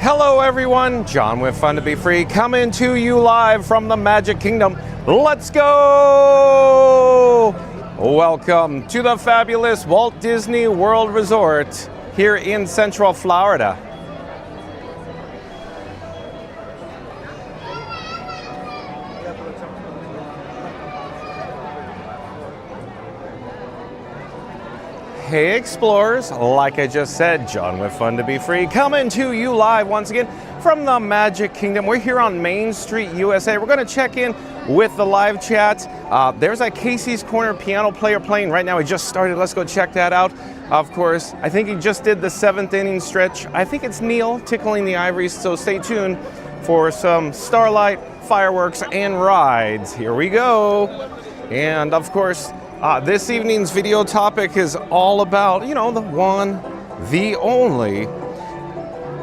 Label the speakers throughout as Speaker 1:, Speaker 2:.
Speaker 1: Hello everyone, John with Fun to Be Free coming to you live from the Magic Kingdom. Let's go! Welcome to the fabulous Walt Disney World Resort here in Central Florida. Hey Explorers, like I just said, John with Fun to Be Free coming to you live once again from the Magic Kingdom. We're here on Main Street, USA. We're going to check in with the live chat. There's a Casey's Corner piano player playing right now. He just started. Let's go check that out. Of course, I think he just did the 7th inning stretch. I think it's Neil tickling the ivories, so stay tuned for some Starlight, fireworks, and rides. Here we go. And of course, this evening's video topic is all about, you know, the one, the only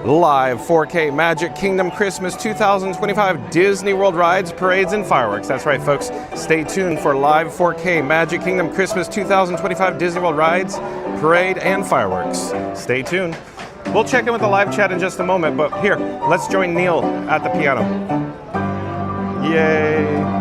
Speaker 1: live 4K Magic Kingdom Christmas 2025 Disney World rides, parades, and fireworks. That's right, folks. Stay tuned for live 4K Magic Kingdom Christmas 2025 Disney World rides, parade, and fireworks. Stay tuned. We'll check in with the live chat in just a moment, but here, let's join Neil at the piano. Yay.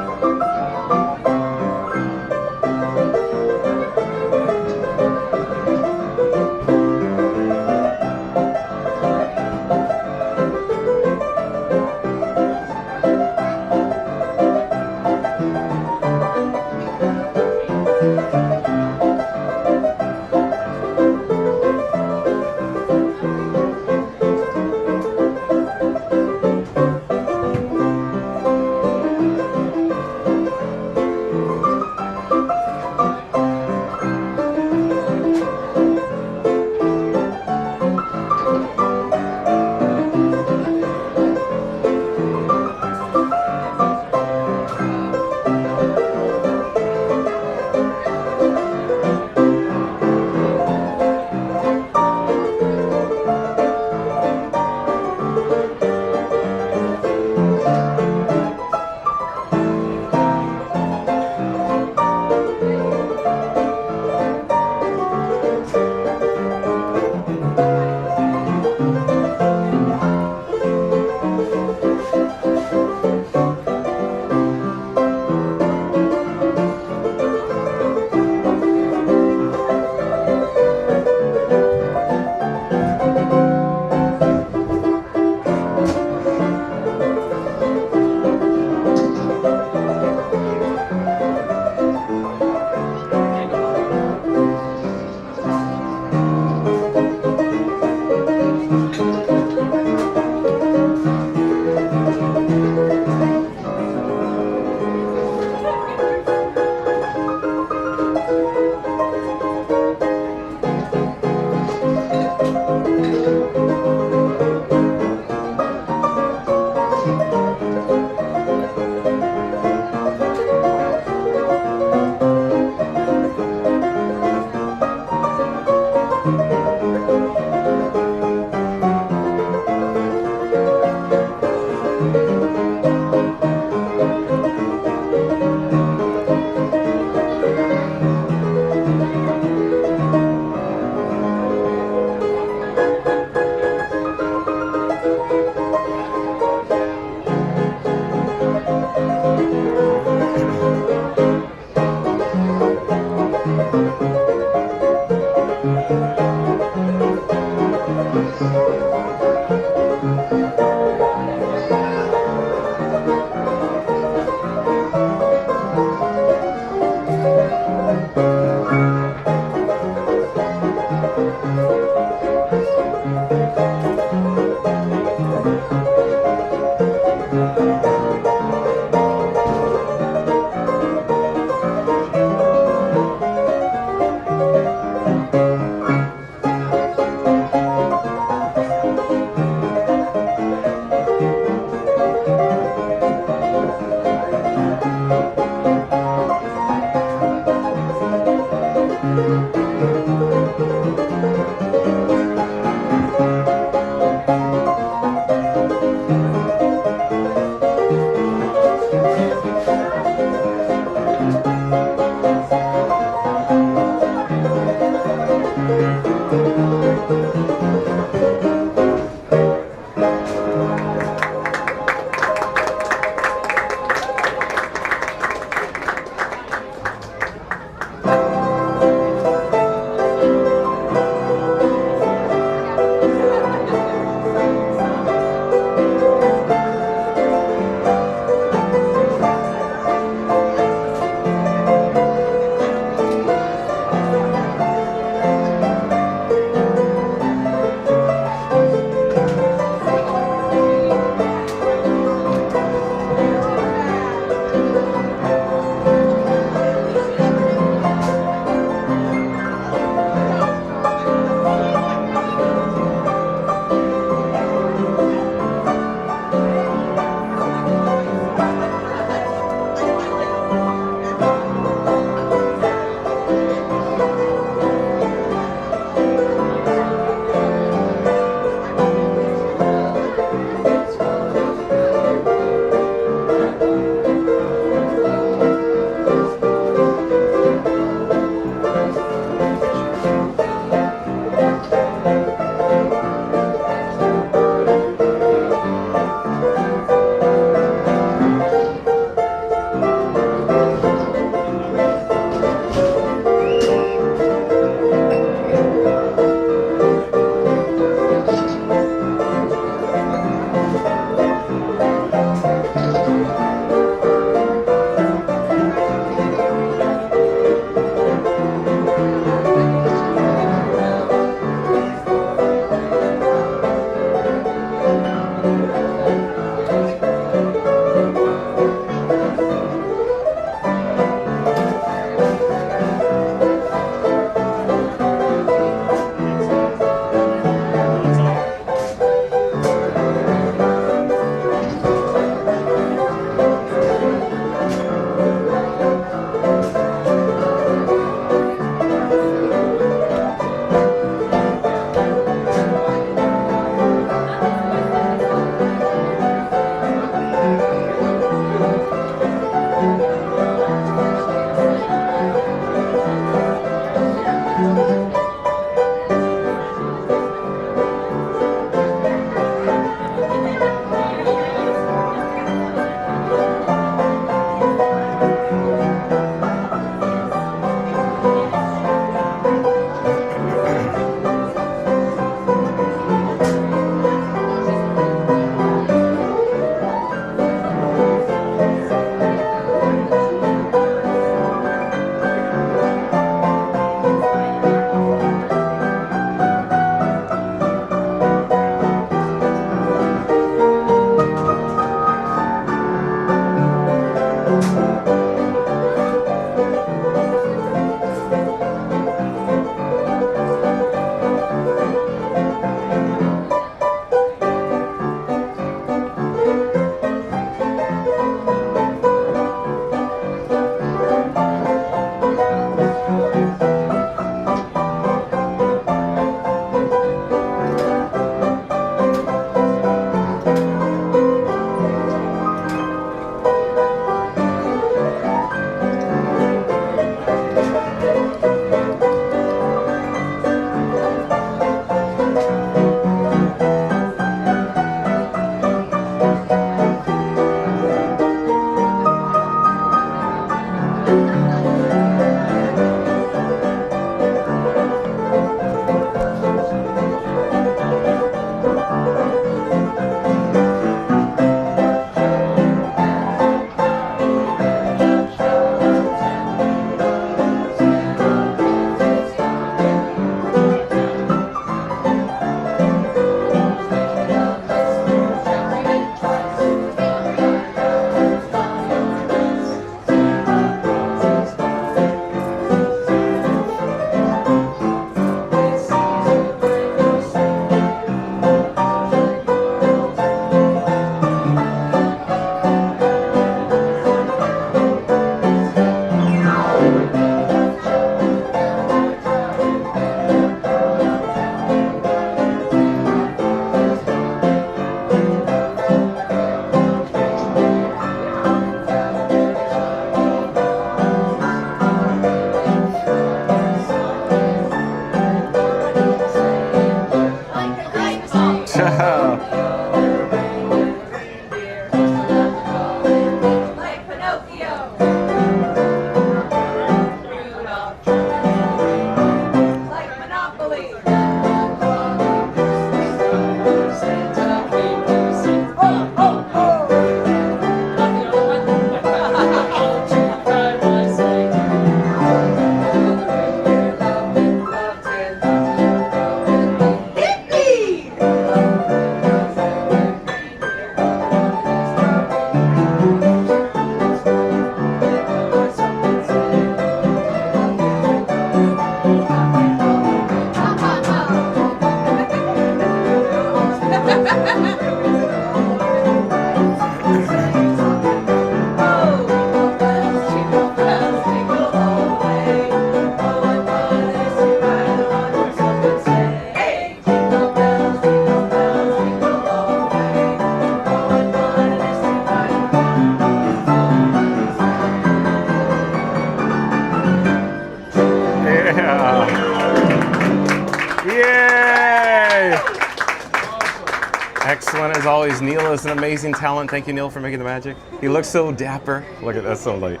Speaker 1: Excellent as always. Neil is an amazing talent. Thank you, Neil, for making the magic. He looks so dapper. Look at that, so light.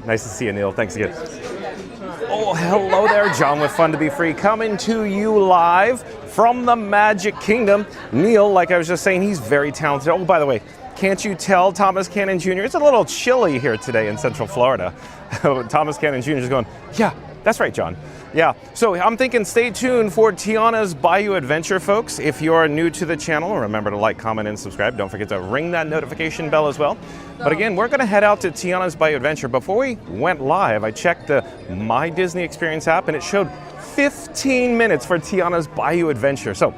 Speaker 1: Nice to see you, Neil. Thanks again. Oh, hello there, John with Fun to Be Free, coming to you live from the Magic Kingdom. Neil, like I was just saying, he's very talented. Oh, by the way, can't you tell Thomas Cannon Jr.? It's a little chilly here today in Central Florida. Thomas Cannon Jr. is going, yeah, that's right, John. Yeah, so I'm thinking stay tuned for Tiana's Bayou Adventure, folks. If you are new to the channel, remember to like, comment, and subscribe. Don't forget to ring that notification bell as well. But again, we're going to head out to Tiana's Bayou Adventure. Before we went live, I checked the My Disney Experience app, and it showed 15 minutes for Tiana's Bayou Adventure. So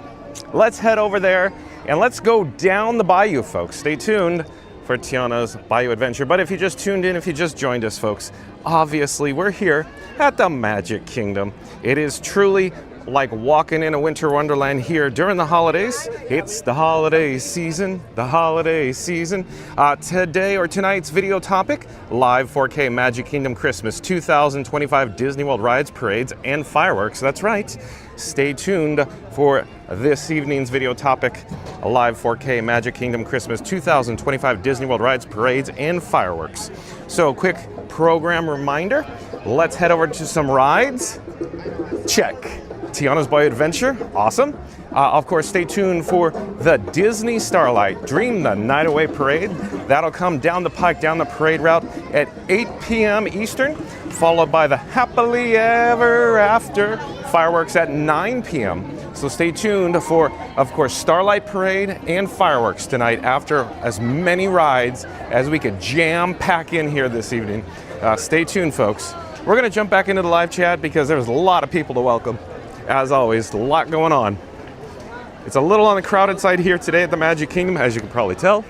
Speaker 1: let's head over there, and let's go down the bayou, folks. Stay tuned for Tiana's Bayou Adventure. But if you just tuned in, if you just joined us, folks, obviously we're here at the Magic Kingdom. It is truly like walking in a winter wonderland here during the holidays. It's the holiday season, the holiday season. Today or tonight's video topic, live 4K Magic Kingdom Christmas 2025 Disney World rides, parades, and fireworks. That's right. Stay tuned for this evening's video topic, a live 4K Magic Kingdom Christmas 2025 Disney World rides, parades, and fireworks. So quick program reminder, let's head over to some rides. Check. Tiana's Bayou Adventure, awesome. Of course, stay tuned for the Disney Starlight Dream the Night Away Parade. That'll come down the pike, down the parade route at 8 p.m. Eastern, followed by the Happily Ever After fireworks at 9 p.m. So stay tuned for, of course, Starlight Parade and fireworks tonight after as many rides as we could jam pack in here this evening. Stay tuned, folks. We're going to jump back into the live chat because there's a lot of people to welcome. As always, a lot going on. It's a little on the crowded side here today at the Magic Kingdom, as you can probably tell.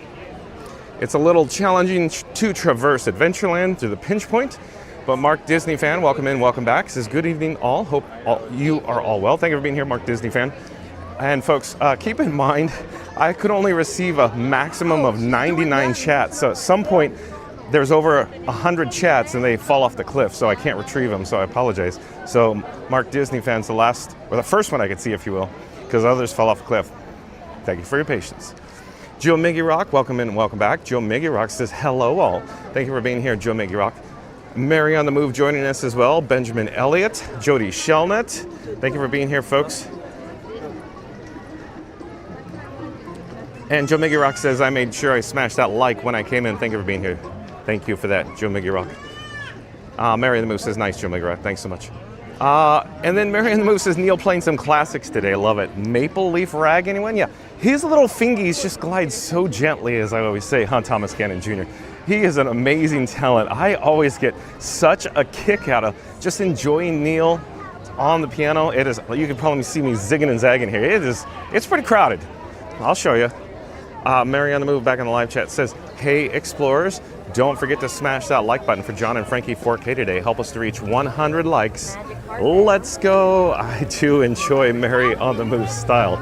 Speaker 1: It's a little challenging to traverse Adventureland through the pinch point. But Mark Disney fan, welcome in, welcome back. Says good evening all. Hope you are all well. Thank you for being here, Mark Disney fan. And folks, keep in mind, I could only receive a maximum of 99 chats. So at some point, there's over 100 chats and they fall off the cliff, so I can't retrieve them, so I apologize. So Mark Disney fan's the first one I could see, if you will, because others fell off the cliff. Thank you for your patience. Joe Miggy Rock, welcome in and welcome back. Joe Miggy Rock says hello all. Thank you for being here, Joe Miggy Rock. Mary on the Move joining us as well. Benjamin Elliott, Jody Shellnut. Thank you for being here, folks. And Joe Miggy Rock says, I made sure I smashed that like when I came in. Thank you for being here. Thank you for that, Joe Miggy Rock. Mary on the Move says, nice, Joe Miggy Rock. Thanks so much. And then Mary on the Move says, Neil playing some classics today. Love it. Maple Leaf Rag, anyone? Yeah. His little fingies just glide so gently, as I always say, huh, Thomas Cannon Jr. He is an amazing talent. I always get such a kick out of just enjoying Neil on the piano. It is, you can probably see me zigging and zagging here. It's pretty crowded. I'll show you. Mary on the Move back in the live chat says, hey, explorers, don't forget to smash that like button for John and Frankie 4K today. Help us to reach 100 likes. Let's go. I do enjoy Mary on the Move style.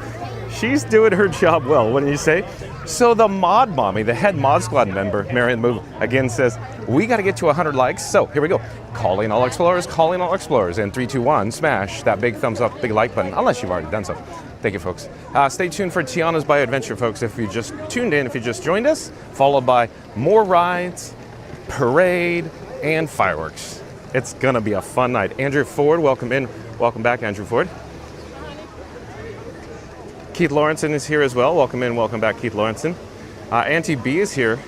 Speaker 1: She's doing her job well, wouldn't you say? So the Mod Mommy, the head Mod Squad member, Mary on the Move, again says, we got to get to 100 likes. So here we go. Calling all explorers, calling all explorers. And 3, 2, 1, smash that big thumbs up, big like button, unless you've already done so. Thank you, folks. Stay tuned for Tiana's Bayou Adventure, folks. If you just tuned in, if you just joined us, followed by more rides, parade, and fireworks. It's going to be a fun night. Andrew Ford, welcome in. Welcome back, Andrew Ford. Keith Lawrenson is here as well. Welcome in, welcome back, Keith Lawrenson. Auntie B is here.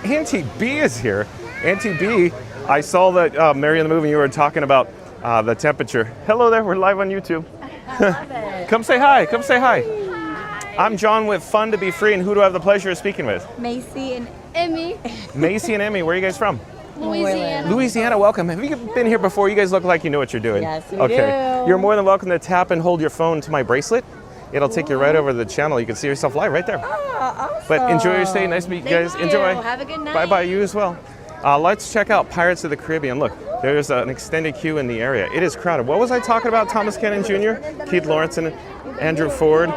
Speaker 1: Auntie B is here. Auntie B, I saw that Mary on the Move and you were talking about the temperature. Hello there, we're live on YouTube.
Speaker 2: I love it.
Speaker 1: Come say hi, come say hi.
Speaker 2: Hi.
Speaker 1: I'm John with Fun to Be Free, and who do I have the pleasure of speaking with?
Speaker 2: Macy and Emmy.
Speaker 1: Macy and Emmy, where are you guys from?
Speaker 2: Louisiana.
Speaker 1: Louisiana, welcome. Have you been here before? You guys look like you know what you're doing.
Speaker 2: Yes, we
Speaker 1: Okay.
Speaker 2: do.
Speaker 1: You're more than welcome to tap and hold your phone to my bracelet. It'll take you right over to the channel. You can see yourself live right there.
Speaker 2: Oh, awesome.
Speaker 1: But enjoy your stay. Nice to meet you guys.
Speaker 2: Thank
Speaker 1: Enjoy.
Speaker 2: you. Have a good night.
Speaker 1: Bye-bye. You as well. Let's check out Pirates of the Caribbean. Look, there's an extended queue in the area. It is crowded. What was I talking about? Thomas Cannon Jr., Keith Lawrence, and Andrew Ford.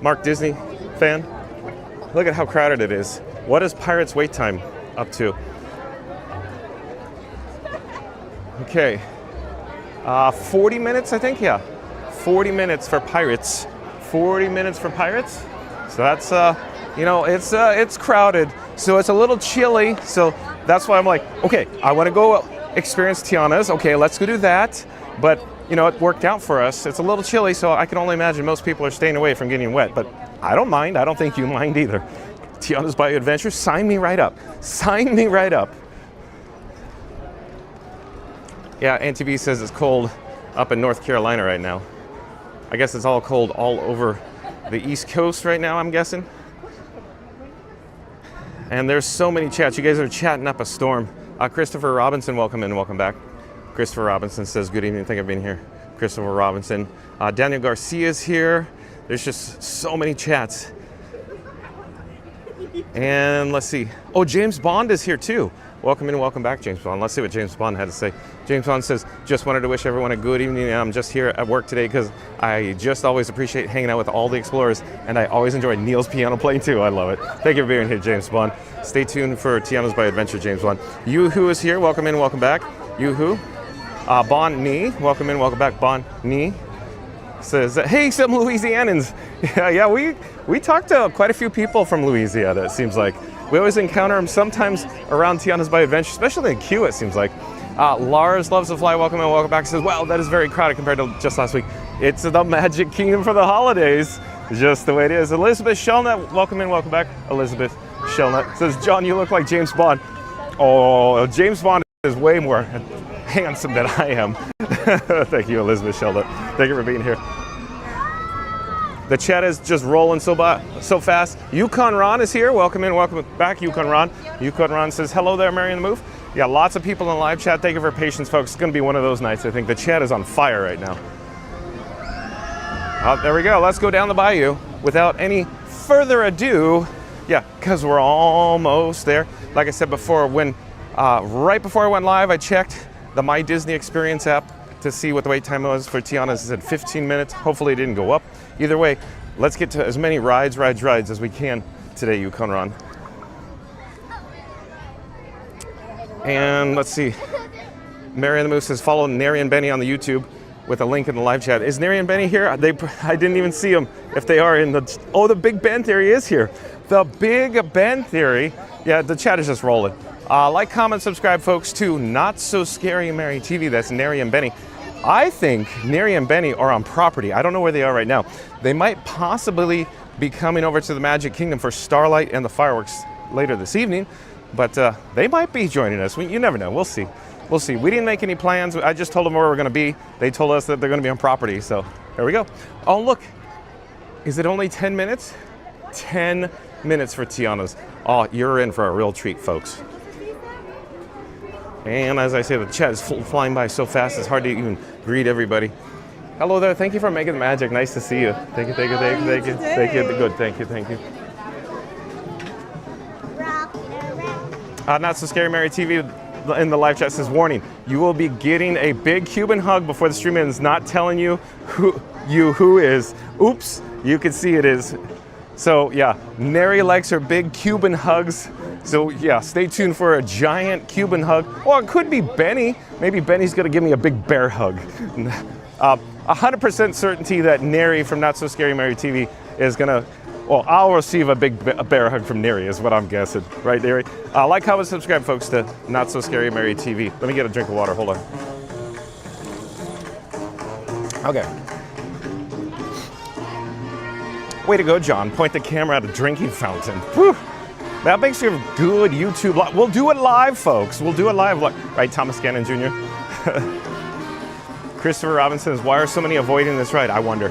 Speaker 1: Mark Disney fan. Look at how crowded it is. What is Pirates wait time up to? Okay. 40 minutes, I think, yeah. 40 minutes for Pirates. 40 minutes for Pirates. So that's, it's crowded. So it's a little chilly. So that's why I'm like, okay, I want to go experience Tiana's. Okay, let's go do that. But, it worked out for us. It's a little chilly, so I can only imagine most people are staying away from getting wet. But I don't mind. I don't think you mind either. Tiana's Bayou Adventure, sign me right up. Sign me right up. Yeah, Auntie B says it's cold up in North Carolina right now. I guess it's all cold all over the East Coast right now, I'm guessing. And there's so many chats. You guys are chatting up a storm. Christopher Robinson, welcome in, welcome back. Christopher Robinson says, good evening, thank you for being here. Christopher Robinson. Daniel Garcia's here. There's just so many chats. And let's see. Oh, James Bond is here too. Welcome in, welcome back, James Bond. Let's see what James Bond had to say. James Bond says, just wanted to wish everyone a good evening. I'm just here at work today because I just always appreciate hanging out with all the explorers, and I always enjoy Neil's piano playing too. I love it. Thank you for being here, James Bond. Stay tuned for Tiana's Bayou Adventure, James Bond. Yoo-Hoo is here. Welcome in, welcome back. Yoo-Hoo. Bon Ni, welcome in, welcome back. Bon Ni says, hey, some Louisianans. Yeah, we talked to quite a few people from Louisiana, it seems like. We always encounter them sometimes around Tiana's Bayou Adventure, especially in queue, it seems like. Lars Loves to Fly, welcome in, welcome back. Says, well, that is very crowded compared to just last week. It's the Magic Kingdom for the holidays, just the way it is. Elizabeth Shellnut, welcome in, welcome back. Elizabeth Shellnut says, John, you look like James Bond. Oh, James Bond is way more handsome than I am. Thank you, Elizabeth Shellnut. Thank you for being here. The chat is just rolling so fast. Yukon Ron is here. Welcome in, welcome back, Yukon Ron. Yukon Ron says, hello there, Mary in the Move. Yeah, lots of people in live chat. Thank you for your patience, folks. It's going to be one of those nights, I think. The chat is on fire right now. There we go. Let's go down the bayou. Without any further ado, yeah, because we're almost there. Like I said before, right before I went live, I checked the My Disney Experience app to see what the wait time was for Tiana's. It said 15 minutes. Hopefully it didn't go up. Either way, let's get to as many rides as we can today, Yukon Ron. And let's see. Mary and the Moose says, follow Neri and Benny on the YouTube with a link in the live chat. Is Neri and Benny here? I didn't even see them. If they are in the... Oh, the Big Ben Theory is here. The Big Ben Theory. Yeah, the chat is just rolling. Like, comment, subscribe, folks, to Not So Scary Mary TV. That's Neri and Benny. I think Neri and Benny are on property. I don't know where they are right now. They might possibly be coming over to the Magic Kingdom for Starlight and the fireworks later this evening, but they might be joining us. You never know. We'll see. We'll see. We didn't make any plans. I just told them where we're going to be. They told us that they're going to be on property, so there we go. Oh, look. Is it only 10 minutes? 10 minutes for Tiana's. Oh, you're in for a real treat, folks. And as I say, the chat is flying by so fast, it's hard to even greet everybody. Hello there, thank you for making the magic. Nice to see you. Thank you, thank you, thank you, thank you. Thank you, good, thank you, thank you. Not So Scary Mary TV in the live chat says, warning, you will be getting a big Cuban hug before the stream ends, not telling you who is. Oops, you can see it is. So yeah, Neri likes her big Cuban hugs. So yeah, stay tuned for a giant Cuban hug. Or it could be Benny. Maybe Benny's gonna give me a big bear hug. 100% certainty that Neri from Not So Scary Mary TV is gonna, well, I'll receive a big bear hug from Neri is what I'm guessing. Right, Neri? Like, comment, subscribe, folks, to Not So Scary Mary TV. Let me get a drink of water, hold on. Okay. Way to go, John. Point the camera at a drinking fountain. Whew. That makes you a good YouTube live. We'll do it live, folks. We'll do it live. Right, Thomas Gannon Jr.? Christopher Robinson says, why are so many avoiding this ride? I wonder.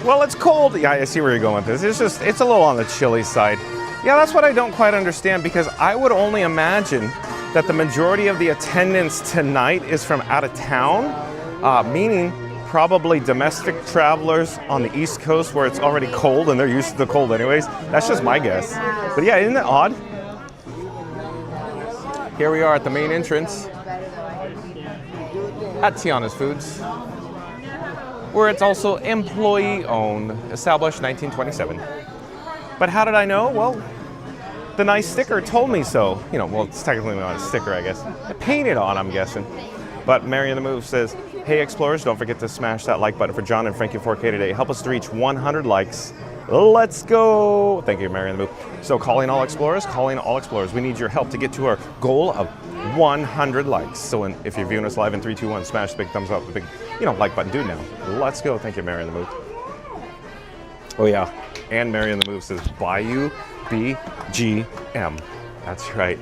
Speaker 1: Well, it's cold. Yeah, I see where you're going with this. It's a little on the chilly side. Yeah, that's what I don't quite understand, because I would only imagine that the majority of the attendance tonight is from out of town, meaning probably domestic travelers on the East Coast where it's already cold and they're used to the cold anyways. That's just my guess. But yeah, isn't that odd? Here we are at the main entrance at Tiana's Foods, where it's also employee-owned, established 1927. But how did I know? Well, the nice sticker told me so. You know, well, it's technically not a sticker, I guess. Painted on, I'm guessing. But Mary in the Move says, hey explorers, don't forget to smash that like button for John and Frankie 4K today. Help us to reach 100 likes. Let's go. Thank you, Mary in the Move. So calling all explorers. We need your help to get to our goal of 100 likes. So if you're viewing us live in 3, 2, 1, smash the big thumbs up, the big, like button. Do it now. Let's go. Thank you, Mary in the Move. Oh yeah, and Mary in the Move says Bayou BGM. That's right.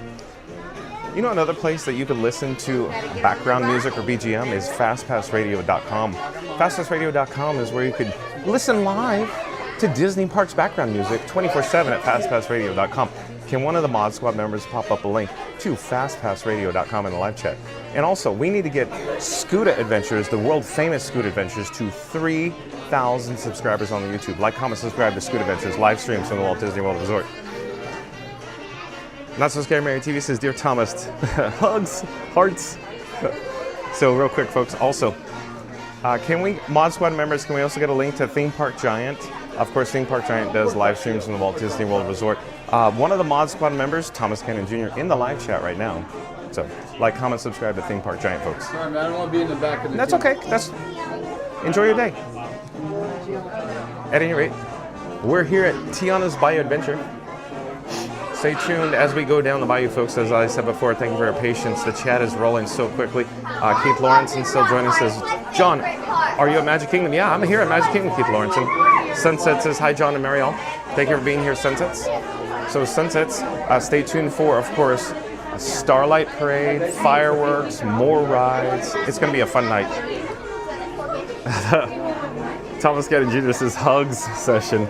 Speaker 1: You know another place that you could listen to background music or BGM is fastpassradio.com. Fastpassradio.com is where you could listen live to Disney Parks background music 24/7 at fastpassradio.com. Can one of the Mod Squad members pop up a link to fastpassradio.com in the live chat? And also, we need to get Scooter Adventures, the world famous Scooter Adventures, to 3,000 subscribers on the YouTube. Like, comment, subscribe to Scooter Adventures live streams from the Walt Disney World Resort. Not So Scary Mary TV says, Dear Thomas, hugs, hearts. So real quick, folks, also, can we, Mod Squad members, can we also get a link to Theme Park Giant? Of course, Theme Park Giant does live streams from the Walt Disney World Resort. One of the Mod Squad members, Thomas Cannon Jr., in the live chat right now. So, like, comment, subscribe to Theme Park Giant, folks.
Speaker 3: Sorry, man, I don't want to be in the back of the
Speaker 1: That's okay. Enjoy your day. At any rate, we're here at Tiana's Bayou Adventure. Stay tuned as we go down the bayou, folks. As I said before, thank you for your patience. The chat is rolling so quickly. Keith Lawrenson still joining us. Says, John, are you at Magic Kingdom? Yeah, I'm here at Magic Kingdom, Keith Lawrenson. Sunset says, hi, John and Marielle. Thank you for being here, Sunsets. So Sunsets, stay tuned for, of course, a Starlight Parade, fireworks, more rides. It's going to be a fun night. Thomas Getting Jr. says, hugs session.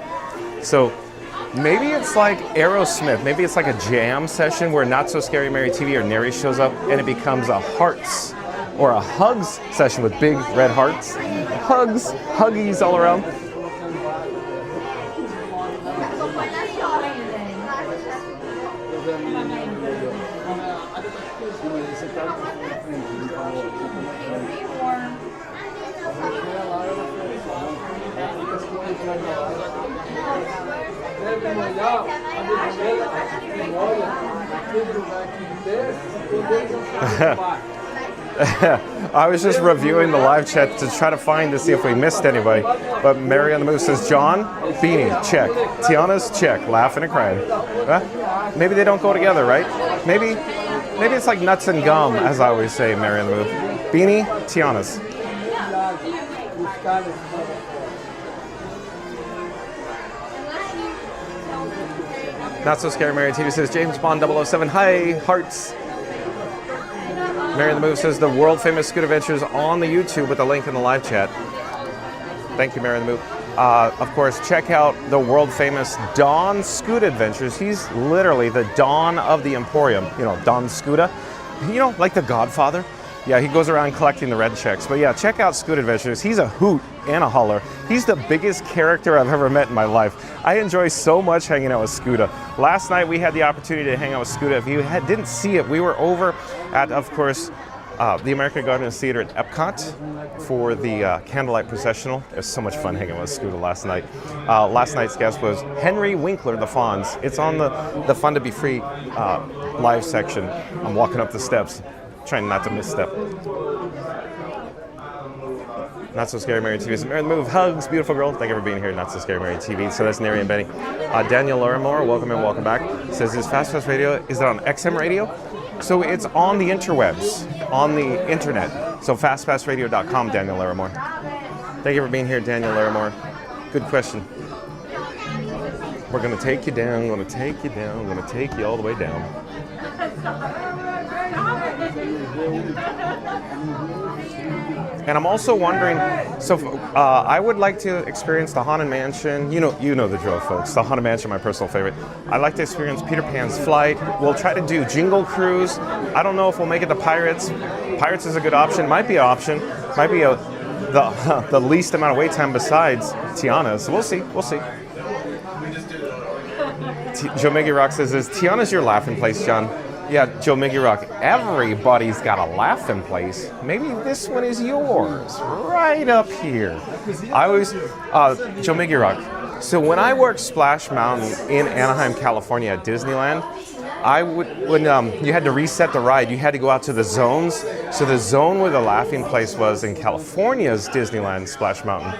Speaker 1: So maybe it's like Aerosmith. Maybe it's like a jam session where Not So Scary Mary TV or Neri shows up and it becomes a hearts or a hugs session with big red hearts. Hugs, huggies all around. I was just reviewing the live chat to try to see if we missed anybody. But Mary on the Move says, John, Beanie, check. Tiana's, check. Laughing and crying. Maybe they don't go together, right? Maybe it's like nuts and gum, as I always say, Mary on the Move. Beanie, Tiana's. Not So Scary Mary TV says, James Bond 007, hi, hearts. Mary in the Move says, the world famous Scoot Adventures on the YouTube with the link in the live chat. Thank you, Mary in the Move. Of course, check out the world famous Don Scoot Adventures. He's literally the Don of the Emporium. You know, Don Scuda. You know, like the Godfather. Yeah, he goes around collecting the red checks. But yeah, check out Scoot Adventures. He's a hoot and a holler. He's the biggest character I've ever met in my life. I enjoy so much hanging out with Scuda. Last night we had the opportunity to hang out with Scuda. If you didn't see it, we were over at, of course, the American Gardens Theater at Epcot for the Candlelight Processional. It was so much fun hanging with Scuda last night. Last night's guest was Henry Winkler, the Fonz. It's on the Fun to Be Free live section. I'm walking up the steps, trying not to misstep. Not So Scary Mary TV. Mary Move, hugs, beautiful girl. Thank you for being here, Not So Scary Mary TV. So that's Neri and Benny. Daniel Larimore, welcome and welcome back. Says, is Fast Pass Radio, is it on XM Radio? So it's on the interwebs, on the internet. So fastpassradio.com, Daniel Larimore. Thank you for being here, Daniel Larimore. Good question. We're gonna take you down, gonna take you down, gonna take you all the way down. And I'm also wondering, so I would like to experience the Haunted Mansion. You know the drill, folks. The Haunted Mansion, my personal favorite. I'd like to experience Peter Pan's Flight. We'll try to do Jingle Cruise. I don't know if we'll make it to Pirates. Pirates is a good option. Might be an option. Might be the least amount of wait time besides Tiana. So we'll see. We'll see. Joe Miggy Rock says, "Is Tiana's your laughing place, John?" Yeah, Joe Miggy Rock. Everybody's got a laughing place. Maybe this one is yours, right up here. I always, Joe Miggy Rock. So when I worked Splash Mountain in Anaheim, California at Disneyland, when you had to reset the ride, you had to go out to the zones. So the zone where the laughing place was in California's Disneyland Splash Mountain,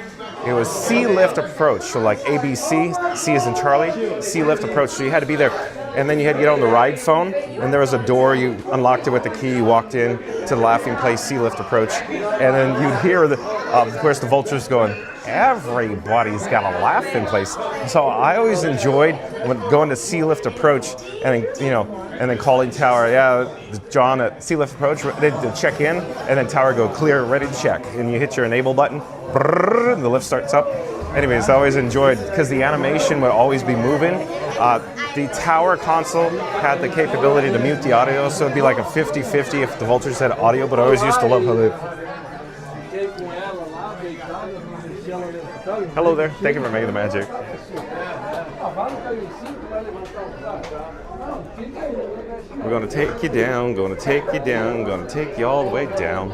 Speaker 1: it was C lift approach. So like ABC, C is in Charlie, C lift approach. So you had to be there. And then you had to get on the ride phone, and there was a door, you unlocked it with the key, you walked in to the laughing place, C lift approach. And then you'd hear, of course, the vultures going, everybody's got a laughing place. So I always enjoyed going to C lift approach and then calling Tower, yeah, John at C lift approach, ready to check in, and then Tower go clear, ready to check. And you hit your enable button, brrr, and the lift starts up. Anyways, I always enjoyed, because the animation would always be moving. The Tower console had the capability to mute the audio, so it'd be like a 50-50 if the vultures had audio, but I always used to love how they... Hello there, thank you for making the magic. We're gonna take you down, gonna take you down, gonna take you all the way down.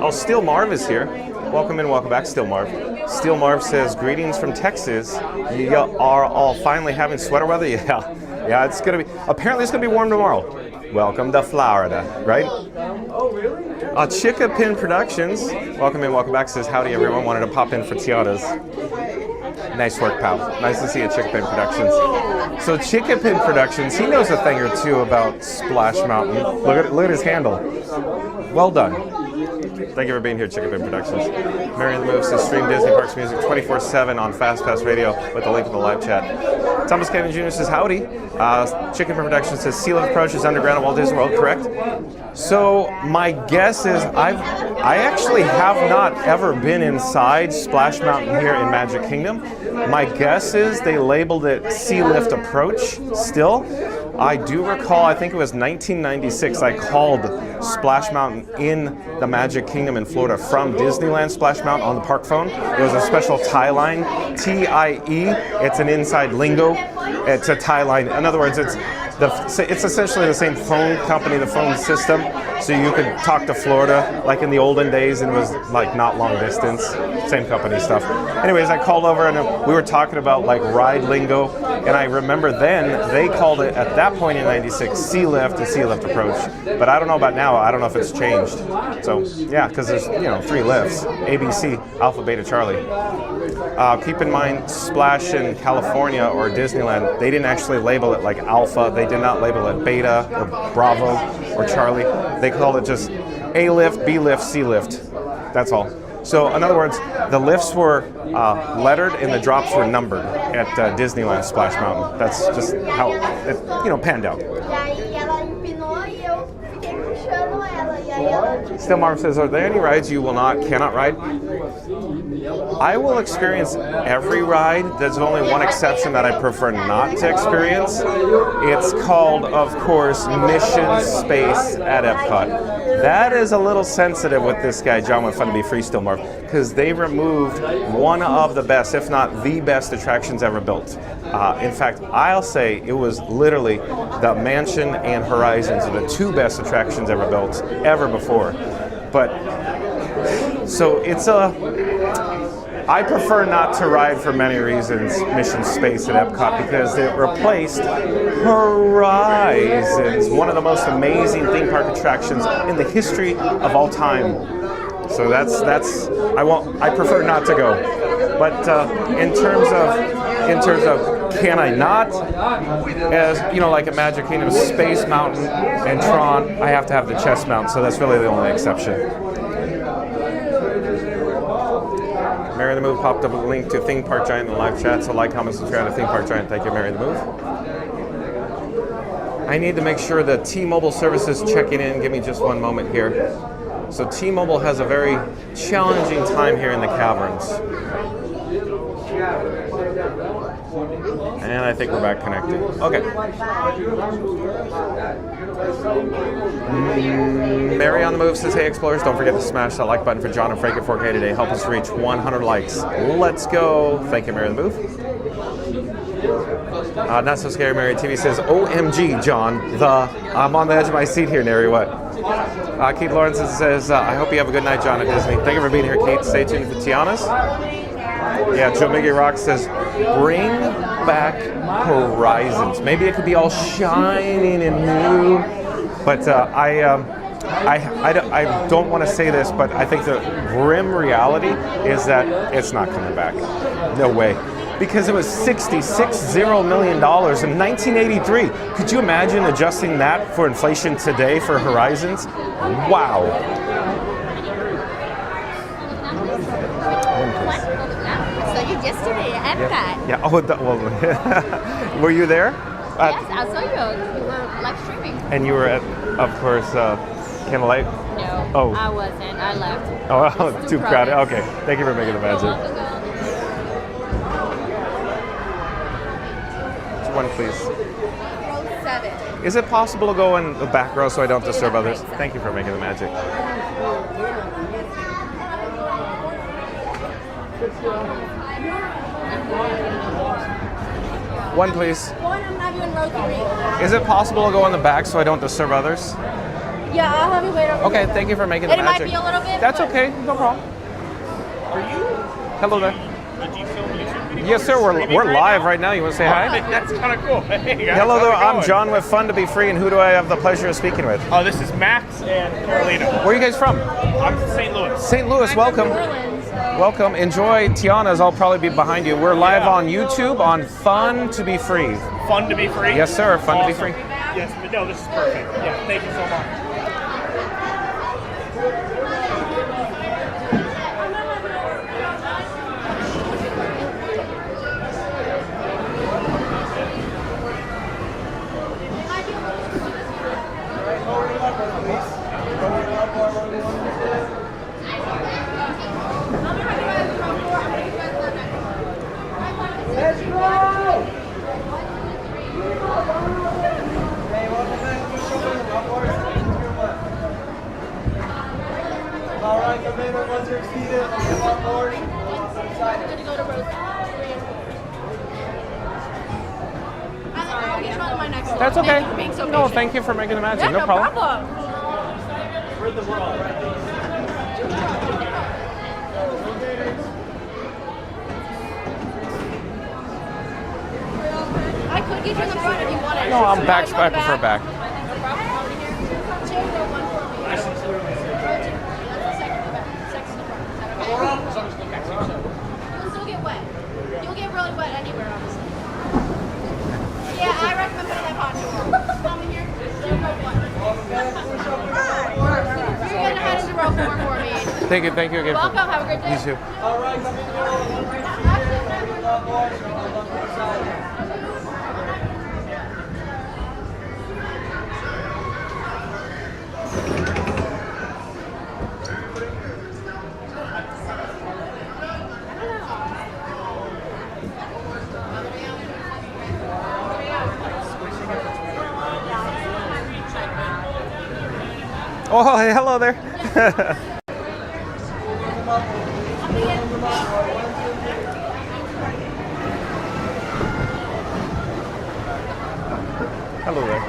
Speaker 1: Oh, Steel Marv is here. Welcome in, welcome back, Steel Marv. Steel Marv says, greetings from Texas. You are all finally having sweater weather? Yeah, it's gonna be, apparently it's gonna be warm tomorrow. Welcome to Florida, right? Oh, really? Chickapin Productions, welcome in, welcome back, says, howdy everyone, wanted to pop in for Tiana's. Nice work, pal. Nice to see you, Chickapin Productions. So Chickapin Productions, he knows a thing or two about Splash Mountain. Look at his handle. Well done. Thank you for being here, Chickapin Productions. Mary the Move says, stream Disney Parks music 24/7 on Fast Pass Radio with the link in the live chat. Thomas Cannon Jr. says, howdy. Chickapin Productions says, Sea Lift Approach is underground at Walt Disney World, correct? So my guess is I actually have not ever been inside Splash Mountain here in Magic Kingdom. My guess is they labeled it Sea Lift Approach still. I do recall, I think it was 1996, I called Splash Mountain in the Magic Kingdom in Florida from Disneyland Splash Mountain on the park phone. It was a special tie line, T-I-E. It's an inside lingo. It's a tie line. In other words, it's essentially the same phone company, the phone system. So you could talk to Florida like in the olden days, and it was like not long distance, same company stuff. Anyways, I called over and we were talking about like ride lingo, and I remember then they called it at that point in '96 Sea Lift and Sea Lift Approach. But I don't know about now. I don't know if it's changed. So yeah, because there's 3 lifts: ABC, Alpha, Beta, Charlie. Keep in mind, Splash in California or Disneyland, they didn't actually label it like Alpha. They did not label it Beta or Bravo or Charlie. They called it just A lift, B lift, C lift. That's all. So in other words, the lifts were lettered and the drops were numbered at Disneyland Splash Mountain. That's just how it panned out. Still Marv says, are there any rides you cannot ride? I will experience every ride. There's only one exception that I prefer not to experience. It's called, of course, Mission Space at Epcot. That is a little sensitive with this guy, John with Fun to Be Free, Still Marv, because they removed one of the best, if not the best, attractions ever built. In fact, I'll say it was literally the Mansion and Horizons are the 2 best attractions ever built, ever before. But, so it's I prefer not to ride for many reasons Mission Space at Epcot, because it replaced Horizons, one of the most amazing theme park attractions in the history of all time. So I prefer not to go. But in terms of can I not, as like a Magic Kingdom, Space Mountain and Tron, I have to have the Chess Mountain, so that's really the only exception. Mary the Move popped up a link to Theme Park Giant in the live chat, so like, comment, subscribe to Theme Park Giant. Thank you, Mary the Move. I need to make sure that T-Mobile service is checking in. Give me just one moment here. So T-Mobile has a very challenging time here in the caverns. And I think we're back connected. Okay. Mary on the Move says, hey Explorers, don't forget to smash that like button for John and Frank at 4K today. Help us reach 100 likes. Let's go. Thank you, Mary on the Move. Not So Scary Mary TV says, OMG, John, I'm on the edge of my seat here, Nary, what? Keith Lawrence says, I hope you have a good night, John, at Disney. Thank you for being here, Keith. Stay tuned for Tiana's. Yeah, Joe Miggy Rock says, bring back Horizons. Maybe it could be all shining and new, but I don't want to say this, but I think the grim reality is that it's not coming back. No way. Because it was $66 million in 1983. Could you imagine adjusting that for inflation today for Horizons? Wow.
Speaker 2: So you yesterday at that.
Speaker 1: Yeah. Oh, well, were you there?
Speaker 2: Yes, I saw you. You were live streaming.
Speaker 1: And you were at, of course, Candlelight?
Speaker 2: No,
Speaker 1: Oh.
Speaker 2: I wasn't. I left.
Speaker 1: Oh, too crowded. Okay. Thank you for making the magic. One, please.
Speaker 2: Row 7.
Speaker 1: Is it possible to go in the back row so I don't disturb others? Thank you for making the magic. One, please.
Speaker 2: One, I'm having you in row 3.
Speaker 1: Is it possible to go in the back so I don't disturb others?
Speaker 2: Yeah, I'll have you wait over
Speaker 1: Okay,
Speaker 2: here.
Speaker 1: thank you for making the
Speaker 2: It
Speaker 1: magic.
Speaker 2: might be a little bit.
Speaker 1: That's
Speaker 2: but-
Speaker 1: okay, no problem.
Speaker 3: Are you?
Speaker 1: Hello there.
Speaker 3: Did you film YouTube videos?
Speaker 1: Yes, sir. We're live right now. You want to say hi?
Speaker 3: That's kind of cool. Hey, guys,
Speaker 1: Hello there.
Speaker 3: how's it
Speaker 1: I'm
Speaker 3: going?
Speaker 1: John with Fun to Be Free, and who do I have the pleasure of speaking with?
Speaker 3: Oh, this is Max and Carolina.
Speaker 1: Where are you guys from?
Speaker 3: I'm from St. Louis.
Speaker 1: St. Louis. Welcome. Welcome. Enjoy. Tiana's. I'll probably be behind you. We're live on YouTube on Fun to Be Free.
Speaker 3: Fun to be free?
Speaker 1: Yes, sir. Fun to be
Speaker 3: Awesome.
Speaker 1: free.
Speaker 3: Yes, but no, this is perfect. Yeah, thank you so much.
Speaker 4: Alright, come in once you're seated. One more.
Speaker 1: That's okay. No, thank you for making the magic. No problem.
Speaker 2: I could get you in the front if you wanted.
Speaker 1: No, I'm back. I prefer back.
Speaker 2: You'll still get wet. You'll get really wet anywhere, honestly. Yeah, I recommend putting that poncho on. Come in here. You're going to head into row 4 for me.
Speaker 1: Thank you again.
Speaker 2: Welcome. Have a great day.
Speaker 1: You too.
Speaker 4: Alright, come in. One more.
Speaker 1: Oh, hey, hello there. Hello there.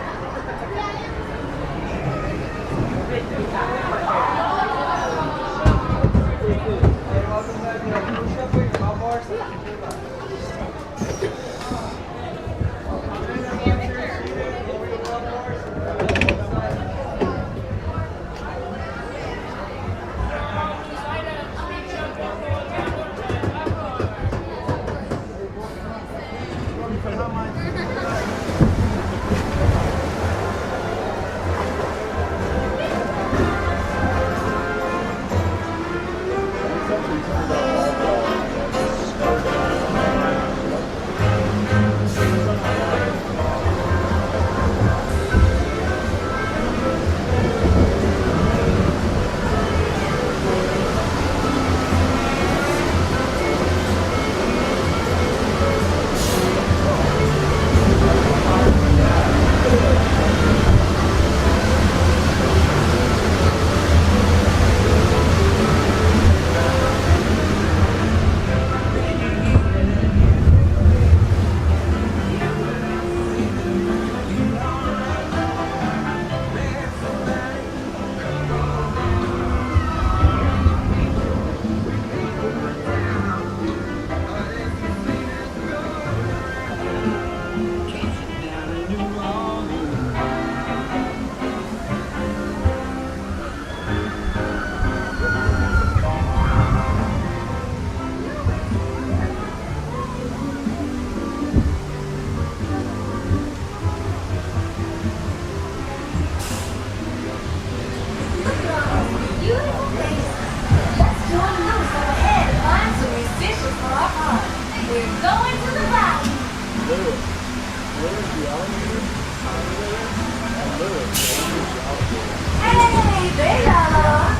Speaker 5: Hey, there y'all are.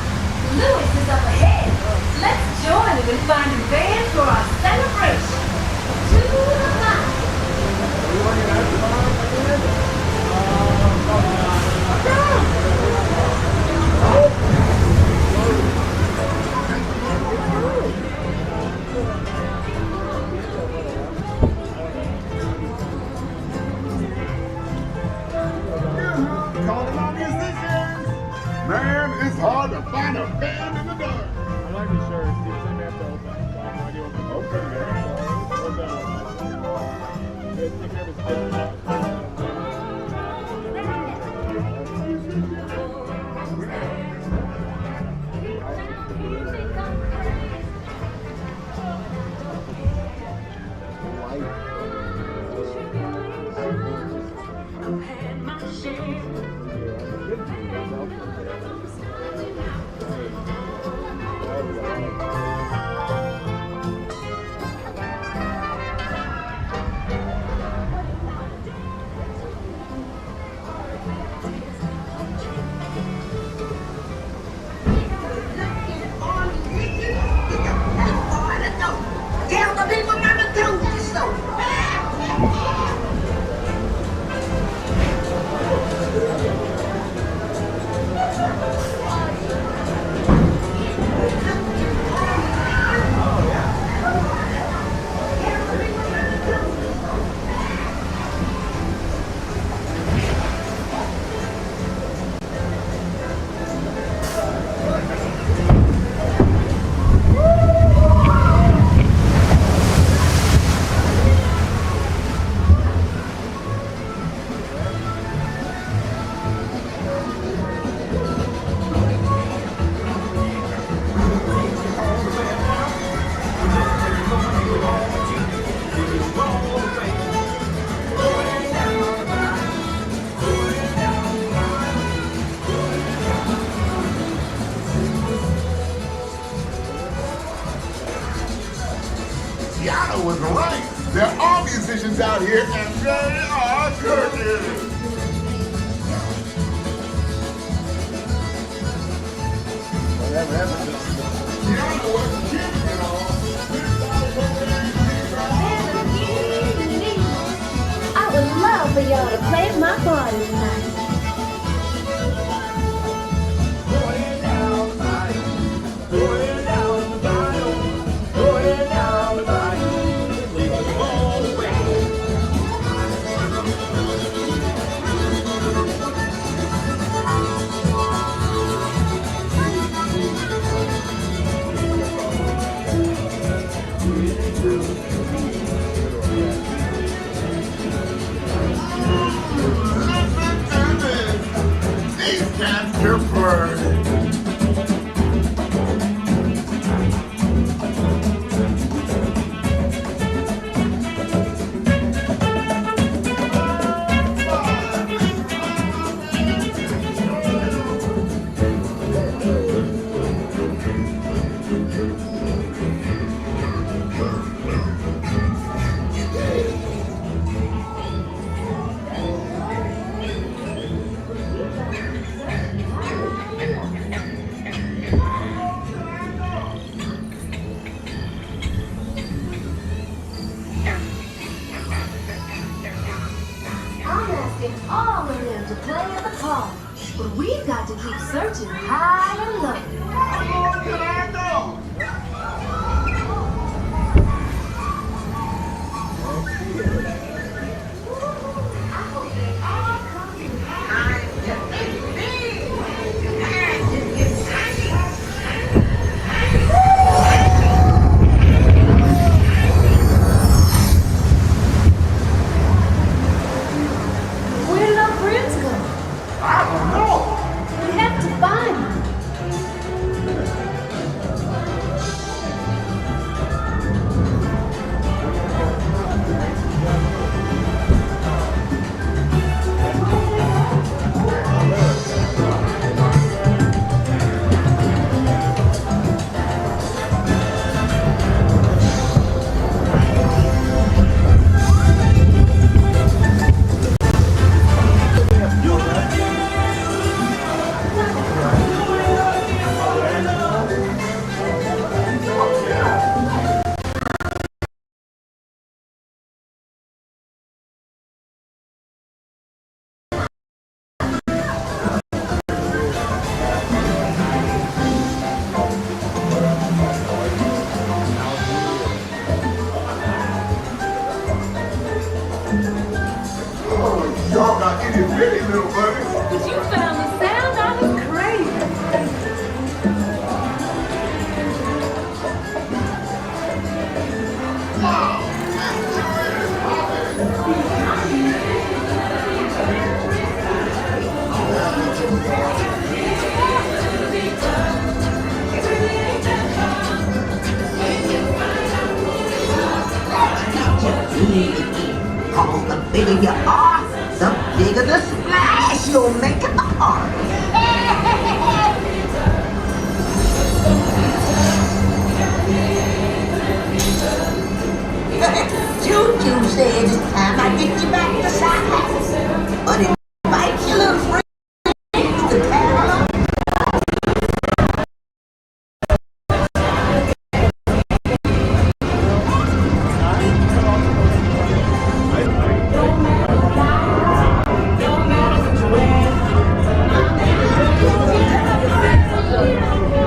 Speaker 5: Louis is up ahead. Let's join him and find a band for our celebration. To the night.
Speaker 6: Calling all musicians. Man, it's hard to find a band in the dark.
Speaker 4: I'm not even sure. Steve's in there to open. So I have no idea what the
Speaker 6: Okay, man.
Speaker 4: take care of his business.
Speaker 5: Tell the people not to do this, so.
Speaker 6: Tiana was right. There are musicians out here, and they are turkeys. Tiana wasn't kidding, you know.
Speaker 5: I would love for y'all to play at my party tonight.
Speaker 6: These cats are burning.
Speaker 5: I'm asking all of them to play at the party, but we've got to keep searching high and low.
Speaker 6: How long can I go?
Speaker 5: Where did our friends go?
Speaker 6: I don't know.
Speaker 5: We have to find them.
Speaker 7: need it in. Cause the bigger you are, the bigger the splash you'll make at the party. Choo-choo said it's time I get you back to size. But invite your little friends to tag along.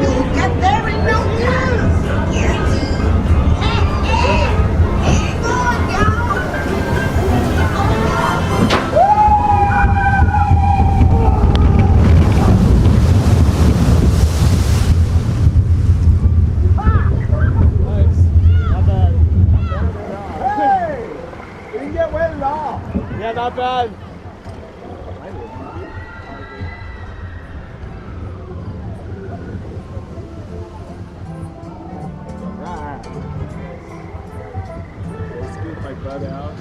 Speaker 7: You'll get there in no time. Guaranteed. Hang on, y'all.
Speaker 4: Hey! We didn't get wet at all. Yeah, not bad. Let's scoop my butt out.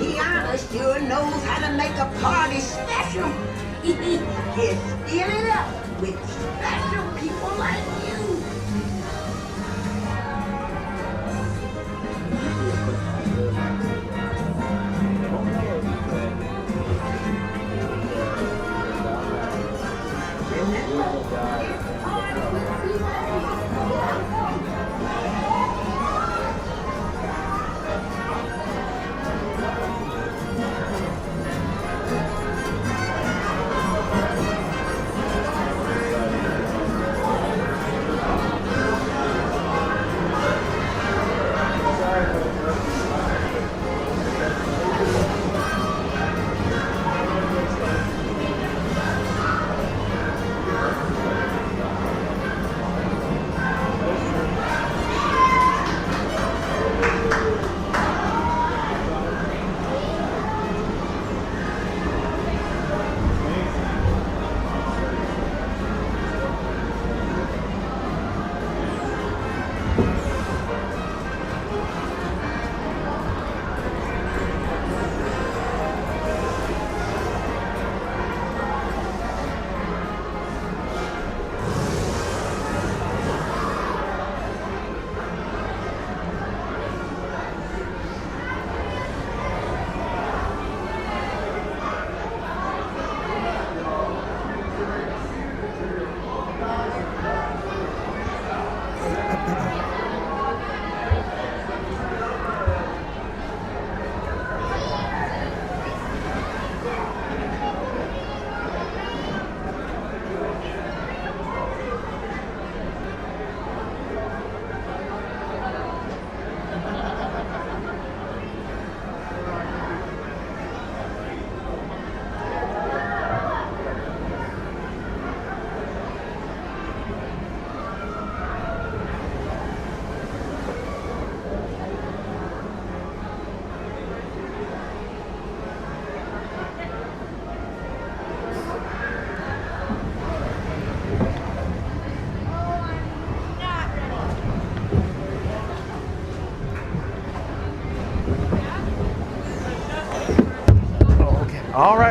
Speaker 4: Tiana sure knows how to make a party special. Just fill it up with special people like you.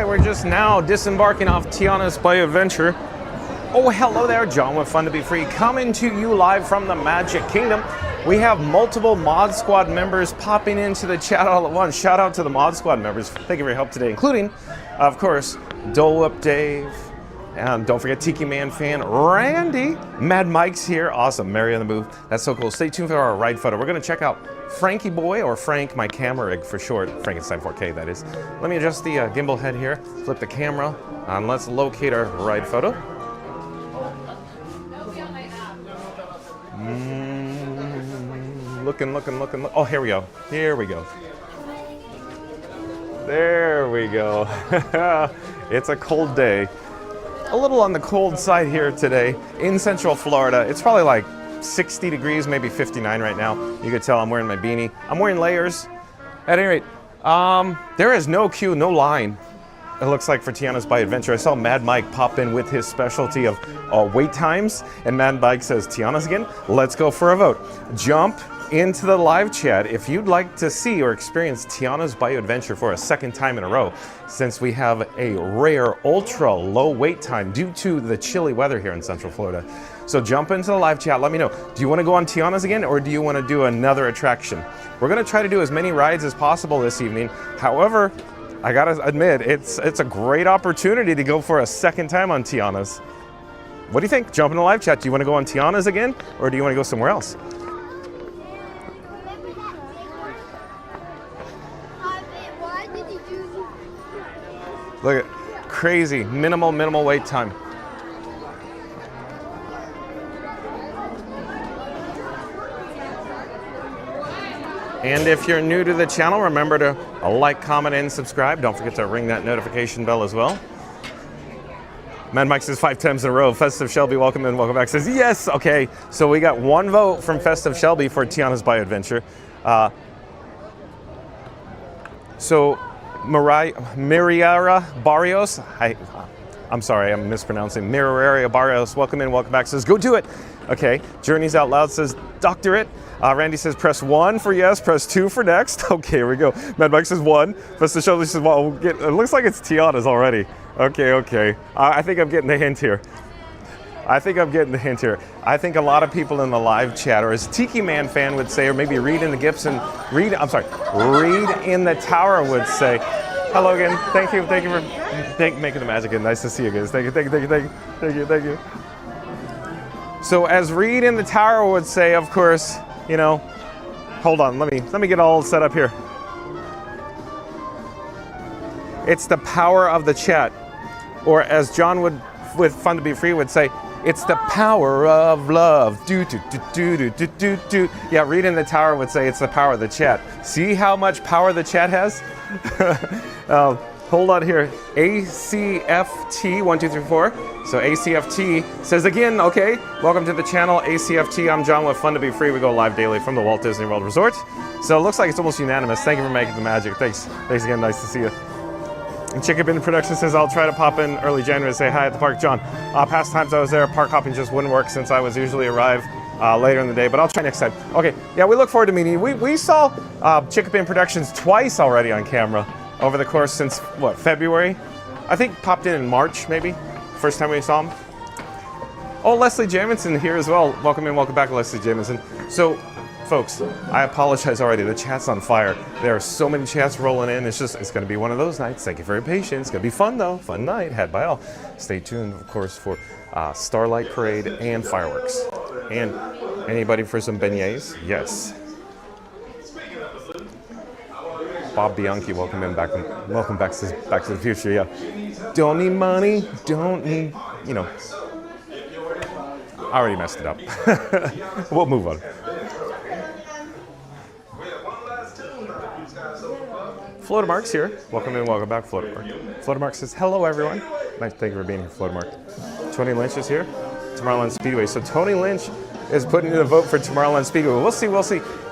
Speaker 1: we're just now disembarking off Tiana's Bayou Adventure. Oh, hello there, John with Fun to Be Free, coming to you live from the Magic Kingdom. We have multiple Mod Squad members popping into the chat all at once. Shout out to the Mod Squad members. Thank you for your help today, including, of course, Dole Whip Dave, and don't forget Tiki Man fan Randy. Mad Mike's here. Awesome. Mary on the move. That's so cool. Stay tuned for our ride photo. We're going to check out Frankie Boy, or Frank, my camera rig for short. Frankenstein 4K, that is. Let me adjust the gimbal head here. Flip the camera. And let's locate our ride photo. Looking. Oh, here we go. Here we go. There we go. It's a cold day. A little on the cold side here today in Central Florida. It's probably like 60 degrees, maybe 59 right now. You can tell I'm wearing my beanie. I'm wearing layers. At any rate, there is no queue, no line. It looks like for Tiana's Bayou Adventure. I saw Mad Mike pop in with his specialty of wait times, and Mad Mike says, Tiana's again? Let's go for a vote. Jump into the live chat if you'd like to see or experience Tiana's Bayou Adventure for a second time in a row, since we have a rare ultra low wait time due to the chilly weather here in Central Florida. So jump into the live chat, let me know. Do you want to go on Tiana's again, or do you want to do another attraction? We're going to try to do as many rides as possible this evening. However, I gotta admit, it's a great opportunity to go for a second time on Tiana's. What do you think? Jump in the live chat. Do you want to go on Tiana's again, or do you want to go somewhere else? Look at crazy, minimal wait time. And if you're new to the channel, remember to like, comment, and subscribe. Don't forget to ring that notification bell as well. Mad Mike says 5 times in a row. Festive Shelby, welcome in, welcome back. Says yes. Okay, so we got one vote from Festive Shelby for Tiana's Bayou Adventure. So Miriara Barrios, I'm sorry, I'm mispronouncing. Miriara Barrios, welcome in, welcome back. Says go do it. Okay, Journeys Out Loud says doctorate. Randy says press 1 for yes, press 2 for next. Okay, here we go. Mad Mike says 1. Festive Shelby says, well, it looks like it's Tiana's already. Okay. I think I'm getting the hint here. I think a lot of people in the live chat, or as Tiki Man fan would say, or maybe Reed in the Reed in the Tower would say, hello again. Thank you for making the magic again. Nice to see you guys. Thank you. So as Reed in the Tower would say, of course, you know, hold on, let me get all set up here. It's the power of the chat, or as John would, with Fun to Be Free, would say, it's the power of love. Do. Yeah, Reed in the Tower would say it's the power of the chat. See how much power the chat has? Hold on here. ACFT1234. So ACFT says again, okay, welcome to the channel. ACFT, I'm John with Fun to Be Free. We go live daily from the Walt Disney World Resort. So it looks like it's almost unanimous. Thank you for making the magic. Thanks again. Nice to see you. And Chicken Bin Production says, I'll try to pop in early January to say hi at the park. John, past times I was there, park hopping just wouldn't work since I was usually arrive later in the day, but I'll try next time. Okay, yeah, we look forward to meeting you. We saw Chicken Bin Productions twice already on camera over the course since, what, February? I think popped in March, maybe, first time we saw him. Oh, Leslie Jamison here as well. Welcome in, welcome back, Leslie Jamison. So, folks, I apologize already. The chat's on fire. There are so many chats rolling in. It's going to be one of those nights. Thank you for your patience. It's going to be fun, though. Fun night, had by all. Stay tuned, of course, for Starlight Parade and fireworks. And anybody for some beignets? Yes. Bob Bianchi, welcome in back. Welcome back to the future. Yeah. Don't need money. Don't need, you know. I already messed it up. We'll move on. Florida Mark's here. Welcome in, welcome back, Florida Mark. Florida Mark says, hello, everyone. Nice, thank you for being here, Florida Mark. Tony Lynch is here. Tomorrowland Speedway. So Tony Lynch is putting in a vote for Tomorrowland Speedway. We'll see.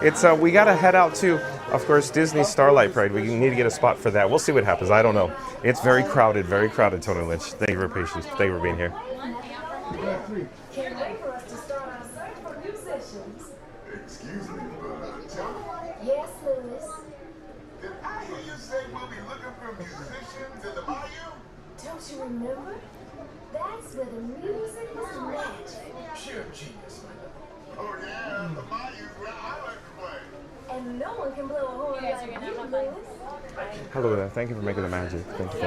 Speaker 1: It's we got to head out to, of course, Disney Starlight Parade. We need to get a spot for that. We'll see what happens. I don't know. It's very crowded, Tony Lynch. Thank you for your patience. Thank you for being here.
Speaker 5: Can't wait for us to start our search for musicians.
Speaker 6: Excuse me, but tell me,
Speaker 5: Yes, Louis.
Speaker 6: did I hear you say we'll be looking for musicians in the Bayou?
Speaker 5: Don't you remember? That's where the music was magic.
Speaker 6: Pure genius, Linda. Oh, yeah, the Bayou's where I like to play.
Speaker 5: And no one can blow a horn like you, Louis.
Speaker 1: Hello there. Thank you for making the magic. Thank you.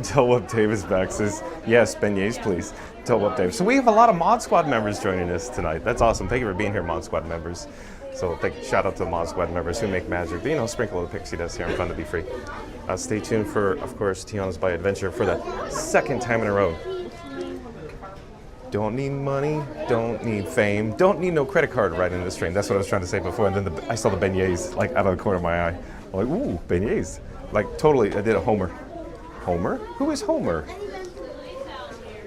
Speaker 1: Tell what Dave is back says, yes, beignets, please. Tell what Dave. So we have a lot of Mod Squad members joining us tonight. That's awesome. Thank you for being here, Mod Squad members. So shout out to the Mod Squad members who make magic. You know, sprinkle the pixie dust here on Fun to Be Free. Stay tuned for, of course, Tiana's Bayou Adventure for the second time in a row. Don't need money, don't need fame, don't need no credit card right in this train. That's what I was trying to say before. And then I saw the beignets like out of the corner of my eye. I'm like, ooh, beignets. Like totally, I did a Homer. Homer? Who is Homer?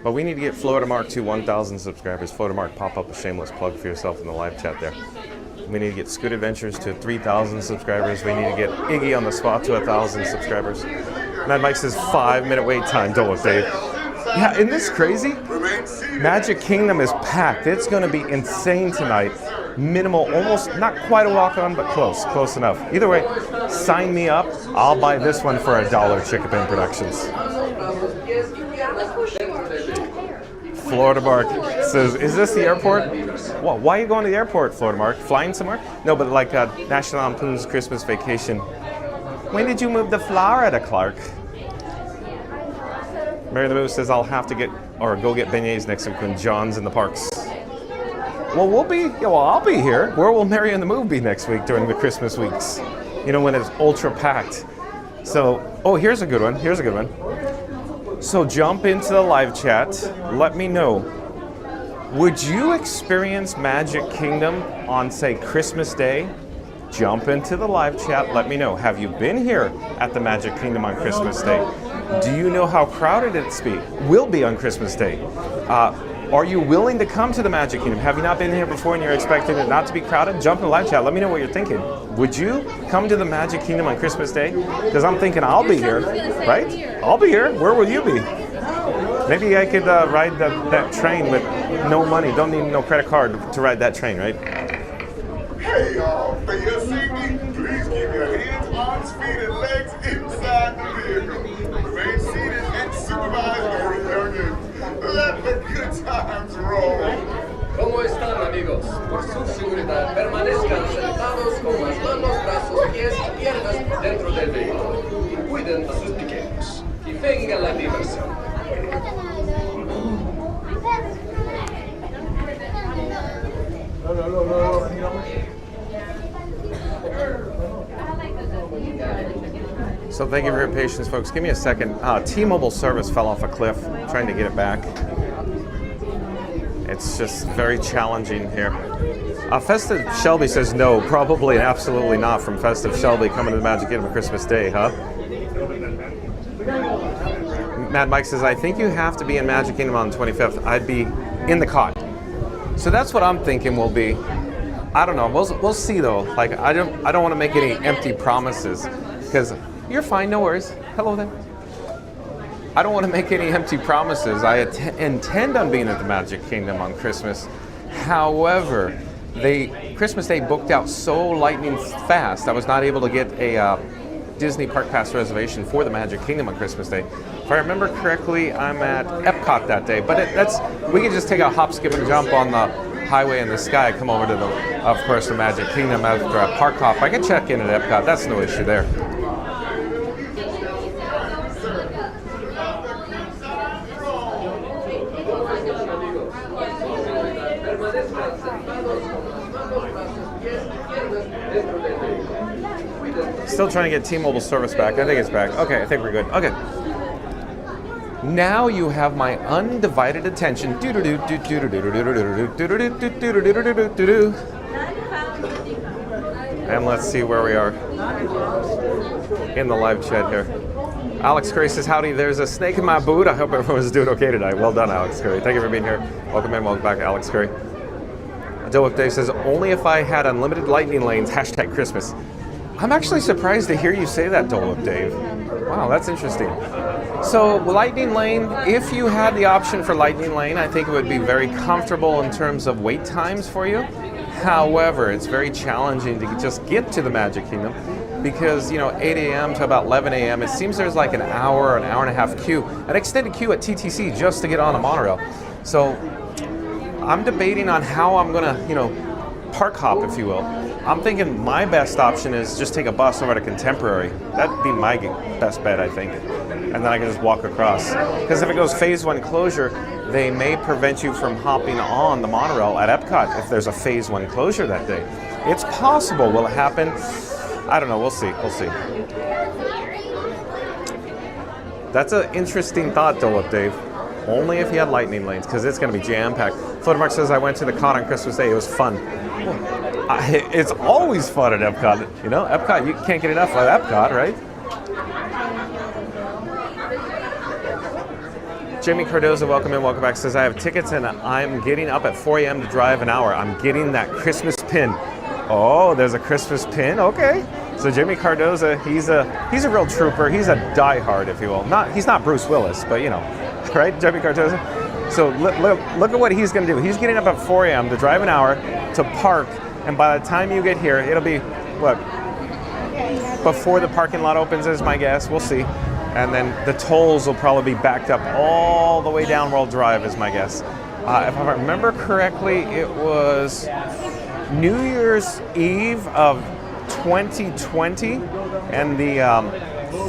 Speaker 1: But we need to get Florida Mark to 1,000 subscribers. Florida Mark, pop up a shameless plug for yourself in the live chat there. We need to get Scoot Adventures to 3,000 subscribers. We need to get Iggy on the spot to 1,000 subscribers. Mad Mike says 5-minute wait time. Don't look, Dave. Yeah, isn't this crazy? Magic Kingdom is packed. It's going to be insane tonight. Minimal, almost not quite a walk-on, but close enough. Either way, sign me up. I'll buy this one for $1. Chickapin Productions. Florida Mark says, "Is this the airport?" Well, why are you going to the airport, Florida Mark? Flying somewhere? No, but like National Lampoon's Christmas Vacation. When did you move to Florida, Clark? Mary the Moose says, "I'll have to go get beignets next week when John's in the parks." Well, I'll be here. Where will Mary and the Move be next week during the Christmas weeks? You know, when it's ultra packed. So, here's a good one. So jump into the live chat. Let me know. Would you experience Magic Kingdom on, say, Christmas Day? Jump into the live chat. Let me know. Have you been here at the Magic Kingdom on Christmas Day? Do you know how crowded it will be on Christmas Day? Are you willing to come to the Magic Kingdom? Have you not been here before and you're expecting it not to be crowded? Jump in the live chat. Let me know what you're thinking. Would you come to the Magic Kingdom on Christmas Day? Because I'm thinking I'll be here, right? I'll be here. Where will you be? Maybe I could ride that train with no money. Don't need no credit card to ride that train, right?
Speaker 6: Hey, y'all, for your safety, please keep your hands, arms, feet, and legs inside the vehicle. Remain seated and supervise the reunion. Let the good times roll.
Speaker 8: ¿Cómo están, amigos? Por su seguridad, permanezcan sentados con las manos, brazos, pies y piernas dentro del vehículo. Y cuiden a sus pequeños. Y venga la diversión.
Speaker 1: So thank you for your patience, folks. Give me a second. T-Mobile service fell off a cliff. I'm trying to get it back. It's just very challenging here. Festive Shelby says no, probably and absolutely not from Festive Shelby coming to the Magic Kingdom on Christmas Day, huh? Mad Mike says, I think you have to be in Magic Kingdom on the 25th. I'd be in the cot. So that's what I'm thinking will be. I don't know. We'll see though. Like I don't want to make any empty promises because you're fine. No worries. Hello there. I don't want to make any empty promises. I intend on being at the Magic Kingdom on Christmas. However, Christmas Day booked out so lightning fast, I was not able to get a Disney Park Pass reservation for the Magic Kingdom on Christmas Day. If I remember correctly, I'm at Epcot that day. But we can just take a hop, skip, and jump on the highway in the sky, come over to of course, the Magic Kingdom after a park hop. I can check in at Epcot. That's no issue there. Still trying to get T-Mobile service back. I think it's back. Okay, I think we're good. Okay. Now you have my undivided attention. And let's see where we are in the live chat here. Alex Curry says, howdy, there's a snake in my boot. I hope everyone's doing okay tonight. Well done, Alex Curry. Thank you for being here. Welcome in, welcome back, Alex Curry. Dope Dave says, only if I had unlimited lightning lanes, #Christmas. I'm actually surprised to hear you say that, Dolip Dave. Wow, that's interesting. So, Lightning Lane, if you had the option for Lightning Lane, I think it would be very comfortable in terms of wait times for you. However, it's very challenging to just get to the Magic Kingdom. because, 8 a.m. to about 11 a.m., it seems there's like an hour and a half queue, an extended queue at TTC just to get on a monorail. So I'm debating on how I'm gonna, park hop, if you will. I'm thinking my best option is just take a bus over to Contemporary. That'd be my best bet, I think. And then I can just walk across. Because if it goes phase 1 closure, they may prevent you from hopping on the monorail at Epcot if there's a phase 1 closure that day. It's possible. Will it happen? I don't know. We'll see. We'll see. That's an interesting thought, Duluth Dave. Only if you had lightning lanes, because it's going to be jam-packed. Floatermark says, I went to the con on Christmas Day. It was fun. It's always fun at Epcot. Epcot, you can't get enough of Epcot, right? Jamie Cardoza, welcome in, welcome back, says, I have tickets and I'm getting up at 4 a.m. to drive an hour. I'm getting that Christmas pin. Oh, there's a Christmas pin? Okay. So Jamie Cardoza, he's a real trooper. He's a diehard, if you will. He's not Bruce Willis, but right, Jamie Cardoza? So look at what he's going to do. He's getting up at 4 a.m. to drive an hour to park, and by the time you get here, it'll be, before the parking lot opens is my guess. We'll see. And then the tolls will probably be backed up all the way down World Drive is my guess. If I remember correctly, it was New Year's Eve of 2020, and the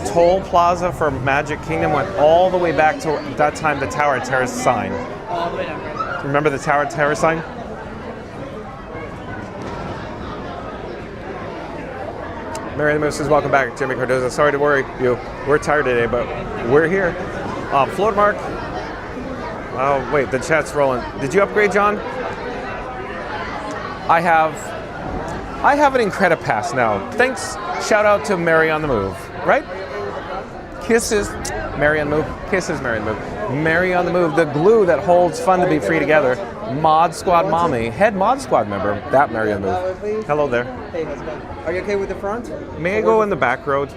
Speaker 1: toll plaza for Magic Kingdom went all the way back to that time the Tower Terrace sign.
Speaker 3: All the way down.
Speaker 1: Remember the Tower Terrace sign? Mary Ann says, welcome back, Jimmy Cardoza. Sorry to worry you. We're tired today, but we're here. Floatmark. Oh, wait, the chat's rolling. Did you upgrade, John? I have an Incredipass now. Thanks. Shout out to Mary on the Move, right? Kisses, Mary on the Move. Kisses, Mary on the Move. Mary on the Move, the glue that holds Fun to Be Free together. Mod Squad Mommy, head Mod Squad member. That Mary on the Move. Hello there.
Speaker 9: Hey, how's it going? Are you okay with the front?
Speaker 1: May I go in the back road?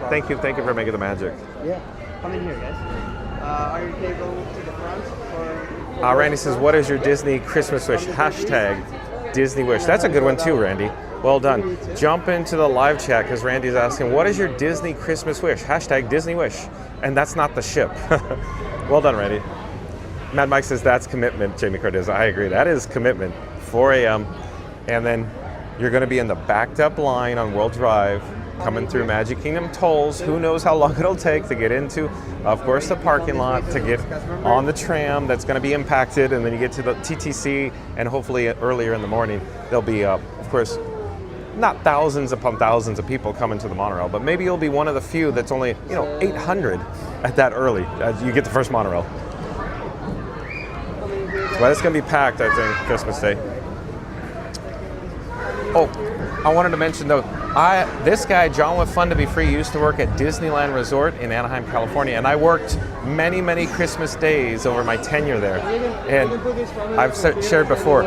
Speaker 1: Thank you for making the magic.
Speaker 9: Yeah. Come in here, guys. Are you okay going to the front? Or
Speaker 1: Randy says, what is your Disney Christmas wish? Hashtag Disney wish. That's a good one too, Randy. Well done. Jump into the live chat because Randy's asking, what is your Disney Christmas wish? Hashtag Disney wish. And that's not the ship. Well done, Randy. Mad Mike says, that's commitment, Jamie Cardoza. I agree. That is commitment. 4 a.m. And then you're going to be in the backed up line on World Drive, coming through Magic Kingdom tolls. Who knows how long it'll take to get into, of course, the parking lot, to get on the tram that's going to be impacted, and then you get to the TTC, and hopefully earlier in the morning, there'll be, of course, not thousands upon thousands of people coming to the monorail, but maybe you'll be one of the few that's only, 800 at that early as you get the first monorail. Well, it's going to be packed, I think, Christmas Day. Oh, I wanted to mention though, this guy, John with Fun to Be Free, used to work at Disneyland Resort in Anaheim, California, and I worked many, many Christmas days over my tenure there. And I've shared before,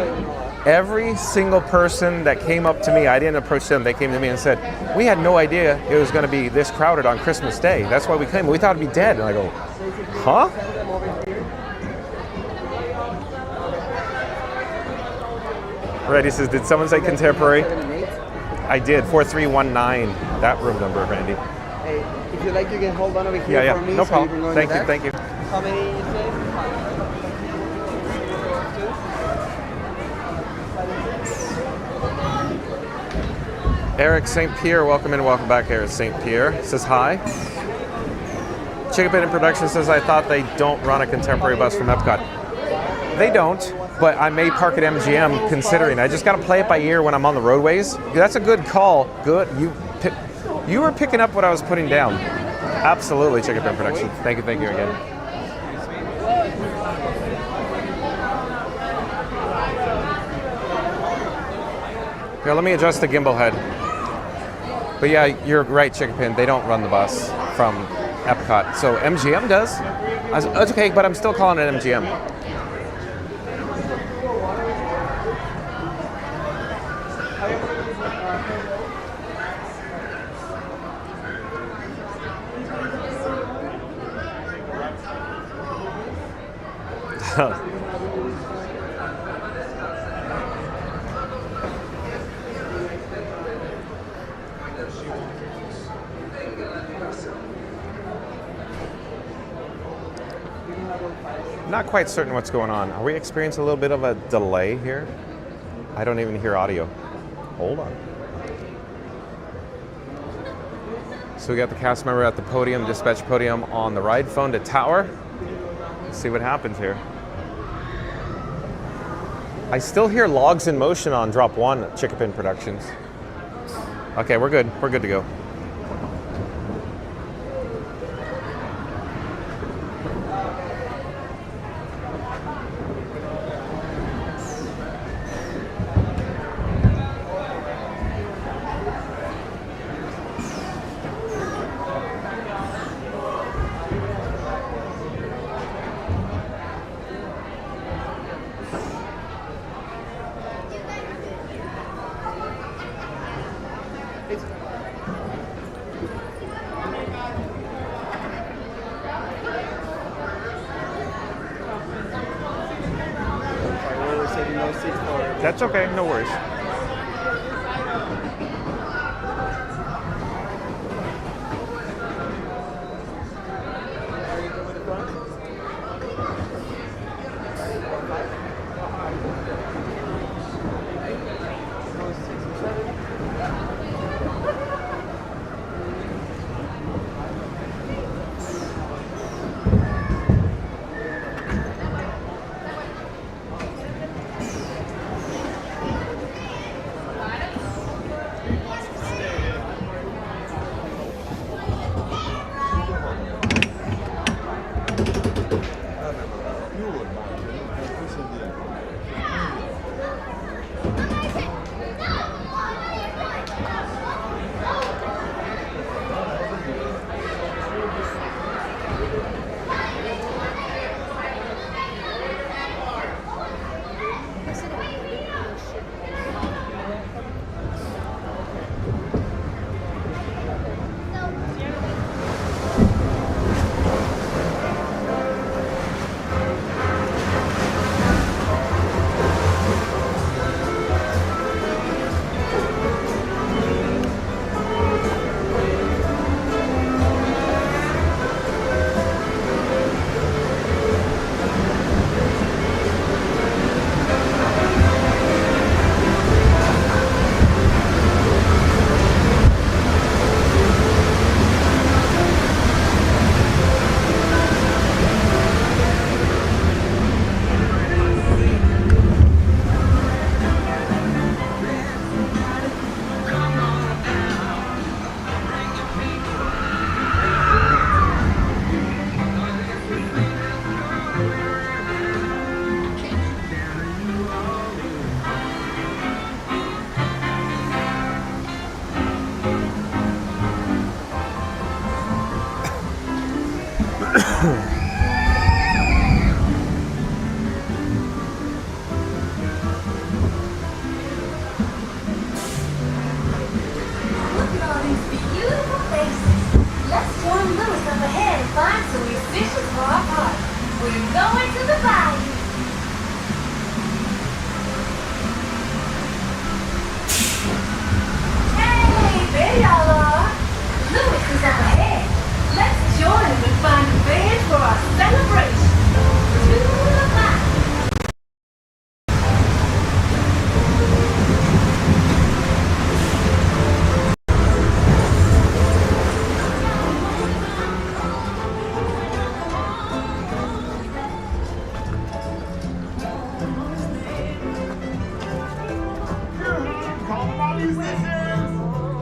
Speaker 1: every single person that came up to me, I didn't approach them, they came to me and said, we had no idea it was going to be this crowded on Christmas Day. That's why we came. We thought it'd be dead. And I go, huh? Randy says, did someone say Contemporary? I did, 4319, that room number, Randy.
Speaker 9: Hey, if you like, you can hold on over here
Speaker 1: Yeah,
Speaker 9: for me.
Speaker 1: no
Speaker 9: so
Speaker 1: problem.
Speaker 9: You can go
Speaker 1: Thank
Speaker 9: in
Speaker 1: you,
Speaker 9: the
Speaker 1: thank you.
Speaker 9: How many you
Speaker 1: Eric St. Pierre, welcome in, welcome back, Eric St. Pierre. Says hi. Chicken Pit in Production says, I thought they don't run a Contemporary bus from Epcot. They don't, but I may park at MGM considering. I just got to play it by ear when I'm on the roadways. That's a good call. Good. You were picking up what I was putting down. Absolutely, Chicken Pit in Production. Thank you again. Here, let me adjust the gimbal head. But yeah, you're right, Chicken Pin. They don't run the bus from Epcot. So MGM does. It's okay, but I'm still calling it MGM. Not quite certain what's going on. Are we experiencing a little bit of a delay here? I don't even hear audio. Hold on. So we got the cast member at the podium, dispatch podium on the ride phone to tower. Let's see what happens here. I still hear logs in motion on drop 1 at Chickapin Productions. Okay, we're good. We're good to go. That's okay, no worries.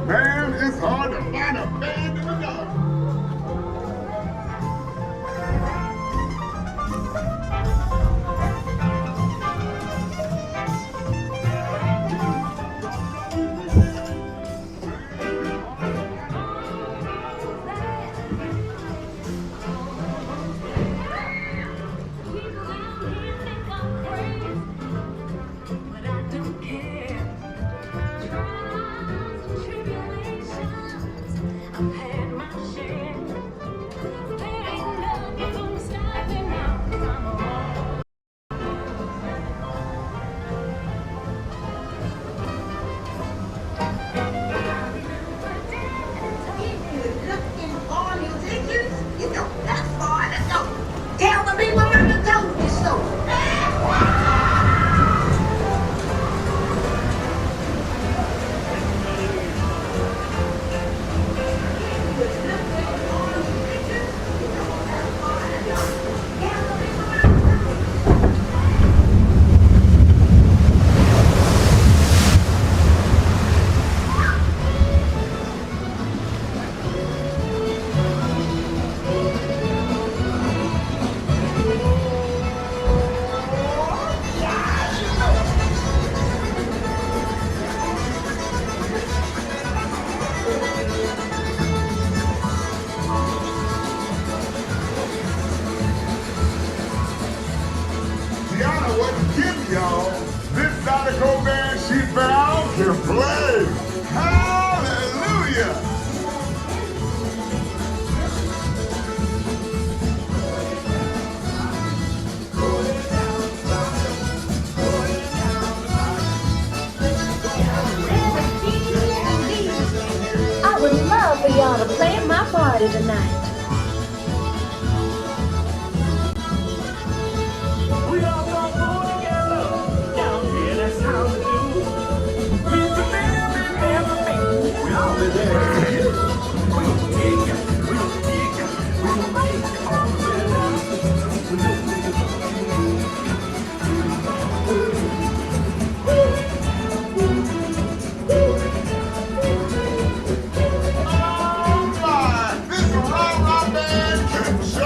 Speaker 6: Man, it's
Speaker 5: party tonight.
Speaker 10: We all gonna pull together down here, that's how we do. We believe in everything. We all be there. We gon' take it, we gon' take it, we gon' make it all the way down.
Speaker 6: Alright, this is Rock Band can show.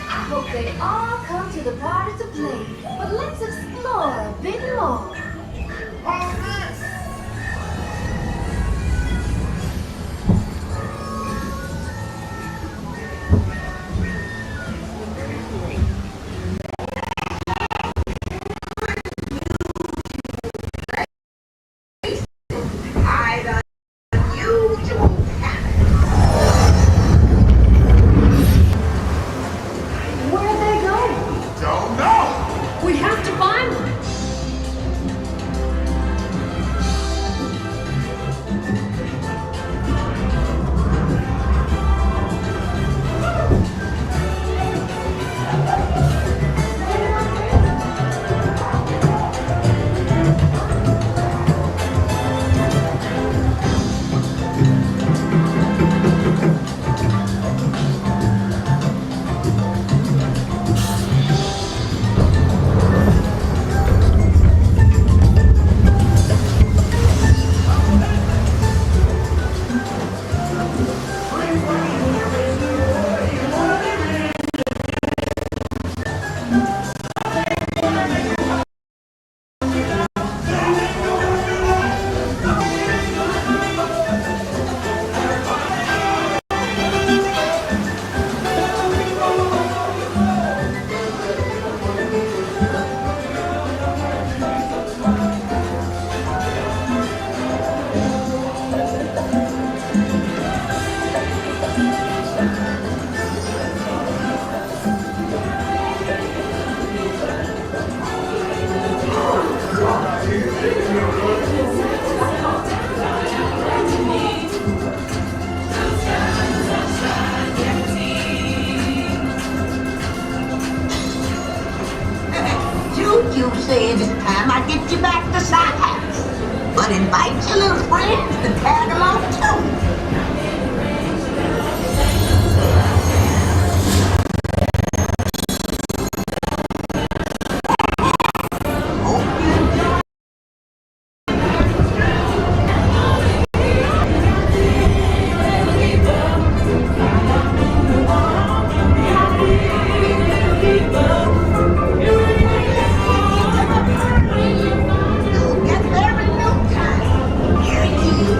Speaker 5: I hope they all come to the party to play, but let's explore a bit more.
Speaker 4: Hide unusual talent.
Speaker 5: Where are they going?
Speaker 6: Don't know.
Speaker 5: We have to find them.
Speaker 7: You said it's time I get you back to science. But invite your little friends to tag along too. You'll get there in no time. Guaranteed.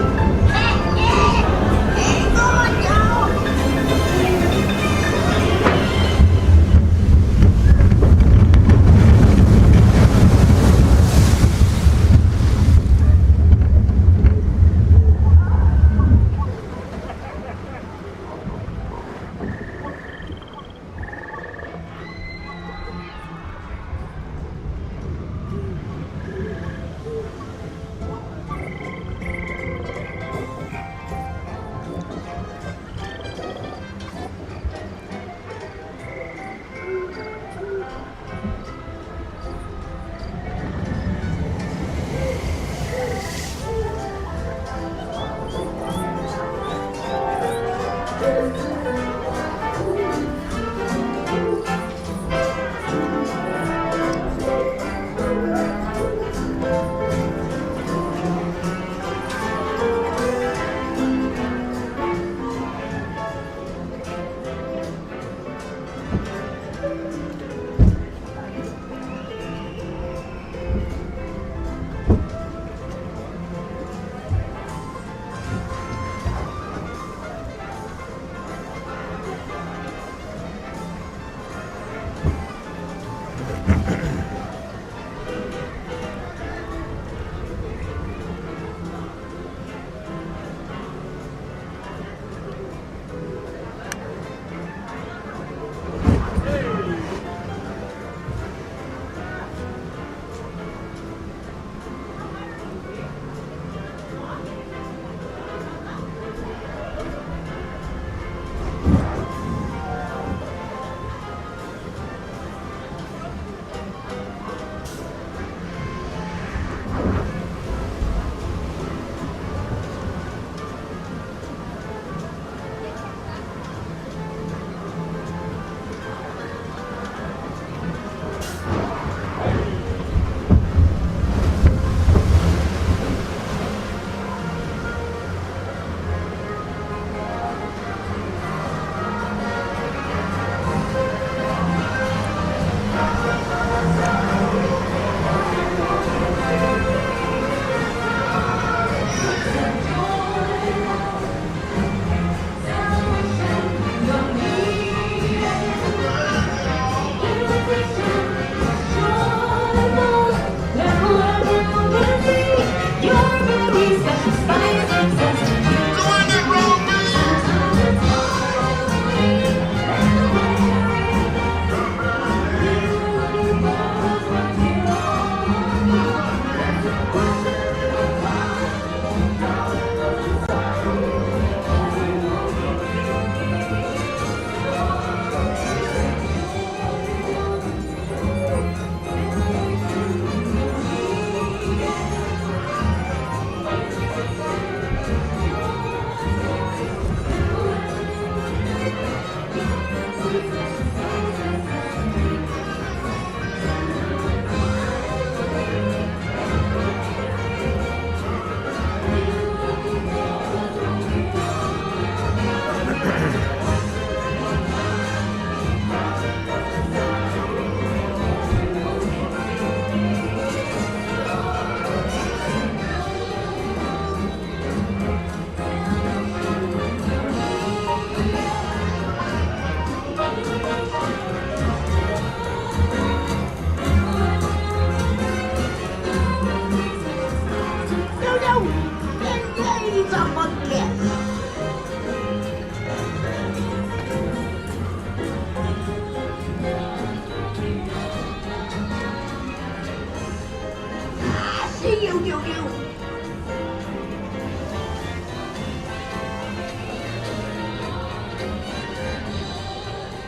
Speaker 4: See you.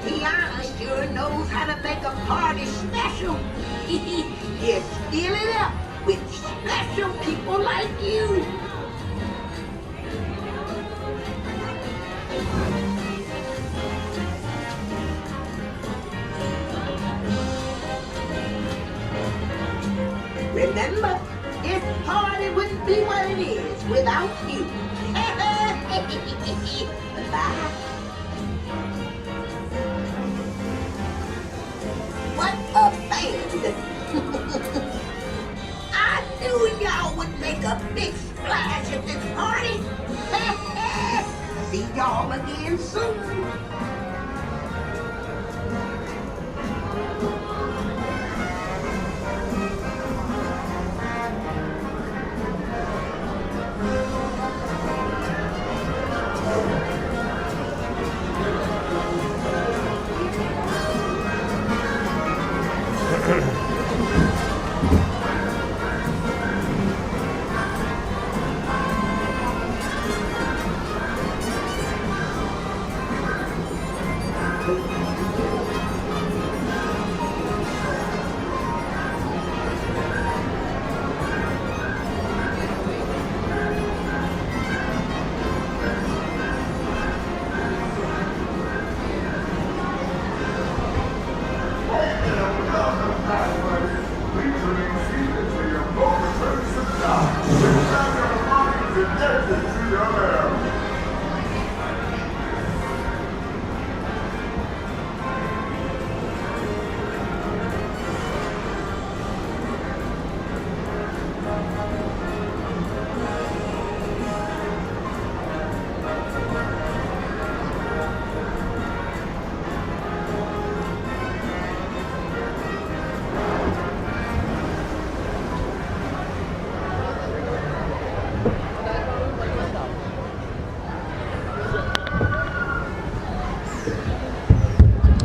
Speaker 4: Tiana sure knows how to make a party special. Just fill it up with special people like you. Remember, this party wouldn't be what it is without you. Bye. What a band! I knew y'all would make a big splash at this party. See y'all again soon.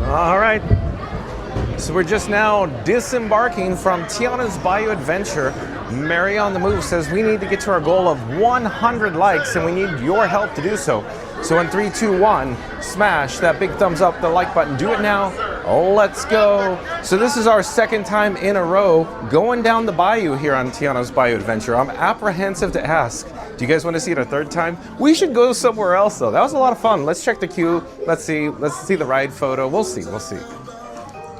Speaker 1: All right, so we're just now disembarking from Tiana's Bayou adventure. Mary on the Move says we need to get to our goal of 100 likes and we need your help to do so. So in 3, 2, 1, smash that big thumbs up, the like button. Do it now. Let's go. So this is our second time in a row going down the bayou here on Tiana's Bayou adventure. I'm apprehensive to ask, do you guys want to see it a third time? We should go somewhere else though. That was a lot of fun. Let's check the queue. Let's see the ride photo. We'll see.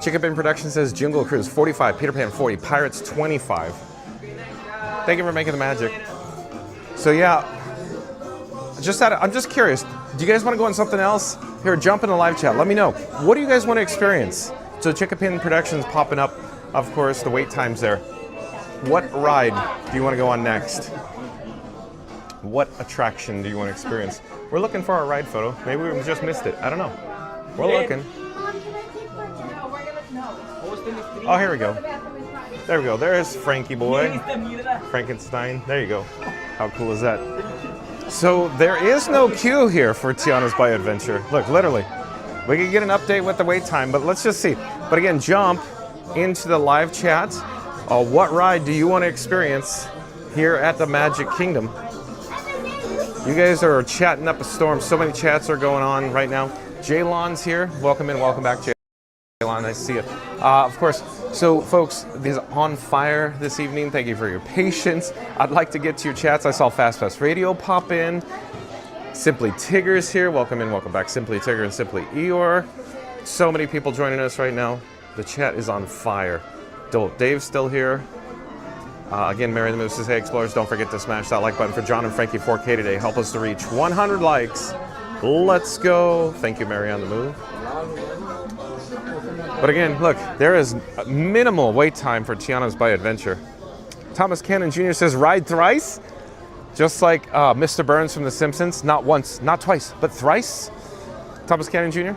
Speaker 1: Chicken Bin Production says Jungle Cruise 45, Peter Pan 40, Pirates 25. Thank you for making the magic. So yeah, I'm just curious. Do you guys want to go on something else? Here, jump in the live chat. Let me know. What do you guys want to experience? So Chicken Bin Productions popping up, of course, the wait time's there. What ride do you want to go on next? What attraction do you want to experience? We're looking for our ride photo. Maybe we just missed it. I don't know. We're looking. Oh, here we go. There we go. There's Frankie boy. Frankenstein. There you go. How cool is that? So there is no queue here for Tiana's Bayou Adventure. Look, literally. We can get an update with the wait time, but let's just see. But again, jump into the live chat. What ride do you want to experience here at the Magic Kingdom? You guys are chatting up a storm. So many chats are going on right now. Jaylon's here. Welcome in. Welcome back, Jaylon. Nice to see you. Of course. So, folks, this is on fire this evening. Thank you for your patience. I'd like to get to your chats. I saw Fast Pass Radio pop in. Simply Tigger's here. Welcome in, welcome back. Simply Tigger and Simply Eeyore. So many people joining us right now. The chat is on fire. Dave's still here. Again, Mary the Moose says, hey, Explorers, don't forget to smash that like button for John and Frankie 4K today. Help us to reach 100 likes. Let's go. Thank you, Mary on the Move. But again, look, there is minimal wait time for Tiana's Bayou Adventure. Thomas Cannon Jr. says, ride thrice? Just like Mr. Burns from The Simpsons, not once, not twice, but thrice? Thomas Cannon Jr.?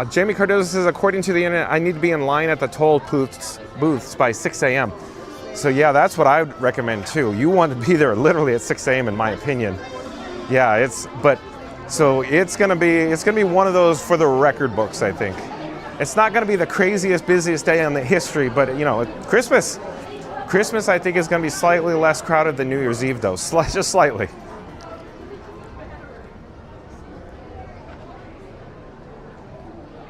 Speaker 1: Jamie Cardozo says, according to the internet, I need to be in line at the toll booths by 6 a.m. So yeah, that's what I would recommend too. You want to be there literally at 6 a.m. in my opinion. Yeah, so it's gonna be one of those for the record books, I think. It's not gonna be the craziest, busiest day on the history, but you know, Christmas Christmas, I think, is going to be slightly less crowded than New Year's Eve, though. Just slightly.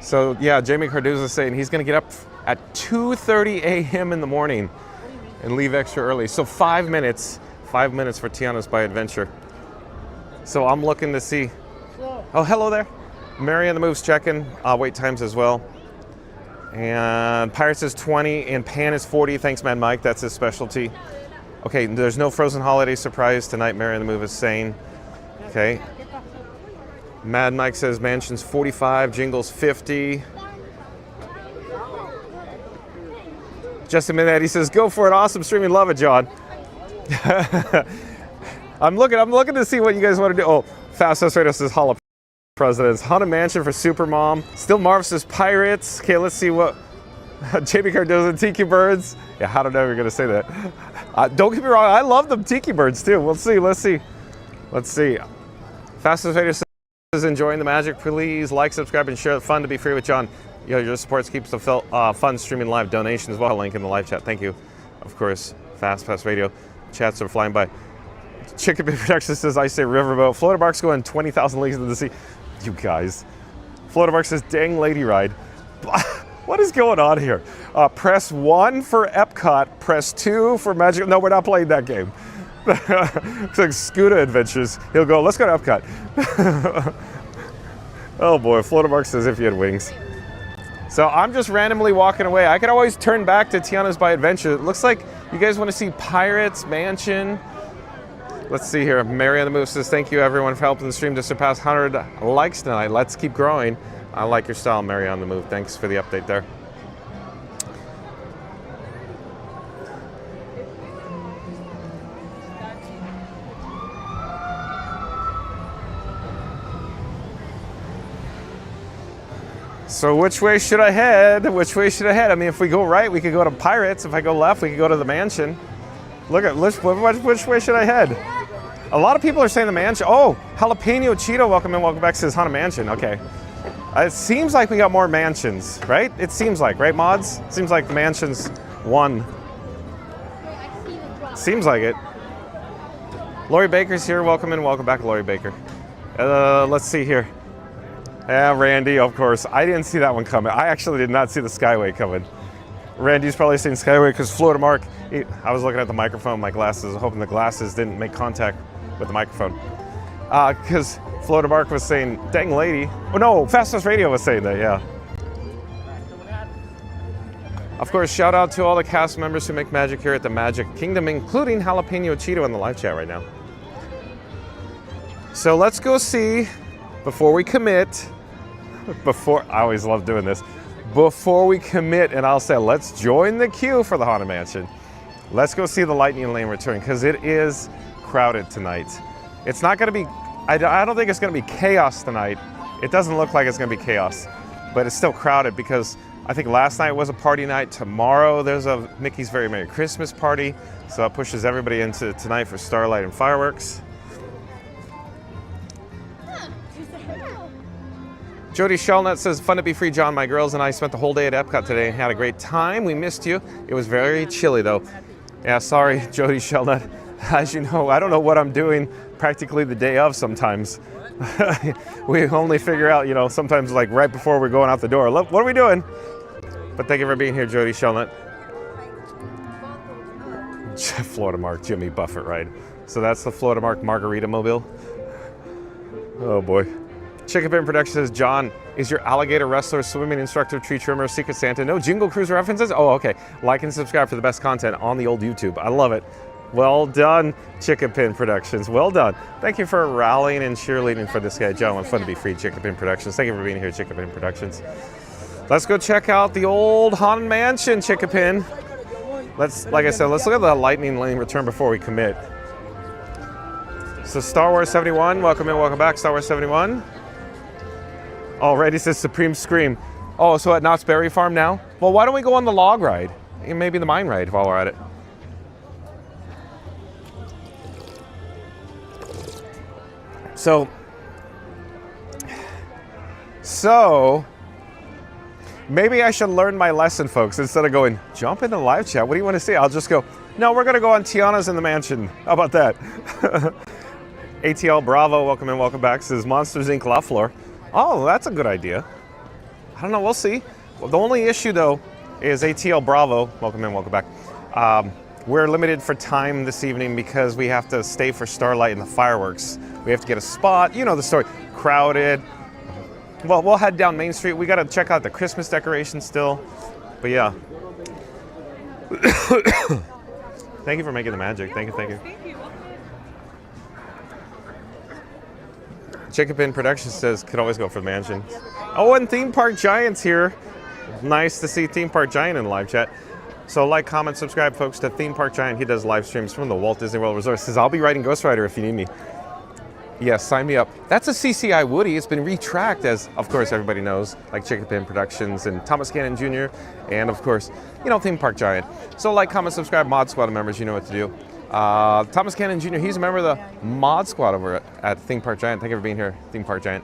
Speaker 1: So, yeah, Jamie Cardoza is saying he's going to get up at 2:30 a.m. in the morning and leave extra early. So 5 minutes for Tiana's by Adventure. So I'm looking to see. Oh, hello there. Mary on the Move's checking. Wait times as well. And Pirates is 20 and Pan is 40. Thanks, Mad Mike. That's his specialty. Okay, there's no Frozen Holiday surprise tonight, Mary on the Move is saying. Okay. Mad Mike says Mansion's 45, Jingle's 50. Justin Minette, he says, go for it. Awesome streaming. Love it, John. I'm looking to see what you guys want to do. Oh, Fast Radio says Hall of Presidents. Haunted Mansion for Supermom. Still Marv says Pirates. Okay, let's see what JB Cardoza, Tiki Birds. Yeah, I don't know if you're going to say that. Don't get me wrong, I love them Tiki Birds too. We'll see, let's see. Fastest Radio says enjoying the magic. Please like, subscribe, and share. Fun to be free with John. Your support keeps the fun streaming live. Donations as well. Link in the live chat. Thank you. Of course, Fast Radio. Chats are flying by. Chicken Bit Production says, I say riverboat. Florida Bark's going 20,000 leagues into the sea. You guys. Florida Bark says, dang lady ride. What is going on here? Press 1 for Epcot. Press 2 for Magic. No, we're not playing that game. It's like Scuda Adventures. He'll go, let's go to Epcot. Oh boy, Florida Bark says if you had wings. So I'm just randomly walking away. I could always turn back to Tiana's by Adventure. It looks like you guys want to see Pirates, Mansion. Let's see here. Mary on the Move says, thank you everyone for helping the stream to surpass 100 likes tonight. Let's keep growing. I like your style, Mary on the Move. Thanks for the update there. So which way should I head? Which way should I head? I mean, if we go right, we could go to Pirates. If I go left, we could go to the Mansion. Look at, which way should I head? A lot of people are saying the Mansion. Oh, Jalapeno Cheeto, welcome in, welcome back, says Haunted Mansion. Okay. It seems like we got more mansions, right? It seems like, right, mods? It seems like the Mansion's won. Seems like it. Lori Baker's here. Welcome in, welcome back, Lori Baker. Let's see here. Yeah, Randy, of course. I didn't see that one coming. I actually did not see the Skyway coming. Randy's probably seen Skyway because Florida Mark, I was looking at the microphone, my glasses, hoping the glasses didn't make contact with the microphone. Because Florida Mark was saying, dang lady. Oh no, Fastest Radio was saying that, yeah. Of course, shout out to all the cast members who make magic here at the Magic Kingdom, including Jalapeno Cheeto in the live chat right now. So let's go see, before we commit, I always love doing this, before we commit, and I'll say, let's join the queue for the Haunted Mansion. Let's go see the Lightning Lane return, because it is crowded tonight. It's not going to be, I don't think it's going to be chaos tonight. It doesn't look like it's going to be chaos, but it's still crowded because I think last night was a party night. Tomorrow there's a Mickey's Very Merry Christmas party, so that pushes everybody into tonight for Starlight and fireworks. Jody Shellnut says, fun to be free, John. My girls and I spent the whole day at Epcot today and had a great time. We missed you. It was very chilly, though. Yeah, sorry, Jody Shellnut. As you know, I don't know what I'm doing practically the day of sometimes. We only figure out, you know, sometimes like right before we're going out the door. Look, what are we doing? But thank you for being here, Jody Shellnut. Florida Mark, Jimmy Buffett ride. So that's the Florida Mark Margarita Mobile. Oh, boy. Chicken Pin Production says, John, is your alligator wrestler, swimming instructor, tree trimmer, Secret Santa? No Jingle Cruise references? Oh, okay. Like and subscribe for the best content on the old YouTube. I love it. Well done, Chicken Pin Productions. Well done. Thank you for rallying and cheerleading for this guy, John. Fun to be free, Chicken Pin Productions. Thank you for being here, Chicken Pin Productions. Let's go check out the old Haunted Mansion, Chicken Pin. Let's, like I said, let's look at the Lightning Lane return before we commit. So Star Wars 71, welcome in, welcome back, Star Wars 71. Oh, Randy says Supreme Scream. Oh, so at Knott's Berry Farm now? Well, why don't we go on the log ride? Maybe the mine ride while we're at it. So maybe I should learn my lesson, folks. Instead of going, jump in the live chat. What do you want to see? I'll just go, No, we're gonna go on Tiana's in the mansion. How about that? ATL Bravo, welcome in, welcome back. Says Monsters Inc. La Flor. Oh, that's a good idea. I don't know, we'll see. Well, the only issue though is ATL Bravo, welcome in, welcome back. We're limited for time this evening because we have to stay for Starlight and the fireworks. We have to get a spot, you know the story, crowded. Well, we'll head down Main Street. We gotta check out the Christmas decorations still, but yeah. Thank you for making the magic, thank you, thank you. Chicken Pin Productions says, could always go for the mansion. Oh, and Theme Park Giant's here. Nice to see Theme Park Giant in live chat. So like, comment, subscribe, folks, to Theme Park Giant. He does live streams from the Walt Disney World Resort. Says, I'll be riding Ghost Rider if you need me. Yes, sign me up. That's a CCI Woody. It's been retracked, as, of course, everybody knows, like Chicken Pin Productions and Thomas Cannon Jr. And, of course, you know, Theme Park Giant. So like, comment, subscribe, Mod Squad members, you know what to do. Thomas Cannon Jr., he's a member of the Mod Squad over at Theme Park Giant. Thank you for being here, Theme Park Giant.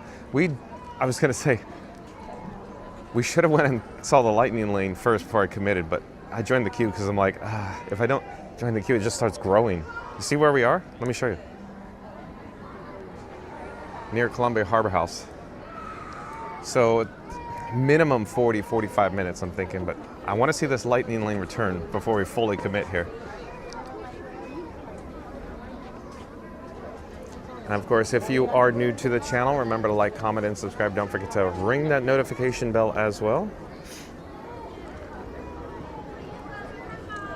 Speaker 1: I was going to say, we should have went and saw the lightning lane first before I committed, but I joined the queue because I'm like, if I don't join the queue, it just starts growing. You see where we are? Let me show you. Near Columbia Harbor House. So minimum 40, 45 minutes, I'm thinking, but I want to see this lightning lane return before we fully commit here. And of course, if you are new to the channel, remember to like, comment, and subscribe. Don't forget to ring that notification bell as well.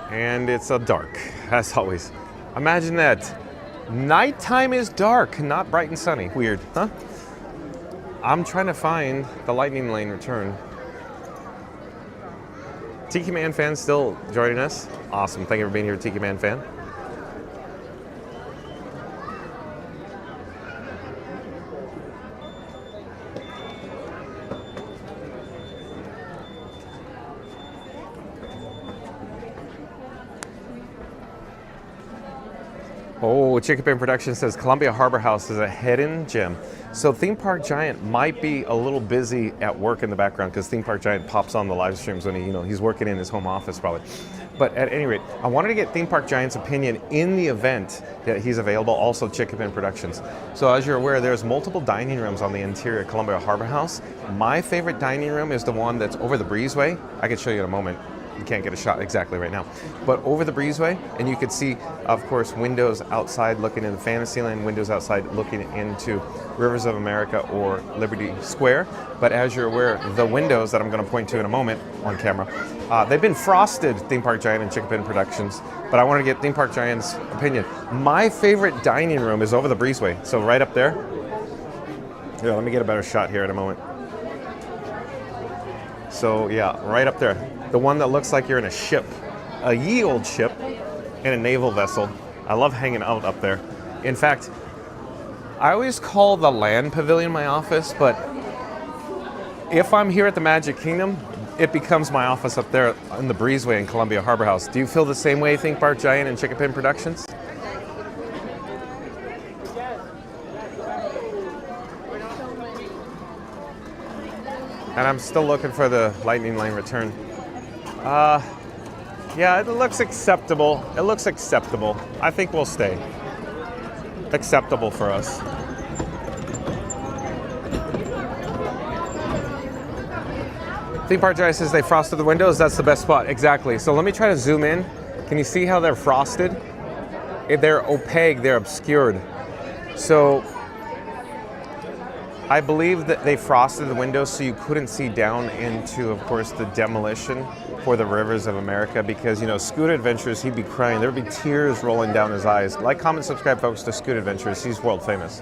Speaker 1: And it's a dark, as always. Imagine that. Nighttime is dark, not bright and sunny. Weird, huh? I'm trying to find the lightning lane return. Tiki Man fan still joining us. Awesome, thank you for being here, Tiki Man fan. Oh, Chicken Pin Production says Columbia Harbor House is a hidden gem. So Theme Park Giant might be a little busy at work in the background because Theme Park Giant pops on the live streams when he's working in his home office probably. But at any rate, I wanted to get Theme Park Giant's opinion in the event that he's available, also Chicken Pin Productions. So as you're aware, there's multiple dining rooms on the interior of Columbia Harbor House. My favorite dining room is the one that's over the breezeway. I can show you in a moment. You can't get a shot exactly right now, but over the breezeway, and you could see, of course, windows outside looking into Fantasyland, windows outside looking into Rivers of America or Liberty Square. But as you're aware, the windows that I'm going to point to in a moment on camera, they've been frosted, Theme Park Giant and Chicken Pin Productions, but I want to get Theme Park Giant's opinion. My favorite dining room is over the breezeway, so right up there. Here, let me get a better shot here in a moment. So yeah, right up there. The one that looks like you're in a ship, a ye old ship in a naval vessel. I love hanging out up there. In fact, I always call the land pavilion my office, but if I'm here at the Magic Kingdom, it becomes my office up there in the breezeway in Columbia Harbor House. Do you feel the same way, Theme Park Giant and Chicken Pin Productions? And I'm still looking for the lightning lane return. Yeah, it looks acceptable. It looks acceptable. I think we'll stay. Acceptable for us. Theme Park Giant says they frosted the windows. That's the best spot. Exactly. So let me try to zoom in. Can you see how they're frosted? They're opaque. They're obscured. So I believe that they frosted the windows so you couldn't see down into, of course, the demolition for the Rivers of America because, Scoot Adventures, he'd be crying. There'd be tears rolling down his eyes. Like, comment, subscribe, folks, to Scoot Adventures. He's world famous.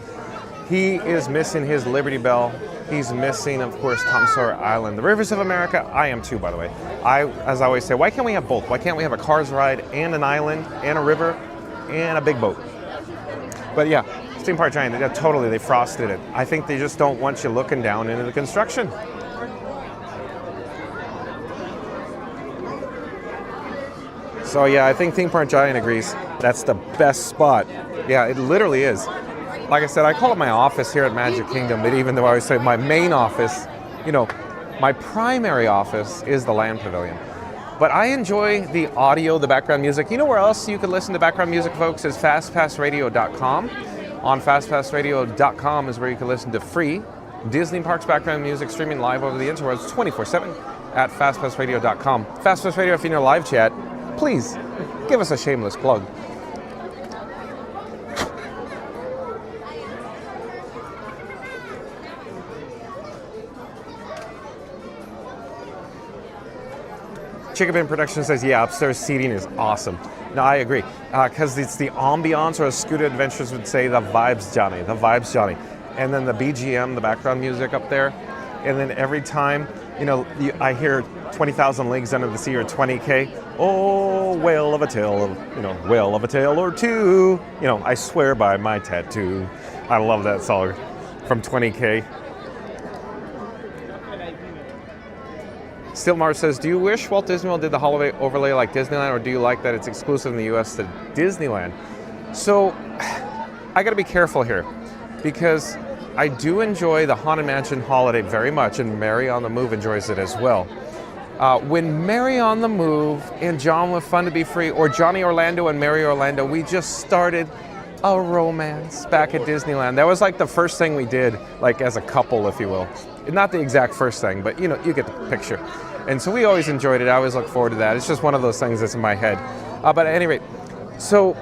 Speaker 1: He is missing his Liberty Bell. He's missing, of course, Tom Sawyer Island. The Rivers of America, I am too, by the way. As I always say, why can't we have both? Why can't we have a Cars ride and an island and a river and a big boat? But yeah, Theme Park Giant, they frosted it. I think they just don't want you looking down into the construction. So yeah, I think Theme Park Giant agrees. That's the best spot. Yeah, it literally is. Like I said, I call it my office here at Magic Kingdom, but even though I always say my main office, my primary office is the Land Pavilion. But I enjoy the audio, the background music. You know where else you can listen to background music, folks, is fastpassradio.com. On fastpassradio.com is where you can listen to free Disney Parks background music streaming live over the interwebs 24/7 at fastpassradio.com. Fastpass Radio, if you're in a live chat, please give us a shameless plug. Chickabin Production says, yeah, upstairs seating is awesome. No, I agree. Because it's the ambiance, or as Scooter Adventures would say, the vibes, Johnny. The vibes, Johnny. And then the BGM, the background music up there. And then every time, I hear 20,000 Leagues Under the Sea or 20K. Oh, whale of a tale of, whale of a tale or two. I swear by my tattoo. I love that song from 20K. Still Mars says, do you wish Walt Disney World did the holiday overlay like Disneyland, or do you like that it's exclusive in the U.S. to Disneyland? So, I gotta be careful here, because I do enjoy the Haunted Mansion holiday very much, and Mary on the Move enjoys it as well. When Mary on the Move and John with Fun to Be Free, or Johnny Orlando and Mary Orlando, we just started a romance back at Disneyland. That was like the first thing we did, like as a couple, if you will. Not the exact first thing, but you get the picture. And so we always enjoyed it. I always look forward to that. It's just one of those things that's in my head. But at any rate, so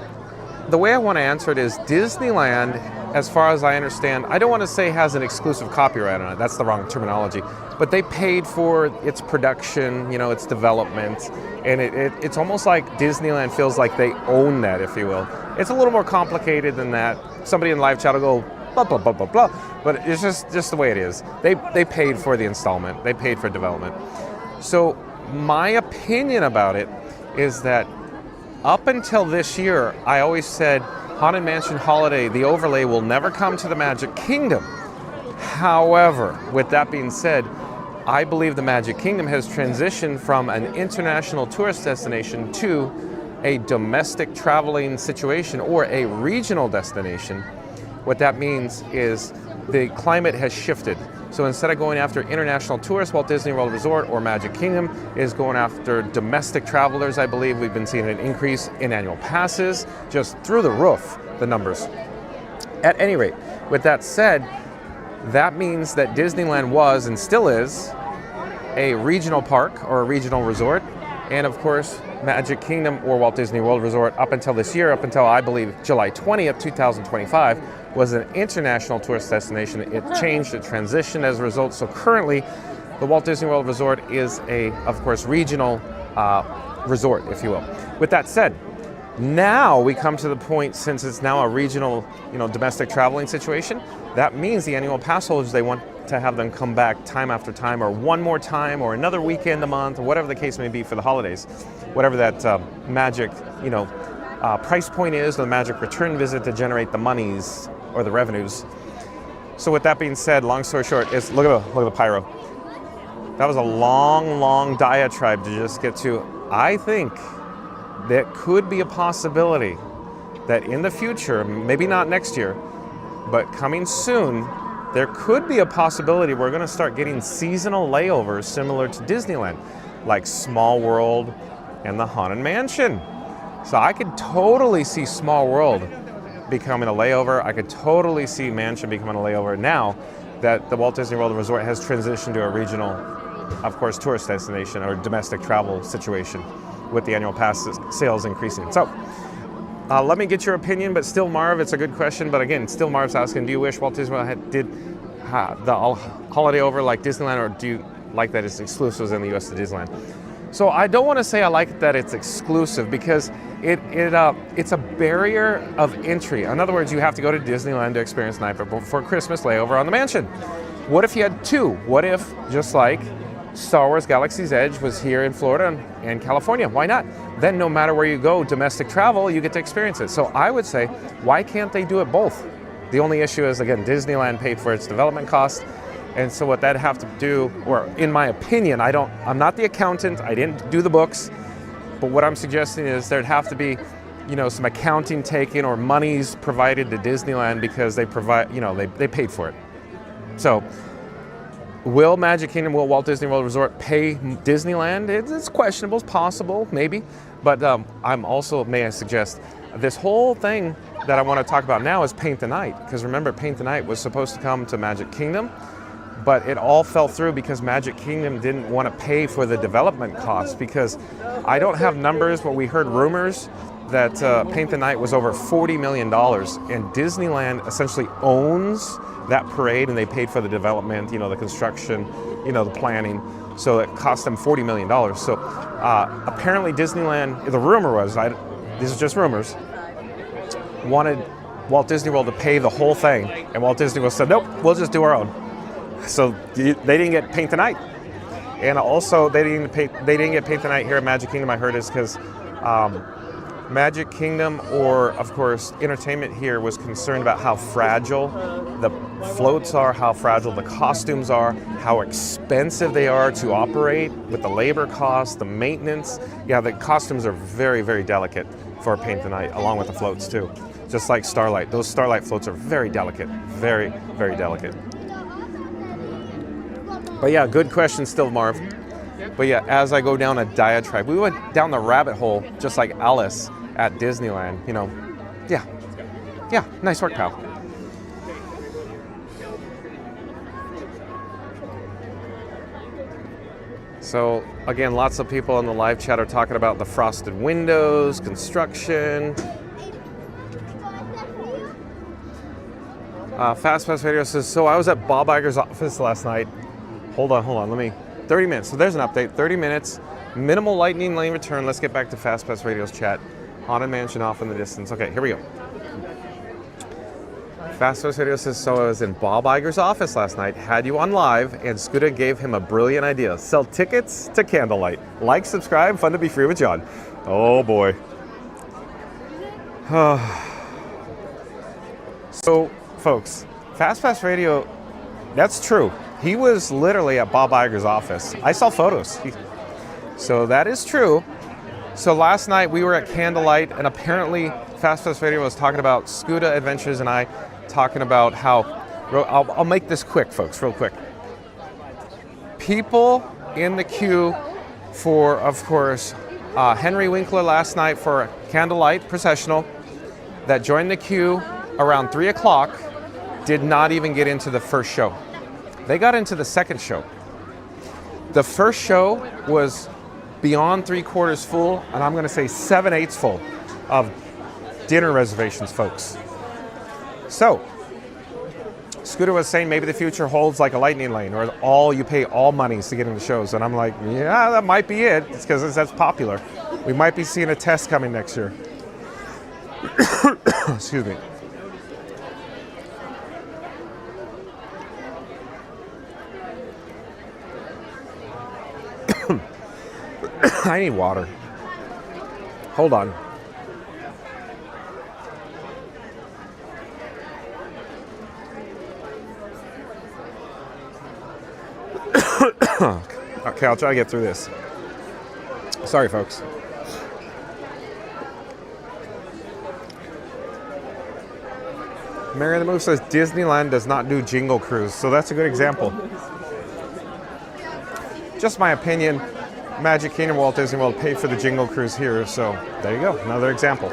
Speaker 1: the way I want to answer it is Disneyland, as far as I understand, I don't want to say has an exclusive copyright on it. That's the wrong terminology. But they paid for its production, its development. And it's almost like Disneyland feels like they own that, if you will. It's a little more complicated than that. Somebody in live chat will go, blah, blah, blah, blah, blah. But it's just the way it is. They paid for the installment. They paid for development. So my opinion about it is that up until this year, I always said Haunted Mansion Holiday, the overlay, will never come to the Magic Kingdom. However, with that being said, I believe the Magic Kingdom has transitioned from an international tourist destination to a domestic traveling situation, or a regional destination. What that means is the climate has shifted. So instead of going after international tourists, Walt Disney World Resort or Magic Kingdom is going after domestic travelers. I believe we've been seeing an increase in annual passes, just through the roof, the numbers. At any rate, with that said, that means that Disneyland was, and still is, a regional park or a regional resort. And of course, Magic Kingdom or Walt Disney World Resort, up until this year, up until I believe July 20th, 2025, was an international tourist destination. It changed, it transitioned as a result. So currently, the Walt Disney World Resort is of course, regional resort, if you will. With that said, now we come to the point, since it's now a regional, domestic traveling situation, that means the annual pass holders, they want to have them come back time after time, or one more time, or another weekend a month, or whatever the case may be for the holidays, whatever that magic, price point is, or the magic return visit to generate the monies or the revenues. So with that being said, long story short, is look at the pyro. That was a long diatribe to just get to. I think that could be a possibility that in the future, maybe not next year, but coming soon, there could be a possibility we're going to start getting seasonal layovers similar to Disneyland, like Small World and the Haunted Mansion. So I could totally see Small World becoming a layover. I could totally see Mansion becoming a layover now that the Walt Disney World Resort has transitioned to a regional, of course, tourist destination or domestic travel situation, with the annual pass sales increasing. So let me get your opinion, but still, Marv, it's a good question. But again, still Marv's asking, do you wish Walt Disney World did the holiday over like Disneyland, or do you like that it's exclusive in the U.S. to Disneyland? So I don't want to say I like that it's exclusive, because it's a barrier of entry. In other words, you have to go to Disneyland to experience Night Before Christmas layover on the Mansion. What if you had two? What if, just like Star Wars Galaxy's Edge was here in Florida and California? Why not? Then no matter where you go, domestic travel, you get to experience it. So I would say, why can't they do it both? The only issue is, again, Disneyland paid for its development costs. And so what that'd have to do, or in my opinion, I'm not the accountant, I didn't do the books, but what I'm suggesting is there'd have to be, some accounting taken or monies provided to Disneyland, because they provide, they paid for it. So will Magic Kingdom, will Walt Disney World Resort pay Disneyland? It's questionable, it's possible, maybe. But I'm also, may I suggest, this whole thing that I want to talk about now is Paint the Night. Because remember, Paint the Night was supposed to come to Magic Kingdom, but it all fell through because Magic Kingdom didn't want to pay for the development costs. Because I don't have numbers, but we heard rumors that Paint the Night was over $40 million. And Disneyland essentially owns that parade, and they paid for the development, the construction, the planning. So it cost them $40 million. So apparently Disneyland, the rumor was, these are just rumors, wanted Walt Disney World to pay the whole thing. And Walt Disney World said, nope, we'll just do our own. So they didn't get Paint the Night. And also they didn't get Paint the Night here at Magic Kingdom, I heard, is because Magic Kingdom, or of course entertainment here, was concerned about how fragile the floats are, how fragile the costumes are, how expensive they are to operate with the labor costs, the maintenance. Yeah, the costumes are very, very delicate for Paint the Night, along with the floats too. Just like Starlight. Those Starlight floats are very delicate, very, very delicate. But yeah, good question still, Marv. But yeah, as I go down a diatribe, we went down the rabbit hole just like Alice at Disneyland, Yeah, nice work, pal. So again, lots of people in the live chat are talking about the frosted windows, construction. Fast Pass Radio says, so I was at Bob Iger's office last night. Hold on, 30 minutes. So there's an update, 30 minutes, minimal lightning lane return. Let's get back to Fast Pass Radio's chat. Haunted Mansion off in the distance. Okay, here we go. Fast Pass Radio says, so I was in Bob Iger's office last night, had you on live, and Scooter gave him a brilliant idea. Sell tickets to candlelight. Like, subscribe, fun to be free with John. Oh boy. So, folks, Fast Pass Radio, that's true. He was literally at Bob Iger's office. I saw photos. So that is true. So last night we were at Candlelight, and apparently Fast Pass Radio was talking about Scuda Adventures and I talking about how, I'll make this quick, folks, real quick. People in the queue for, of course, Henry Winkler last night for Candlelight Processional that joined the queue around 3 o'clock did not even get into the first show. They got into the second show. The first show was beyond 3/4 full, and I'm going to say 7/8 full of dinner reservations, folks. So, Scooter was saying maybe the future holds like a lightning lane, or you pay all monies to get into shows, and I'm like, yeah, that might be it. It's because that's popular. We might be seeing a test coming next year. Excuse me. I need water. Hold on. Okay, I'll try to get through this. Sorry, folks. Mary the Move says Disneyland does not do Jingle Cruise, so that's a good example. Just my opinion. Magic Kingdom, Walt Disney World paid for the Jingle Cruise here, so there you go, another example.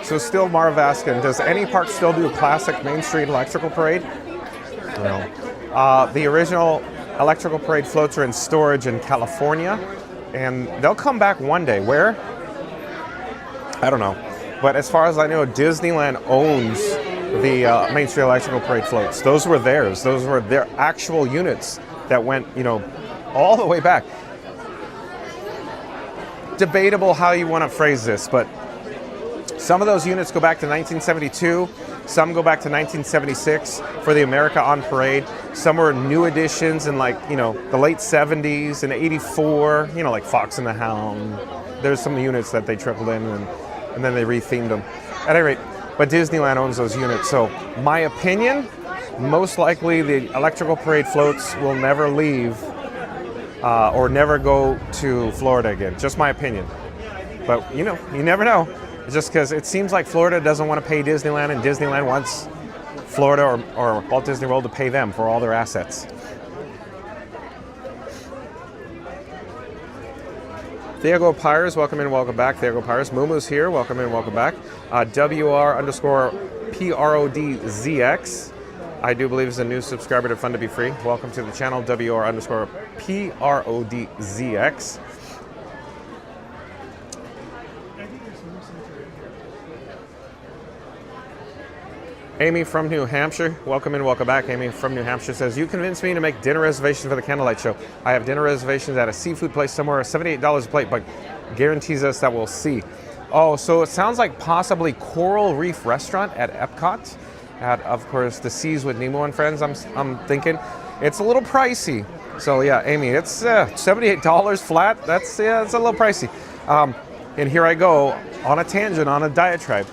Speaker 1: So still Marv asking, does any park still do a classic Main Street electrical parade? No. The original electrical parade floats are in storage in California, and they'll come back one day. Where? I don't know. But as far as I know, Disneyland owns the Main Street electrical parade floats. Those were theirs. Those were their actual units that went, all the way back. Debatable how you want to phrase this, but some of those units go back to 1972. Some go back to 1976 for the America on Parade. Some were new additions in the late 70s and 84, like Fox and the Hound. There's some units that they trickled in and then they rethemed them. At any rate, but Disneyland owns those units. So my opinion, most likely the electrical parade floats will never leave or never go to Florida again. Just my opinion. But you know, you never know. Just because it seems like Florida doesn't want to pay Disneyland, and Disneyland wants Florida or Walt Disney World to pay them for all their assets. Thiago Pires, welcome in, welcome back. Thiago Pires. Mumu's here, welcome in, welcome back. WR_PRODZX. I do believe is a new subscriber to Fun to Be Free. Welcome to the channel, WR_PRODZX. Amy from New Hampshire, welcome in, welcome back. Amy from New Hampshire says, you convinced me to make dinner reservations for the candlelight show. I have dinner reservations at a seafood place somewhere, $78 a plate, but guarantees us that we'll see. Oh, so it sounds like possibly Coral Reef Restaurant at Epcot. At, of course, the Seas with Nemo and Friends, I'm thinking. It's a little pricey. So yeah, Amy, it's $78 flat. That's it's a little pricey. And here I go on a tangent, on a diatribe.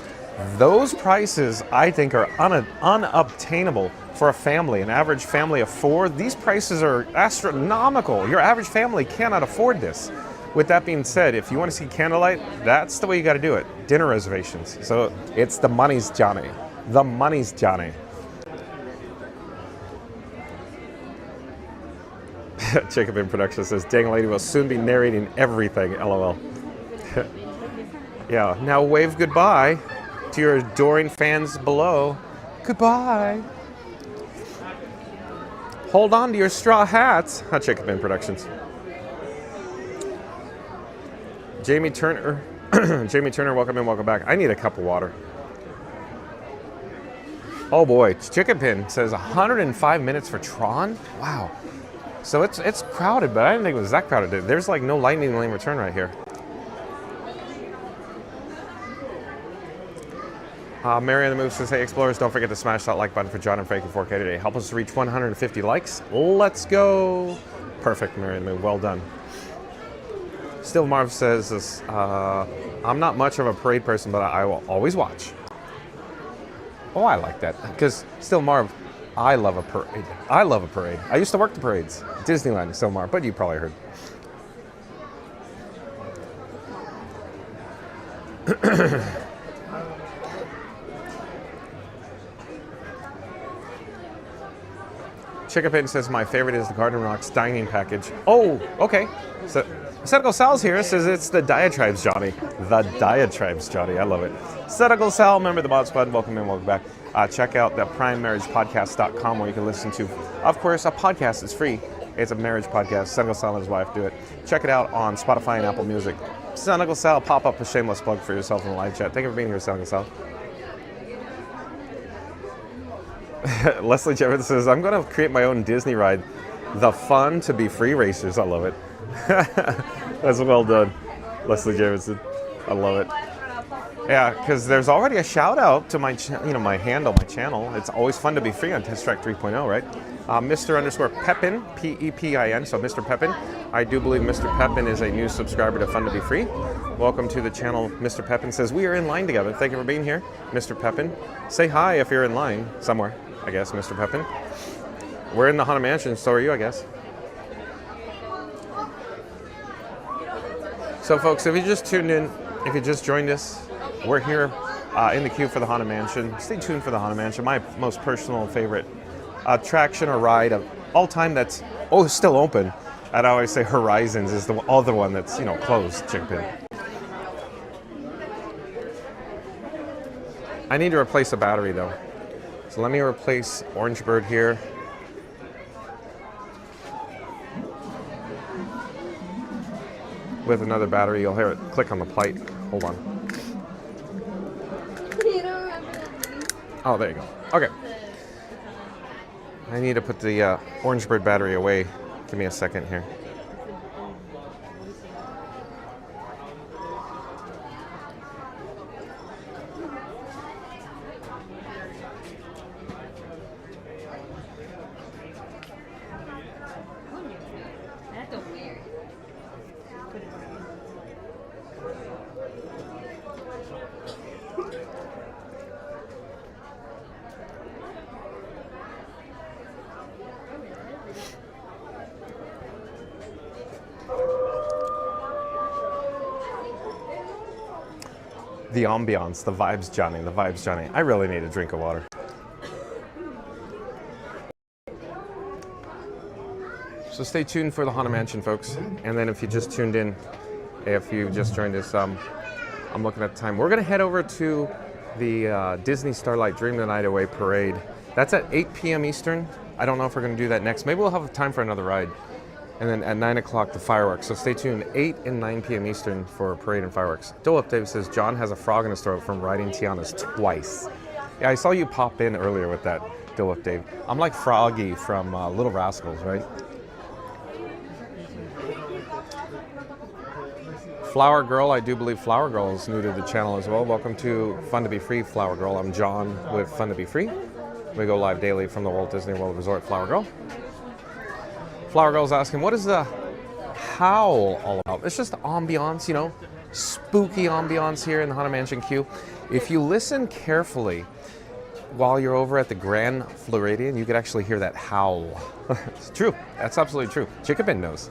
Speaker 1: Those prices, I think, are unobtainable for a family, an average family of 4. These prices are astronomical. Your average family cannot afford this. With that being said, if you want to see candlelight, that's the way you got to do it. Dinner reservations. So it's the money's Johnny. The money's Johnny. Jacob in production says, dang lady will soon be narrating everything, LOL. Yeah, now wave goodbye to your adoring fans below. Goodbye. Hold on to your straw hats. Jacob in Productions. Jamie Turner. Jamie Turner, welcome in, welcome back. I need a cup of water. Oh boy, Chicken Pin says 105 minutes for Tron? Wow. So it's crowded, but I didn't think it was that crowded. There's like no Lightning Lane return right here. Mary on the Move says, hey Explorers, don't forget to smash that like button for John and Frankie 4K today. Help us reach 150 likes. Let's go. Perfect, Mary on the Move, well done. Still Marv says this, I'm not much of a parade person, but I will always watch. Oh, I like that. Because Still Marv, I love a parade. I love a parade. I used to work the parades. Disneyland, Still Marv, but you probably heard. Chickapin says my favorite is the Garden Rocks dining package. Oh, okay. So Setical Sal's here, says it's the Diatribes, Johnny. The Diatribes, Johnny. I love it. Setical Sal, member of the Mod Squad. Welcome in, welcome back. Check out the primemarriagepodcast.com where you can listen to, of course, a podcast. It's free. It's a marriage podcast. Setical Sal and his wife do it. Check it out on Spotify and Apple Music. Setical Sal, pop up a shameless plug for yourself in the live chat. Thank you for being here, Setical Sal. Leslie Jefferson says, I'm going to create my own Disney ride. The Fun to Be Free Racers. I love it. That's well done, Leslie Jefferson. I love it. Yeah, because there's already a shout out to my, my handle, my channel. It's always fun to be free on Test Track 3.0, right? Mr._Pepin, P-E-P-I-N, so Mr. Pepin. I do believe Mr. Pepin is a new subscriber to Fun to Be Free. Welcome to the channel. Mr. Pepin says, we are in line together. Thank you for being here, Mr. Pepin. Say hi if you're in line somewhere, I guess, Mr. Pepin. We're in the Haunted Mansion, so are you, I guess. So folks, if you just tuned in, if you just joined us, we're here in the queue for the Haunted Mansion. Stay tuned for the Haunted Mansion, my most personal favorite attraction or ride of all time that's still open. I'd always say Horizons is the other one that's closed. Chicken. I need to replace a battery though, so let me replace Orange Bird here. With another battery, you'll hear it click on the plate. Hold on. Oh, there you go. Okay. I need to put the Orange Bird battery away. Give me a second here. The ambiance, the vibes, Johnny, the vibes, Johnny. I really need a drink of water. So stay tuned for the Haunted Mansion, folks. And then if you just tuned in, if you just joined us, I'm looking at the time. We're going to head over to the Disney Starlight Dream the Night Away parade. That's at 8 p.m. Eastern. I don't know if we're going to do that next. Maybe we'll have time for another ride. And then at 9 o'clock, the fireworks. So stay tuned, 8 and 9 p.m. Eastern for parade and fireworks. Dole Update says, John has a frog in his throat from riding Tiana's twice. Yeah, I saw you pop in earlier with that, Dole Update. I'm like Froggy from Little Rascals, right? Flower Girl, I do believe Flower Girl is new to the channel as well. Welcome to Fun to Be Free, Flower Girl. I'm John with Fun to Be Free. We go live daily from the Walt Disney World Resort, Flower Girl. Flower Girl's asking, what is the howl all about? It's just ambiance, you know, spooky ambiance here in the Haunted Mansion queue. If you listen carefully while you're over at the Grand Floridian, you could actually hear that howl. It's true. That's absolutely true. Chickabin knows.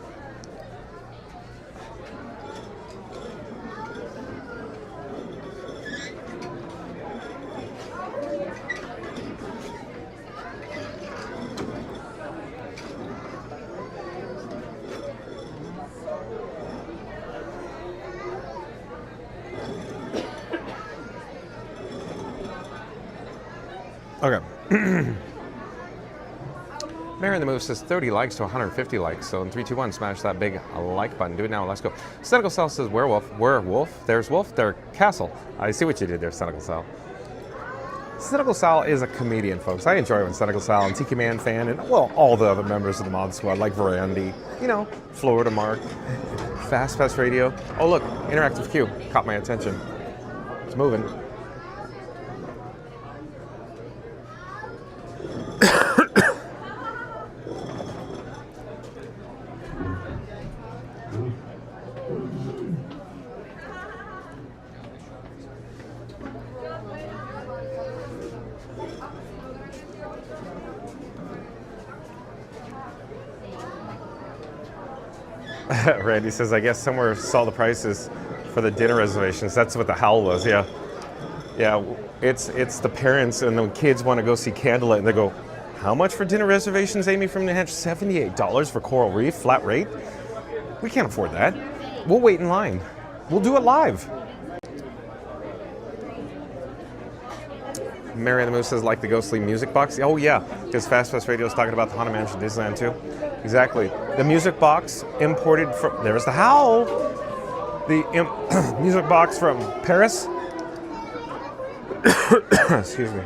Speaker 1: Okay. Mary in the Move says 30 likes to 150 likes. So in 3, 2, 1, smash that big like button. Do it now. Let's go. Cynical Cell says werewolf. Werewolf. There's wolf. There castle. I see what you did there, Cynical Cell. Cynical Sal is a comedian, folks. I enjoy when Cynical Sal and Tiki Man Fan and, well, all the other members of the Mod Squad, like Verandy, you know, Florida Mark, Fast Radio. Oh, look, Interactive Q caught my attention. It's moving. Randy says, I guess somewhere saw the prices for the dinner reservations. That's what the howl was, yeah. Yeah, it's the parents and the kids want to go see Candlelit and they go, how much for dinner reservations, Amy from New Hampshire? $78 for Coral Reef, flat rate? We can't afford that. We'll wait in line. We'll do it live. Mary and the Moose says, like the ghostly music box? Oh yeah, because Fast Radio is talking about the Haunted Mansion Disneyland too. Exactly. The music box imported from, there's the howl. The music box from Paris. Excuse me.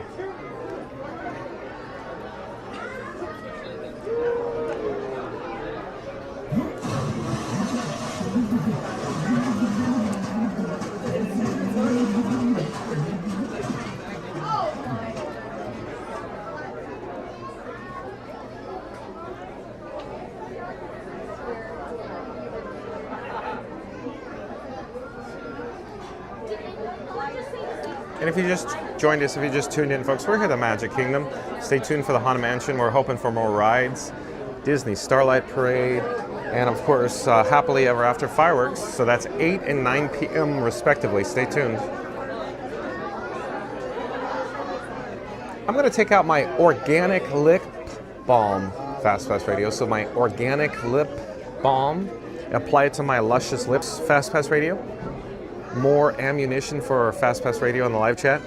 Speaker 1: And if you just joined us, if you just tuned in, folks, we're here at the Magic Kingdom. Stay tuned for the Haunted Mansion. We're hoping for more rides, Disney Starlight Parade, and of course, Happily Ever After fireworks. So that's 8 and 9 p.m. respectively. Stay tuned. I'm going to take out my organic lip balm, Fast Radio. So my organic lip balm, apply it to my luscious lips, Fast Radio. More ammunition for Fast Radio in the live chat.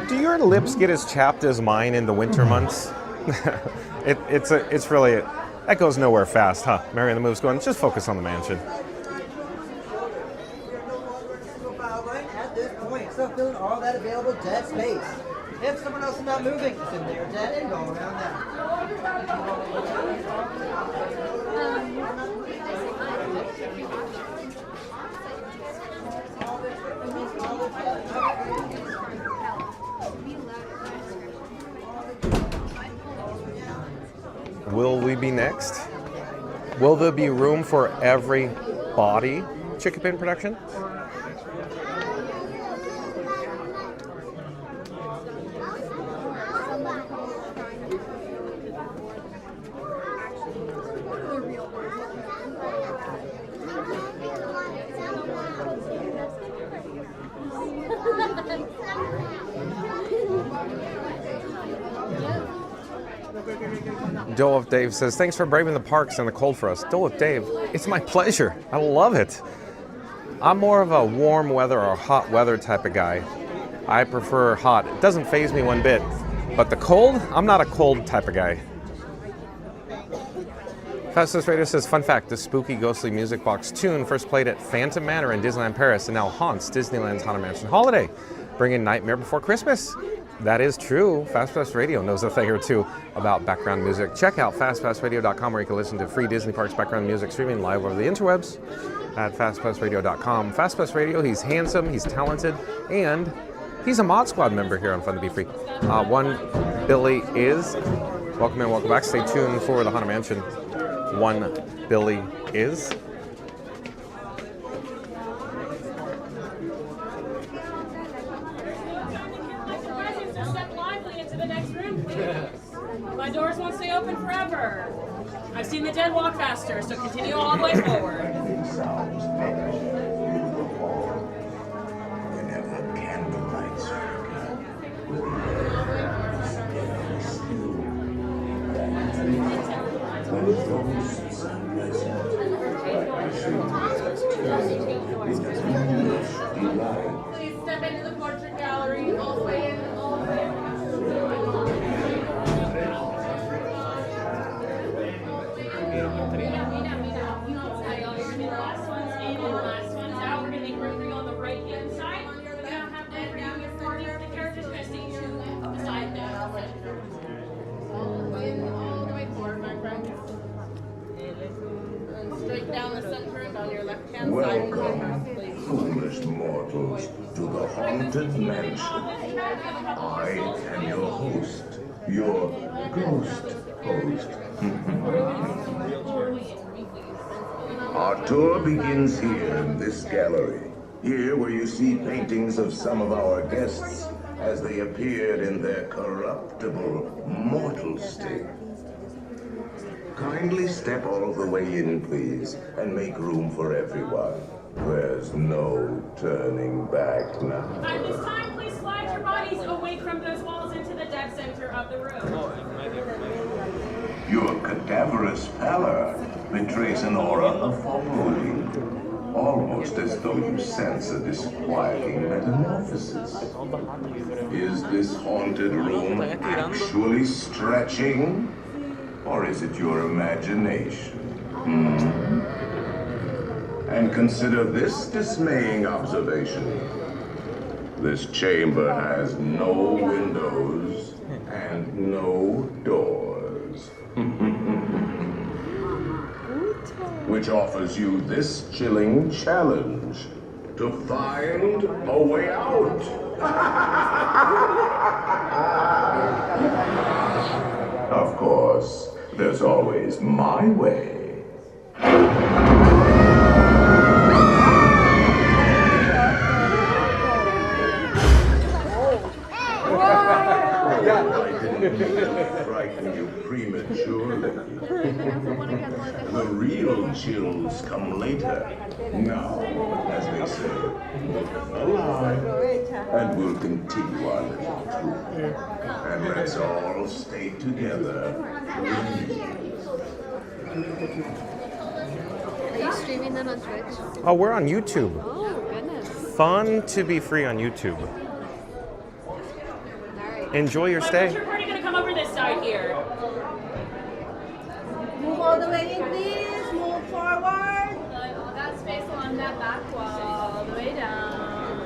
Speaker 1: Do your lips get as chapped as mine in the winter months? It's really, that goes nowhere fast, huh? Mary and the Move's going, just focus on the mansion.
Speaker 9: At this point, still filling all that available dead space. If someone else is not moving, assume they are dead and go around that.
Speaker 1: Will we be next? Will there be room for every body? Chickapin production? Dole with Dave says, thanks for braving the parks and the cold for us. Dole with Dave, it's my pleasure. I love it. I'm more of a warm weather or hot weather type of guy. I prefer hot. It doesn't faze me one bit. But the cold, I'm not a cold type of guy. Fastest Radio says, fun fact, the spooky ghostly music box tune first played at Phantom Manor in Disneyland Paris and now haunts Disneyland's Haunted Mansion Holiday, bringing Nightmare Before Christmas. That is true. Fast Radio knows a thing or two about background music. Check out fastpassradio.com where you can listen to free Disney Parks background music streaming live over the interwebs at fastpassradio.com. Fastpass Radio, he's handsome, he's talented, and he's a Mod Squad member here on Fun to Be Free. One Billy is. Welcome and welcome back. Stay tuned for the Haunted Mansion. One Billy is.
Speaker 11: Step lively into the next room, please. My doors won't stay open forever. I've seen the dead walk faster, so continue all the way forward.
Speaker 2: Please step into the portrait gallery, all the way in, all the way in. Straight down the center and on your left-hand side.
Speaker 6: Welcome, foolish mortals, to the Haunted Mansion. I am your host, your ghost host. Our tour begins here in this gallery. Here where you see paintings of some of our guests as they appeared in their corruptible, mortal state. Kindly step all the way in, please, and make room for everyone. There's no turning back now.
Speaker 11: At this time, please slide your bodies away from those walls into the dead center of the room.
Speaker 6: Your cadaverous pallor betrays an aura of foreboding, almost as though you sense a disquieting metamorphosis. Is this haunted room actually stretching? Or is it your imagination? And consider this dismaying observation. This chamber has no windows and no doors. Which offers you this chilling challenge to find a way out. Of course, there's always my way. I didn't mean to frighten you prematurely. The real chills come later. Now, as they say, look alive, and we'll continue our little tour. And let's all stay together.
Speaker 2: Are you streaming that on Twitch?
Speaker 1: Oh, we're on YouTube.
Speaker 2: Oh, goodness.
Speaker 1: Fun to be free on YouTube. Enjoy your stay.
Speaker 11: We're going to come over this side here.
Speaker 2: Move all the way in, please. Move forward. All that space along that back wall, all the way down.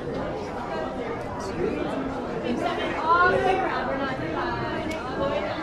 Speaker 2: Keep stepping all the way around. We're not divided. All the way down.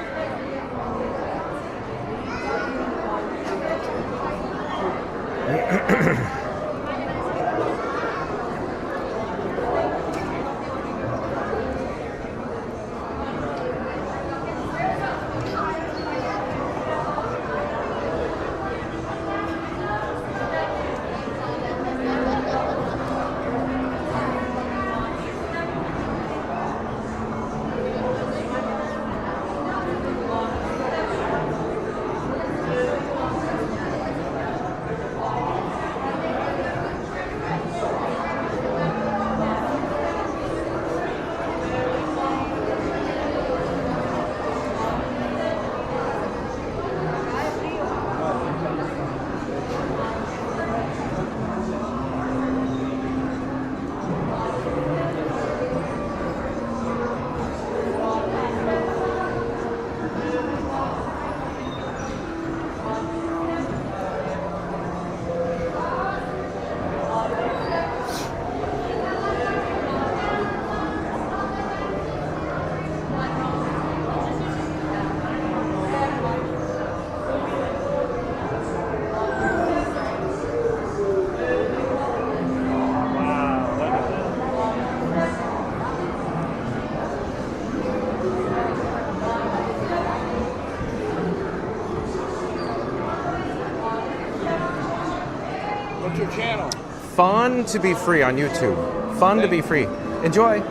Speaker 3: your channel?
Speaker 1: Fun to be free on YouTube. Fun to be free. Enjoy.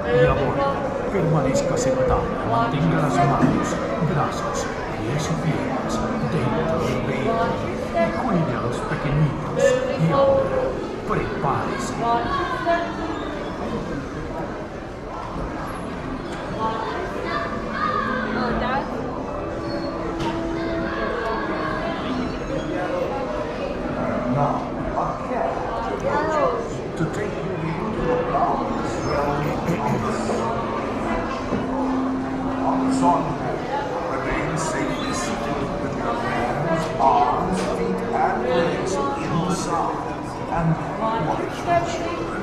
Speaker 10: Y ahora permanezcas sentado, mantenga las manos, brazos, pies y piernas dentro del velo y cuide a los pequeñitos. Y ahora, prepárese. To take you into the promised realm on the songbird, remain safely seated with your hands, arms, feet, and legs inside, and watch the children.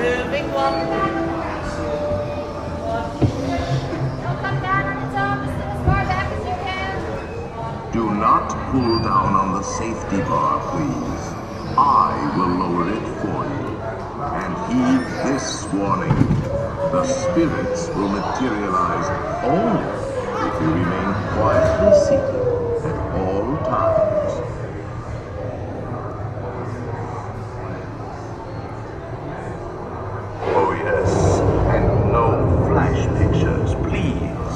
Speaker 2: Moving one. Don't come down on its own. Just sit as far back as you can.
Speaker 6: Do not pull down on the safety bar, please. I will lower it for you. And heed this warning. The spirits will materialize only if you remain quietly seated at all times. Oh yes, and no flash pictures, please.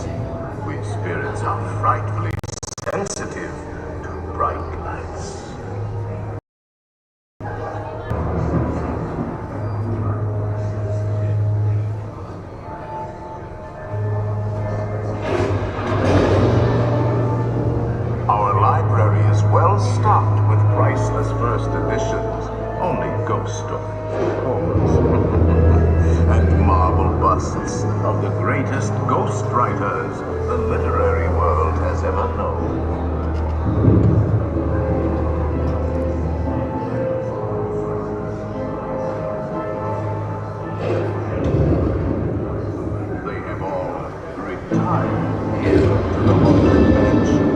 Speaker 6: We spirits are frightfully sensitive to bright lights. Our library is well stocked with priceless first editions, only ghost stories, of course. And marble busts of the greatest ghost writers the literary world has ever known. They have all retired here to the Haunted Mansion.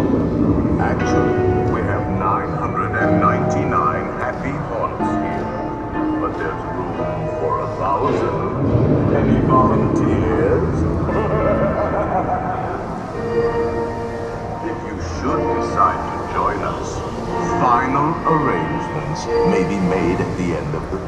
Speaker 6: Actually, we have 999 happy haunts here, but there's room for 1,000. Any volunteers? If you should decide to join us, final arrangements may be made at the end of the tour.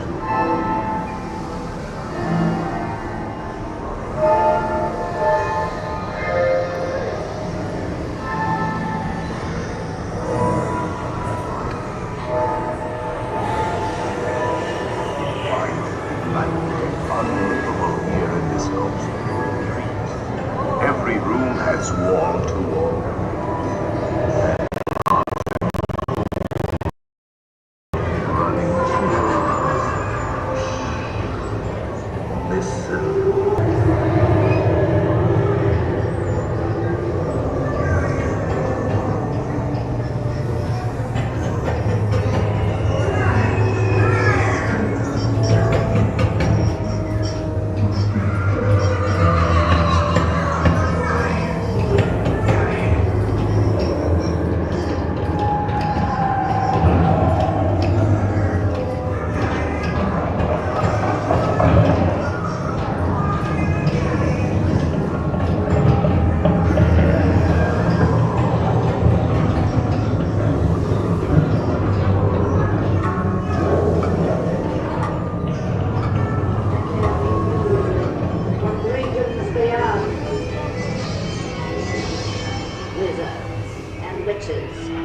Speaker 6: Every room has wall to wall. Running listen.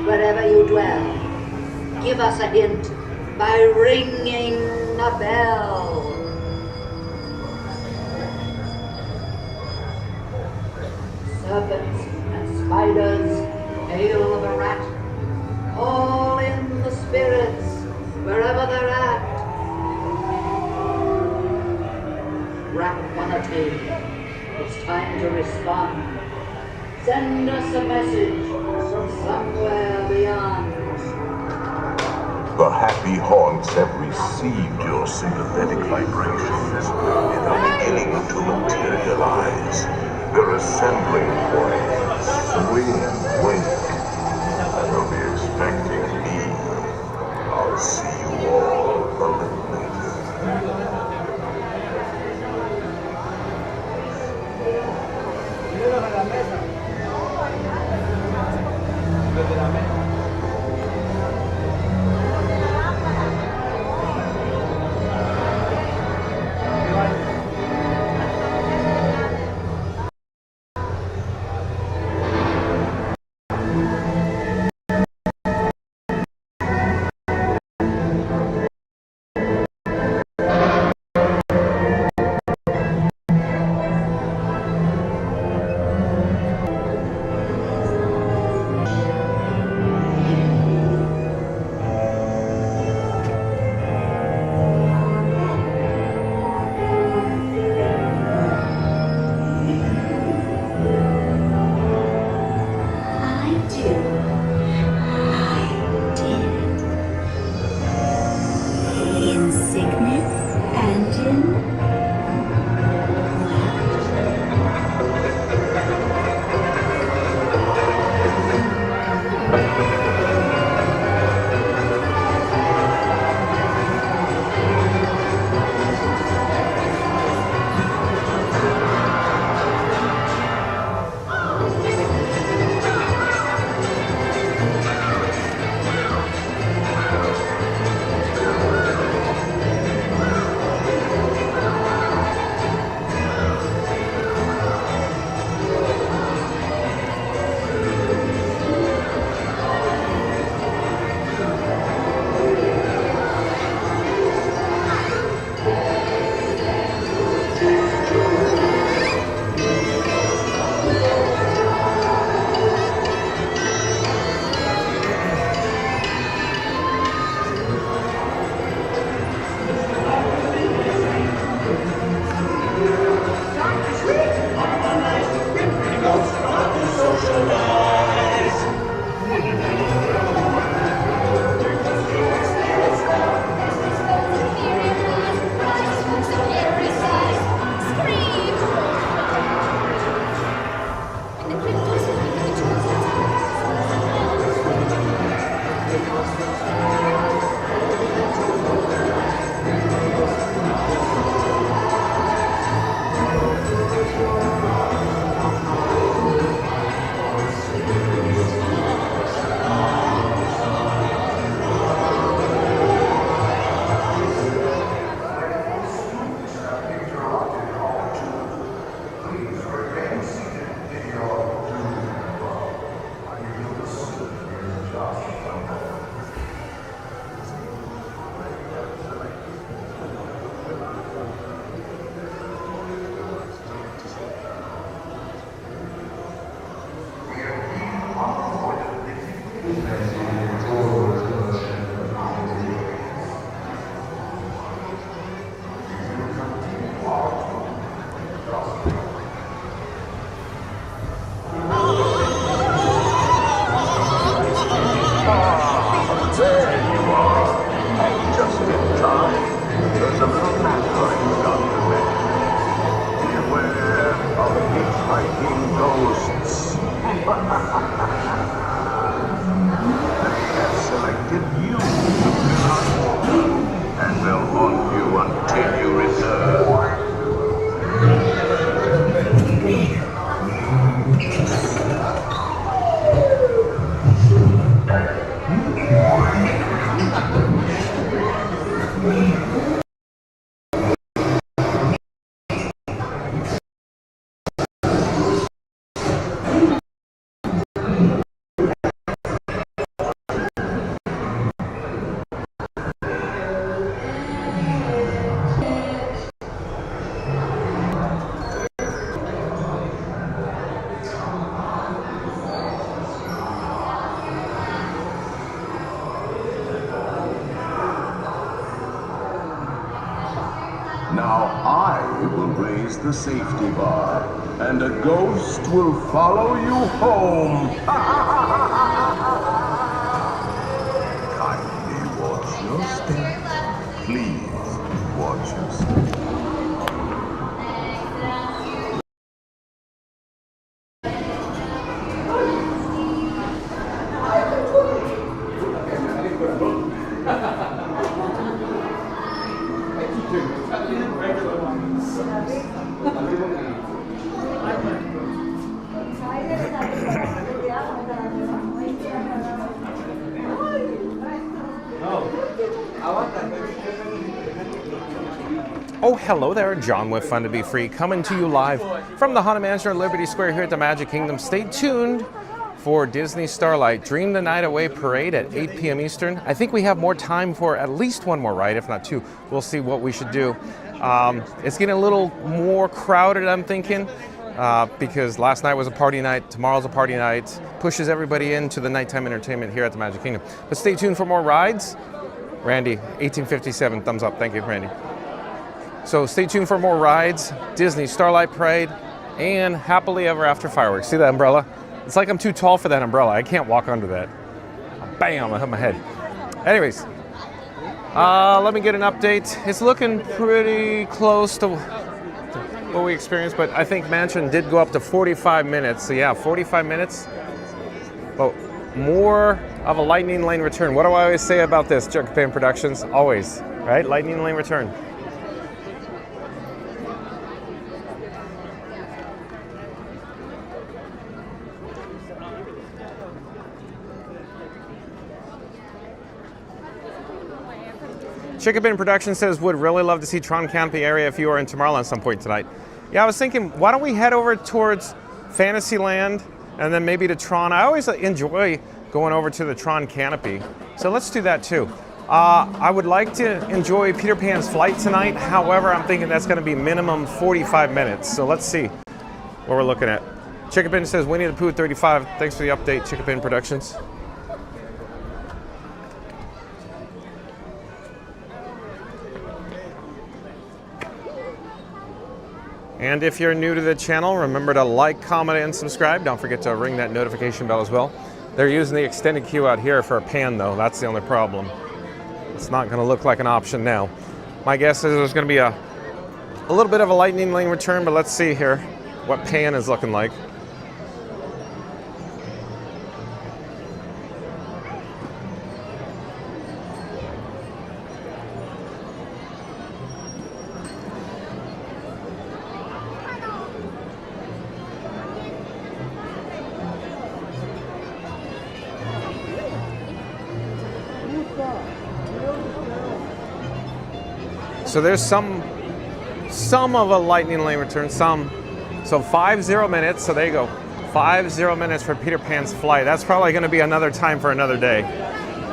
Speaker 12: Wherever you dwell, give us a hint by ringing a bell. serpents and spiders, hail of a rat. Call in the spirits wherever they're at. Rap on a table. It's time to respond. Send us a message from somewhere beyond.
Speaker 6: The happy haunts have received your sympathetic vibrations and are beginning to materialize. They're assembling for a swing and wake, and they'll be expecting me. I'll see you all a little later. Now I will raise the safety bar, and a ghost will follow you home. Kindly watch your step. Please watch your step.
Speaker 1: Oh, hello there, John with Fun to Be Free, coming to you live from the Haunted Mansion at Liberty Square here at the Magic Kingdom. Stay tuned for Disney Starlight Dream the Night Away Parade at 8 p.m. Eastern. I think we have more time for at least one more ride, if not two. We'll see what we should do. It's getting a little more crowded, I'm thinking, because last night was a party night, tomorrow's a party night, pushes everybody into the nighttime entertainment here at the Magic Kingdom. But stay tuned for more rides. Randy, 1857, thumbs up. Thank you, Randy. So stay tuned for more rides, Disney Starlight Parade, and Happily Ever After fireworks. See that umbrella? It's like I'm too tall for that umbrella. I can't walk under that. Bam, I hit my head. Anyways, let me get an update. It's looking pretty close to what we experienced, but I think Mansion did go up to 45 minutes. So yeah, 45 minutes. But more of a lightning lane return. What do I always say about this, Japan Productions? Always, right? Lightning lane return. Chickabin Production says, would really love to see Tron Canopy area if you are in Tomorrowland at some point tonight. Yeah, I was thinking, why don't we head over towards Fantasyland and then maybe to Tron. I always enjoy going over to the Tron Canopy, so let's do that too. I would like to enjoy Peter Pan's Flight tonight. However, I'm thinking that's going to be minimum 45 minutes, so let's see what we're looking at. Chickabin says, Winnie the Pooh 35. Thanks for the update, Chickabin Productions. And if you're new to the channel, remember to like, comment, and subscribe. Don't forget to ring that notification bell as well. They're using the extended queue out here for a pan, though. That's the only problem. It's not going to look like an option now. My guess is there's going to be a little bit of a lightning lane return, but let's see here what pan is looking like. So there's some of a lightning lane return, some. So 50 minutes, so there you go. 50 minutes for Peter Pan's Flight. That's probably going to be another time for another day.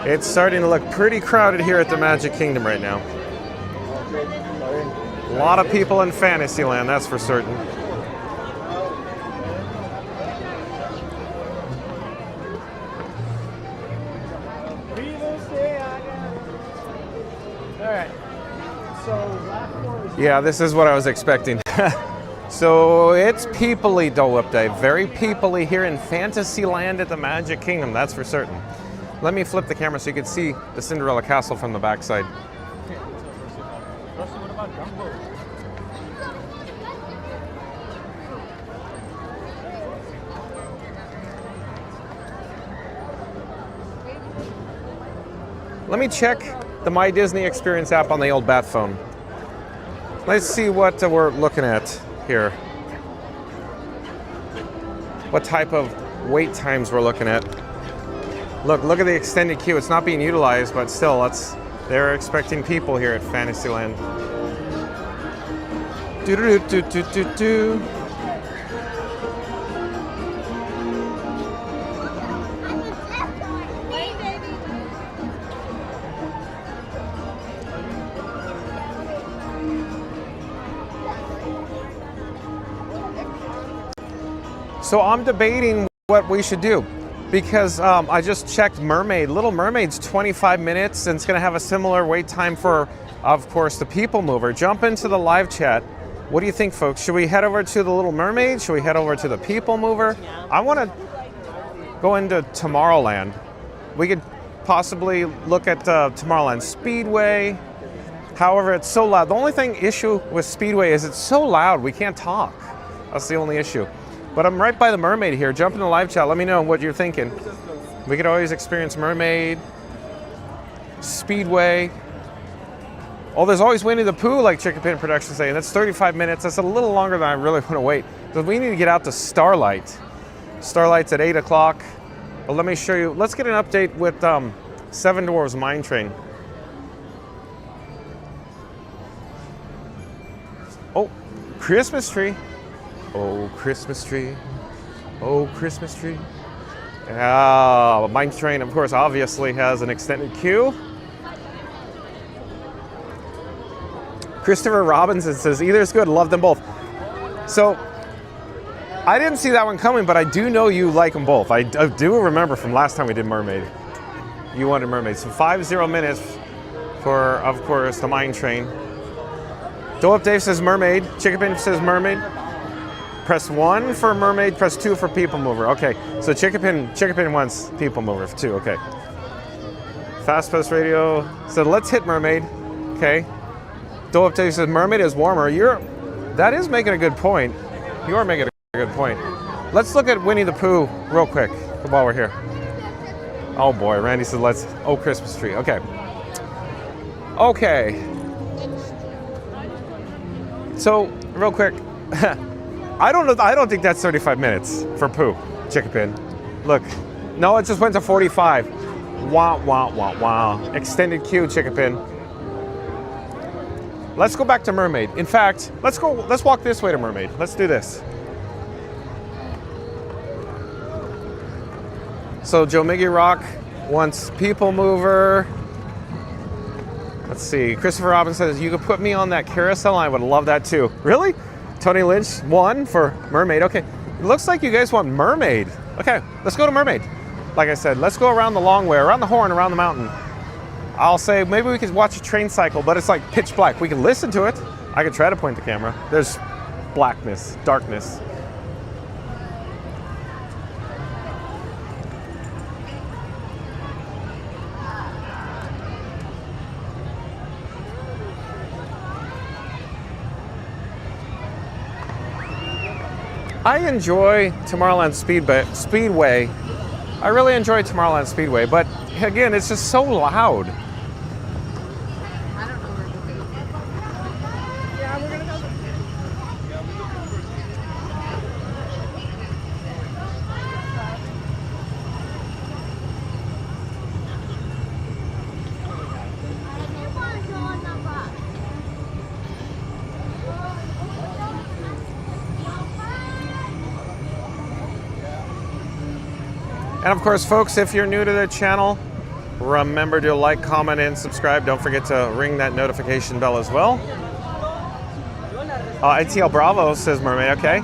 Speaker 1: It's starting to look pretty crowded here at the Magic Kingdom right now. A lot of people in Fantasyland, that's for certain. Yeah, this is what I was expecting. So it's peoply though update, very peoply here in Fantasyland at the Magic Kingdom, that's for certain. Let me flip the camera so you can see the Cinderella Castle from the backside. Let me check the My Disney Experience app on the old bat phone. Let's see what we're looking at here. What type of wait times we're looking at. Look at the extended queue. It's not being utilized, but still, they're expecting people here at Fantasyland. Do-do-do-do-do-do-do. So I'm debating what we should do. because I just checked Mermaid. Little Mermaid's 25 minutes, and it's going to have a similar wait time for, of course, the People Mover. Jump into the live chat. What do you think, folks? Should we head over to the Little Mermaid? Should we head over to the People Mover? I want to go into Tomorrowland. We could possibly look at Tomorrowland Speedway. However, it's so loud. The only issue with Speedway is it's so loud, we can't talk. That's the only issue. But I'm right by the Mermaid here. Jump in the live chat. Let me know what you're thinking. We could always experience Mermaid, Speedway. Oh, there's always Winnie the Pooh, like Chickapin Productions say. That's 35 minutes. That's a little longer than I really want to wait. But we need to get out to Starlight. Starlight's at 8 o'clock. But let me show you. Let's get an update with Seven Dwarfs Mine Train. Oh, Christmas tree. Oh, Christmas tree. Oh, Christmas tree. Mine Train, of course, obviously has an extended queue. Christopher Robinson says, either is good, love them both. So, I didn't see that one coming, but I do know you like them both. I do remember from last time we did Mermaid. You wanted Mermaid. So 50 minutes for, of course, the Mine Train. Dope Dave says Mermaid. Chickapin says Mermaid. Press 1 for Mermaid, press 2 for People Mover. Okay, so Chickapin wants People Mover too, okay. Fast Post Radio said, let's hit Mermaid. Okay. Dope Dave says Mermaid is warmer. That is making a good point. You are making a good point. Let's look at Winnie the Pooh real quick while we're here. Oh boy, Randy said oh, Christmas tree, okay. Okay. So, real quick, I don't think that's 35 minutes for Pooh, Chickapin. Look, no, it just went to 45. Wah, wah, wah, wah. Extended queue, Chickapin. Let's go back to Mermaid. In fact, let's walk this way to Mermaid. Let's do this. So Joe Miggy Rock wants People Mover. Let's see. Christopher Robbins says, you could put me on that carousel. I would love that too. Really? Tony Lynch, 1 for Mermaid. Okay. It looks like you guys want Mermaid. Okay, let's go to Mermaid. Like I said, let's go around the long way, around the horn, around the mountain. I'll say maybe we could watch a train cycle, but it's like pitch black. We can listen to it. I could try to point the camera. There's blackness, darkness. I enjoy Tomorrowland Speedway. I really enjoy Tomorrowland Speedway, but again, it's just so loud. And of course, folks, if you're new to the channel, remember to like, comment, and subscribe. Don't forget to ring that notification bell as well. ITL Bravo says Mermaid, okay.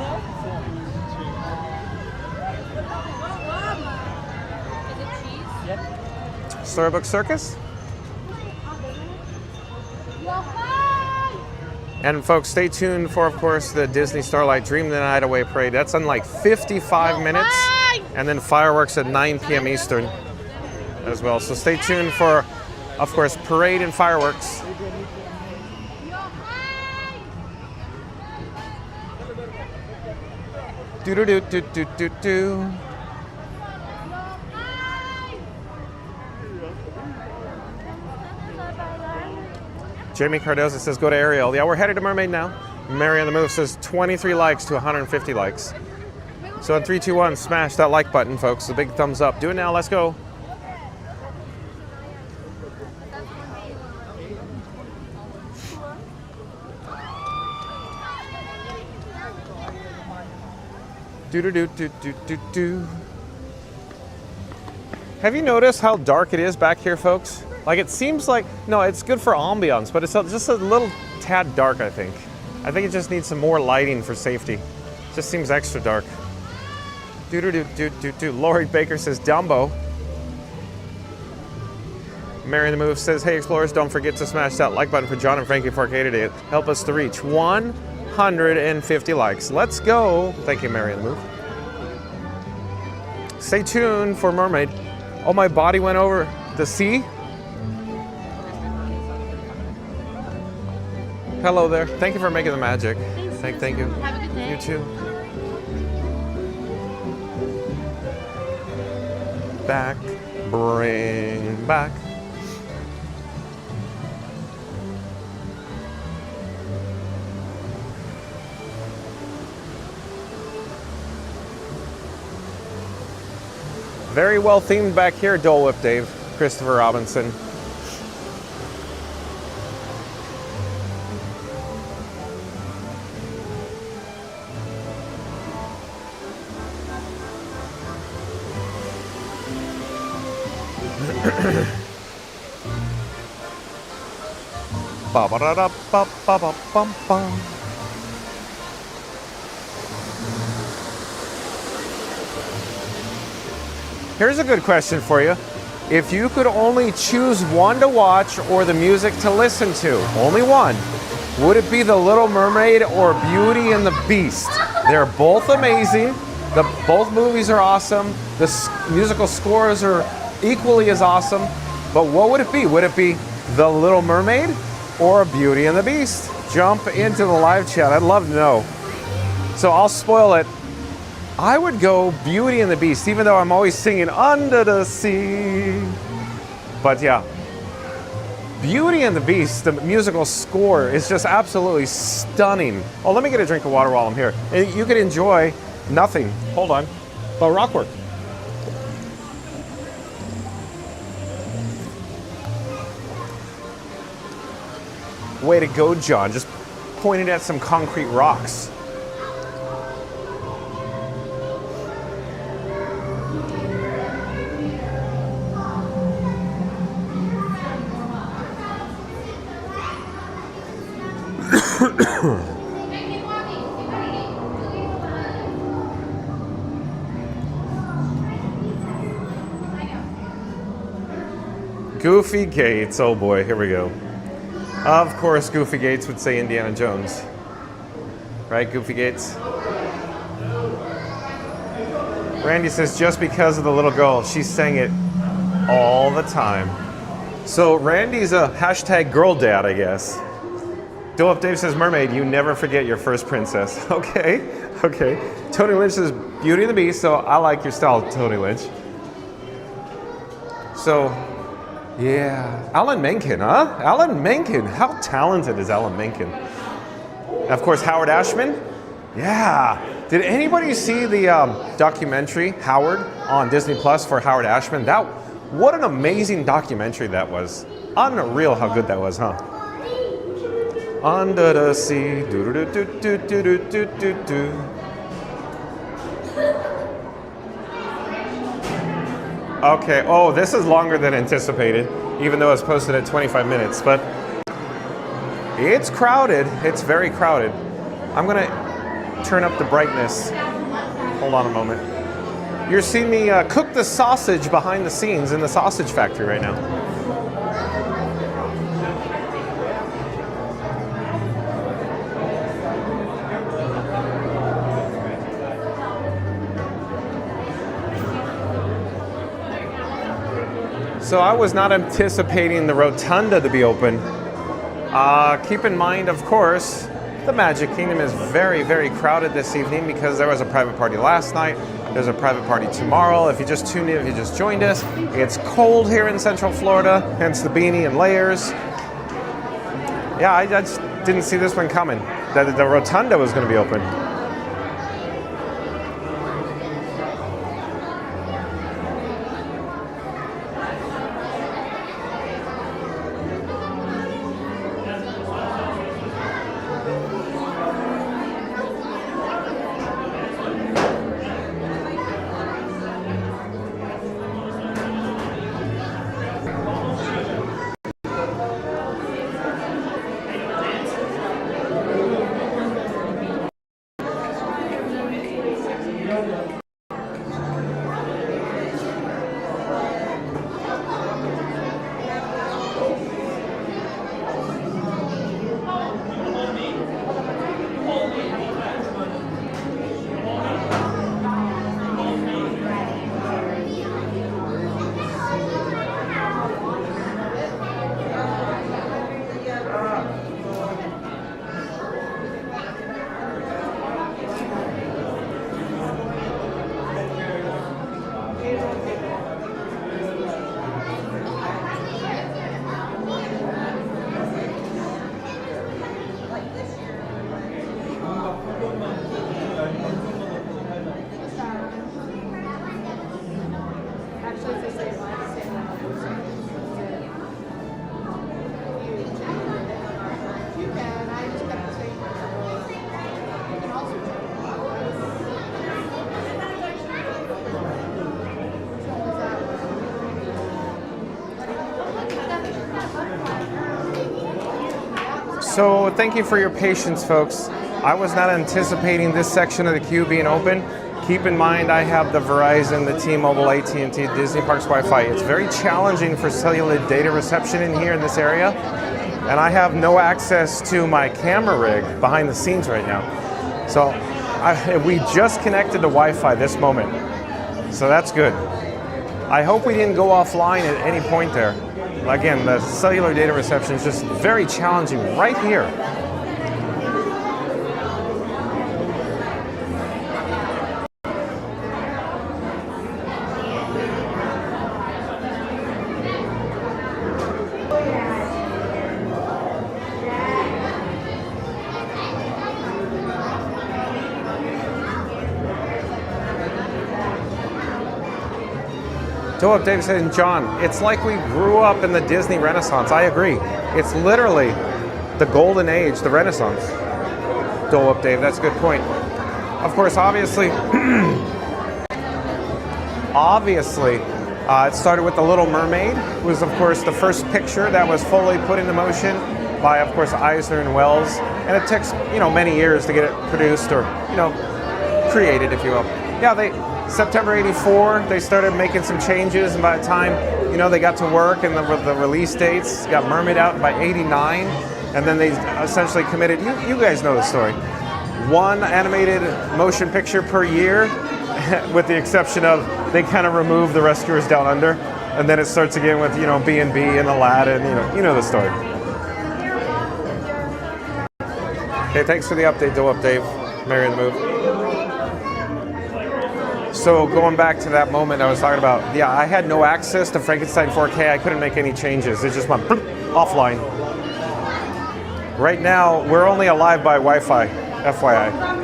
Speaker 1: Storybook Circus. And folks, stay tuned for, of course, the Disney Starlight Dream the Night Away Parade. That's in like 55 minutes. And then fireworks at 9 p.m. Eastern as well. So stay tuned for, of course, parade and fireworks. Do-do-do-do-do-do-do. Jamie Cardoza says, go to Ariel. Yeah, we're headed to Mermaid now. Mary on the Move says 23 likes to 150 likes. So in 3, 2, 1, smash that like button, folks. The big thumbs up. Do it now. Let's go. Do-do-do-do-do-do-do. Have you noticed how dark it is back here, folks? Like, it seems like, no, it's good for ambiance, but it's just a little tad dark, I think. I think it just needs some more lighting for safety. It just seems extra dark. Lori Baker says Dumbo. Mary in the Move says, hey explorers, don't forget to smash that like button for John and Frankie for Arcade today. Help us to reach 150 likes. Let's go. Thank you, Mary in the Move. Stay tuned for Mermaid. Oh, my body went over the sea. Hello there. Thank you for making the magic. Thank you.
Speaker 2: Have a good day.
Speaker 1: You too. Back, bring back. Very well themed back here, Dole Whip Dave, Christopher Robinson. Ba-ba-da-da-ba-ba-ba-bum-bum. Here's a good question for you. If you could only choose one to watch or the music to listen to, only one, would it be The Little Mermaid or Beauty and the Beast? They're both amazing. Both movies are awesome. The musical scores are equally as awesome. But what would it be? Would it be The Little Mermaid or Beauty and the Beast? Jump into the live chat. I'd love to know. So I'll spoil it. I would go Beauty and the Beast, even though I'm always singing Under the Sea. But yeah, Beauty and the Beast, the musical score is just absolutely stunning. Oh, let me get a drink of water while I'm here. And you could enjoy nothing. Hold on. But rockwork. Way to go, John. Just pointed at some concrete rocks. Goofy Gates, oh boy, here we go. Of course, Goofy Gates would say Indiana Jones. Right, Goofy Gates? Randy says, just because of the little girl, she sang it all the time. So Randy's a hashtag girl dad, I guess. Dillip Dave says, Mermaid, you never forget your first princess. Okay, okay. Tony Lynch says, Beauty and the Beast, so I like your style, Tony Lynch. So, yeah, Alan Menken, huh? Alan Menken, how talented is Alan Menken? Of course, Howard Ashman. Yeah. Did anybody see the documentary, Howard, on Disney Plus for Howard Ashman? What an amazing documentary that was. Unreal how good that was, huh? Under the sea, do do do do do do do do do. Okay, oh, this is longer than anticipated, even though it's posted at 25 minutes, but it's crowded. It's very crowded. I'm gonna turn up the brightness. Hold on a moment. You're seeing me cook the sausage behind the scenes in the sausage factory right now. So I was not anticipating the rotunda to be open. Keep in mind, of course, the Magic Kingdom is very, very crowded this evening because there was a private party last night. There's a private party tomorrow. If you just tuned in, if you just joined us, it's cold here in Central Florida, hence the beanie and layers. Yeah, I just didn't see this one coming, that the rotunda was going to be open. So thank you for your patience, folks. I was not anticipating this section of the queue being open. Keep in mind, I have the Verizon, the T-Mobile, AT&T, Disney Parks Wi-Fi. It's very challenging for cellular data reception in here in this area, and I have no access to my camera rig behind the scenes right now. So we just connected to Wi-Fi this moment, so that's good. I hope we didn't go offline at any point there. Again, the cellular data reception is just very challenging right here. Philip Davis and John, it's like we grew up in the Disney Renaissance. I agree. It's literally the golden age, the Renaissance. Dole up, Dave. That's a good point. Of course, obviously, it started with the Little Mermaid. It was, of course, the first picture that was fully put into motion by, of course, Eisner and Wells. And it takes, many years to get it produced or, created, if you will. Yeah, September '84, they started making some changes, and by the time, they got to work and the release dates, got Mermaid out by '89, and then they essentially committed, you guys know the story, one animated motion picture per year, with the exception of they kind of removed the Rescuers Down Under, and then it starts again with, B&B and Aladdin, you know the story. Okay, thanks for the update, Dave. Mary in the Move. So going back to that moment I was talking about, I had no access to Frankenstein 4K. I couldn't make any changes. It just went offline. Right now, we're only alive by Wi-Fi, FYI.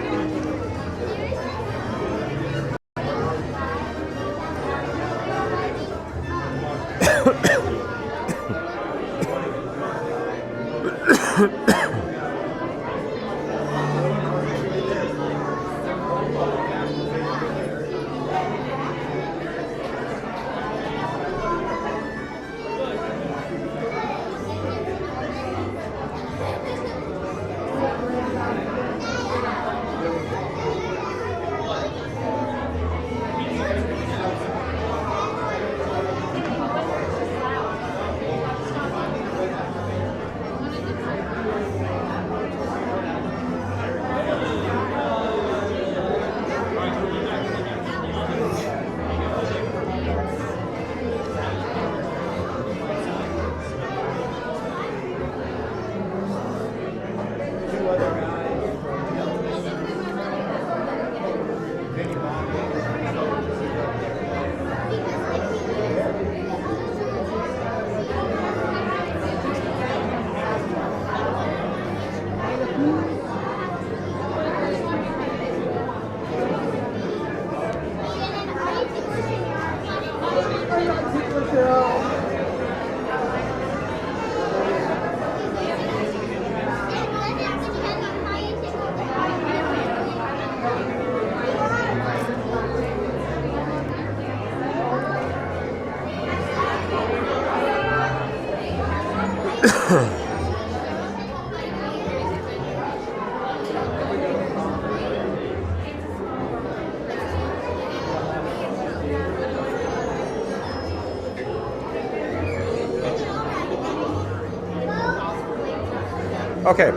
Speaker 1: Okay,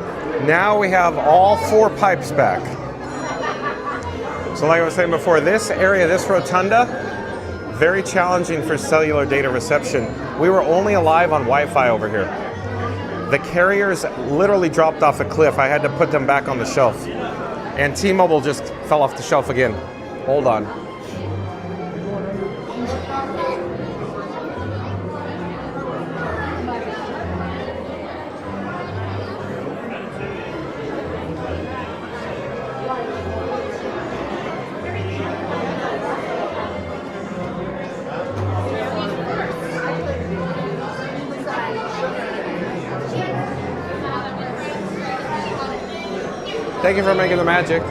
Speaker 1: now we have all 4 pipes back. So like I was saying before, this area, this rotunda, very challenging for cellular data reception. We were only alive on Wi-Fi over here. The carriers literally dropped off a cliff. I had to put them back on the shelf. And T-Mobile just fell off the shelf again. Hold on. Thank you for making the magic.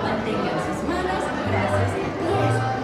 Speaker 5: Mantengan sus manos, brazos y pies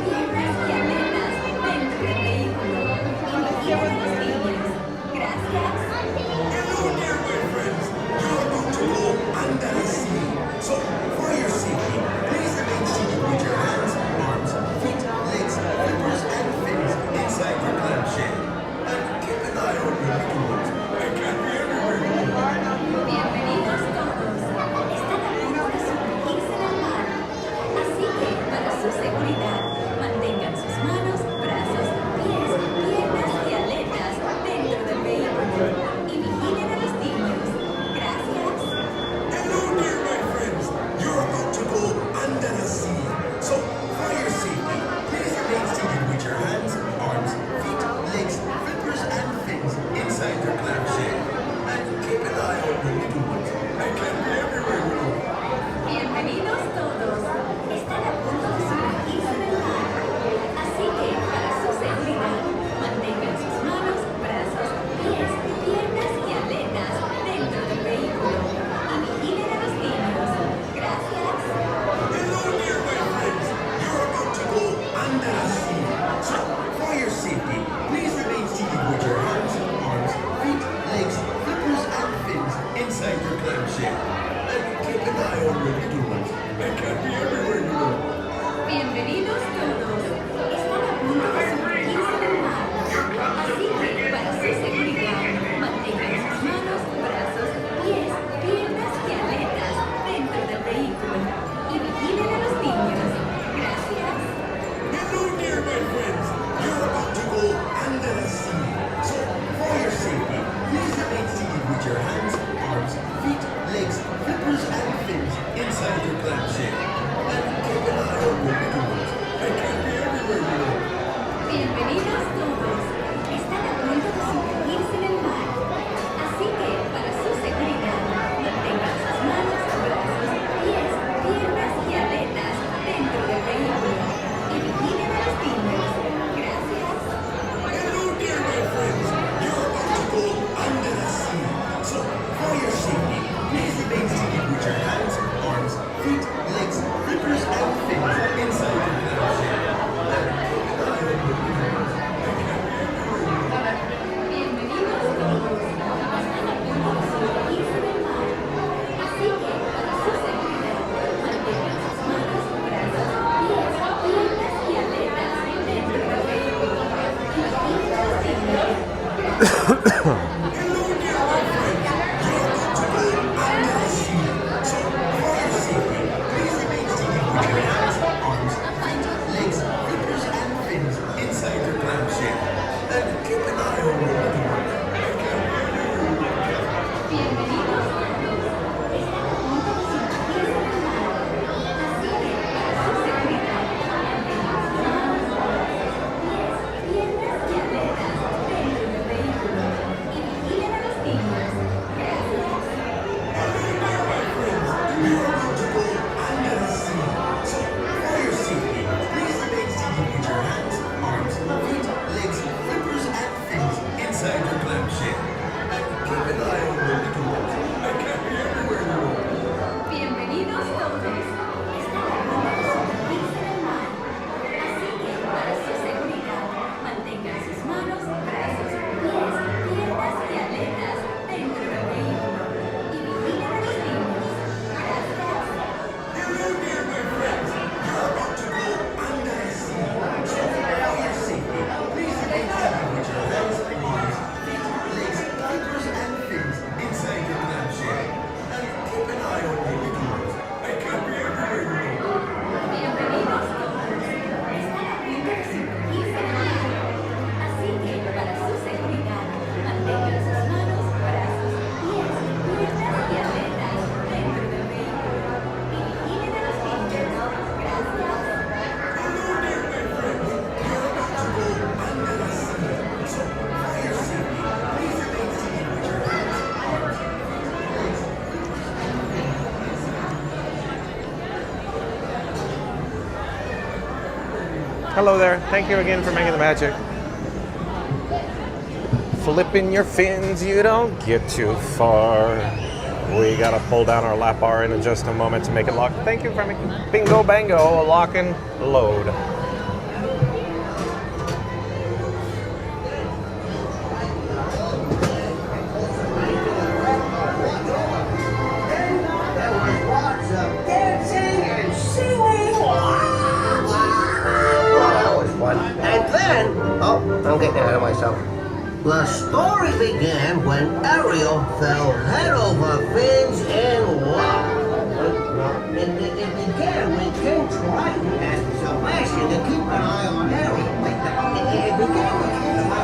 Speaker 1: Hello there. Thank you again for making the magic. Flipping your fins, you don't get too far. We gotta pull down our lap bar in just a moment to make it lock. Thank you for making bingo bango, lock and load.
Speaker 7: And then, I'm getting ahead of myself. The story began when Ariel fell head over fins in water. It began when King Triton asked Sebastian to keep an eye on Ariel. It began when King Triton.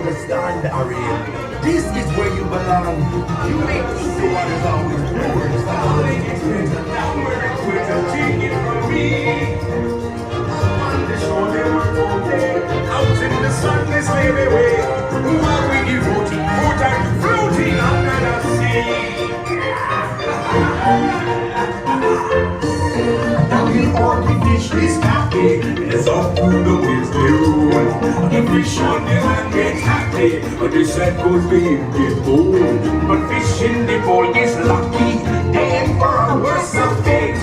Speaker 10: understand, Ariel. This is where you belong. You make the water's always bluer. Starlight is better down where it's wetter. Take it from me. On the shore they were floating. Out in the sun they slave away. While we devoting, floating under the sea. Now the orchid fish is happy as up through the winds they roll. The fish on the land get happy, but the sad goes big get old. But fish in the bowl is lucky, they ain't for a worse of fate.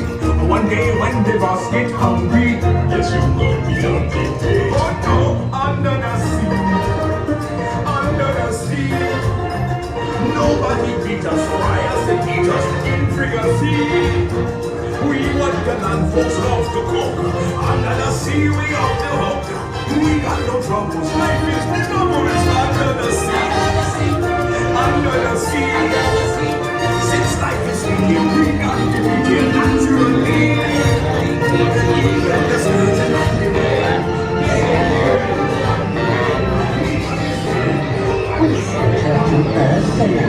Speaker 10: One day when the boss get hungry, yes you will be on the day. Oh no, under the sea, nobody beat us, fry us and eat us in fricassee. We what the land folks love to cook. Under the sea, we off the hook. We got no troubles. Life is memories under the sea. Under the sea. Since life is sweet, we got to be here naturally. The skirts and underwear.
Speaker 13: We sent her to Ursula.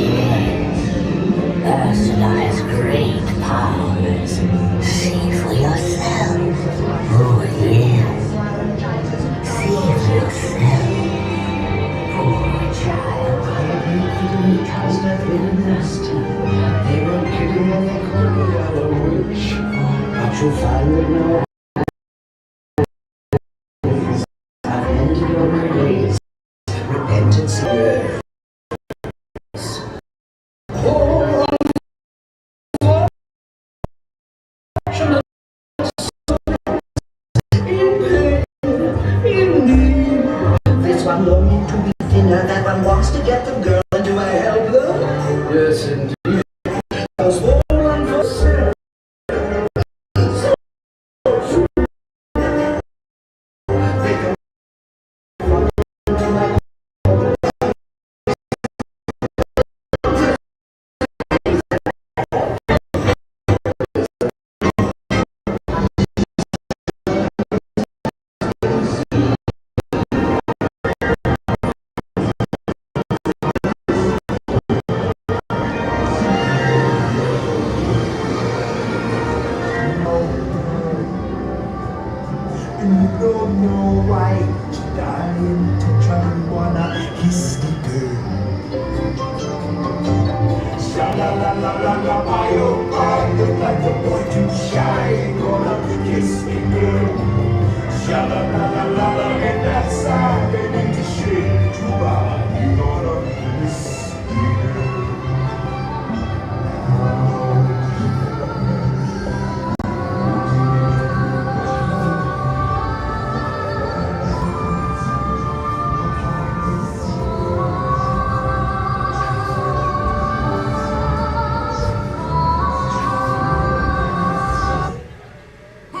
Speaker 13: Yes. Ursula has great powers. See for yourself. Oh, yes. See for yourself. Poor child. He tells me in nasty. They were kidding when they called me a witch. But you'll find that now. I've ended all my days. Repentance and
Speaker 7: This one longing to be thinner, that one wants to get the girl, and do I help them?
Speaker 8: Yes, indeed.
Speaker 7: Those for one for sale.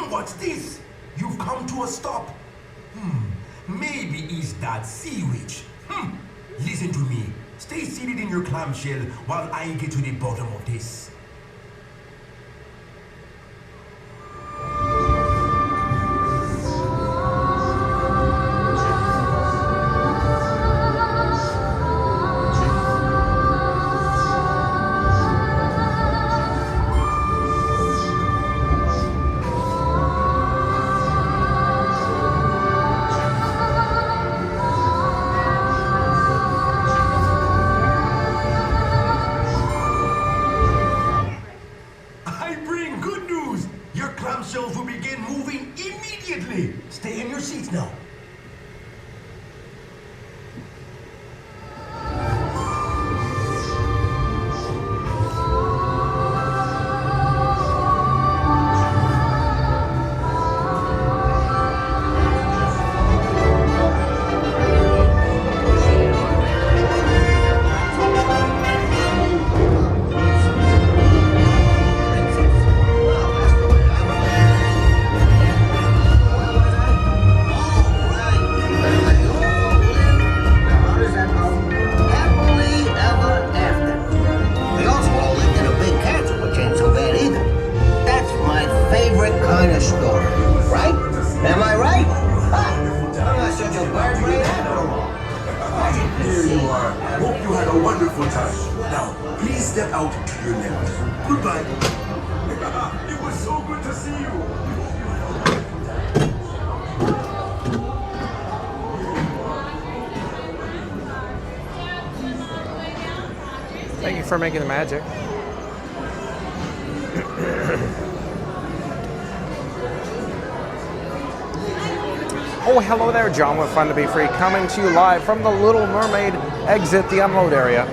Speaker 10: What's this? You've come to a stop. Maybe it's that sea witch. Listen to me. Stay seated in your clamshell while I get to the bottom of this. Clamshells will begin moving immediately. Stay in your seats now.
Speaker 1: Thank you for making the magic. Oh, hello there, John with Fun to Be Free, coming to you live from the Little Mermaid exit, the unload area.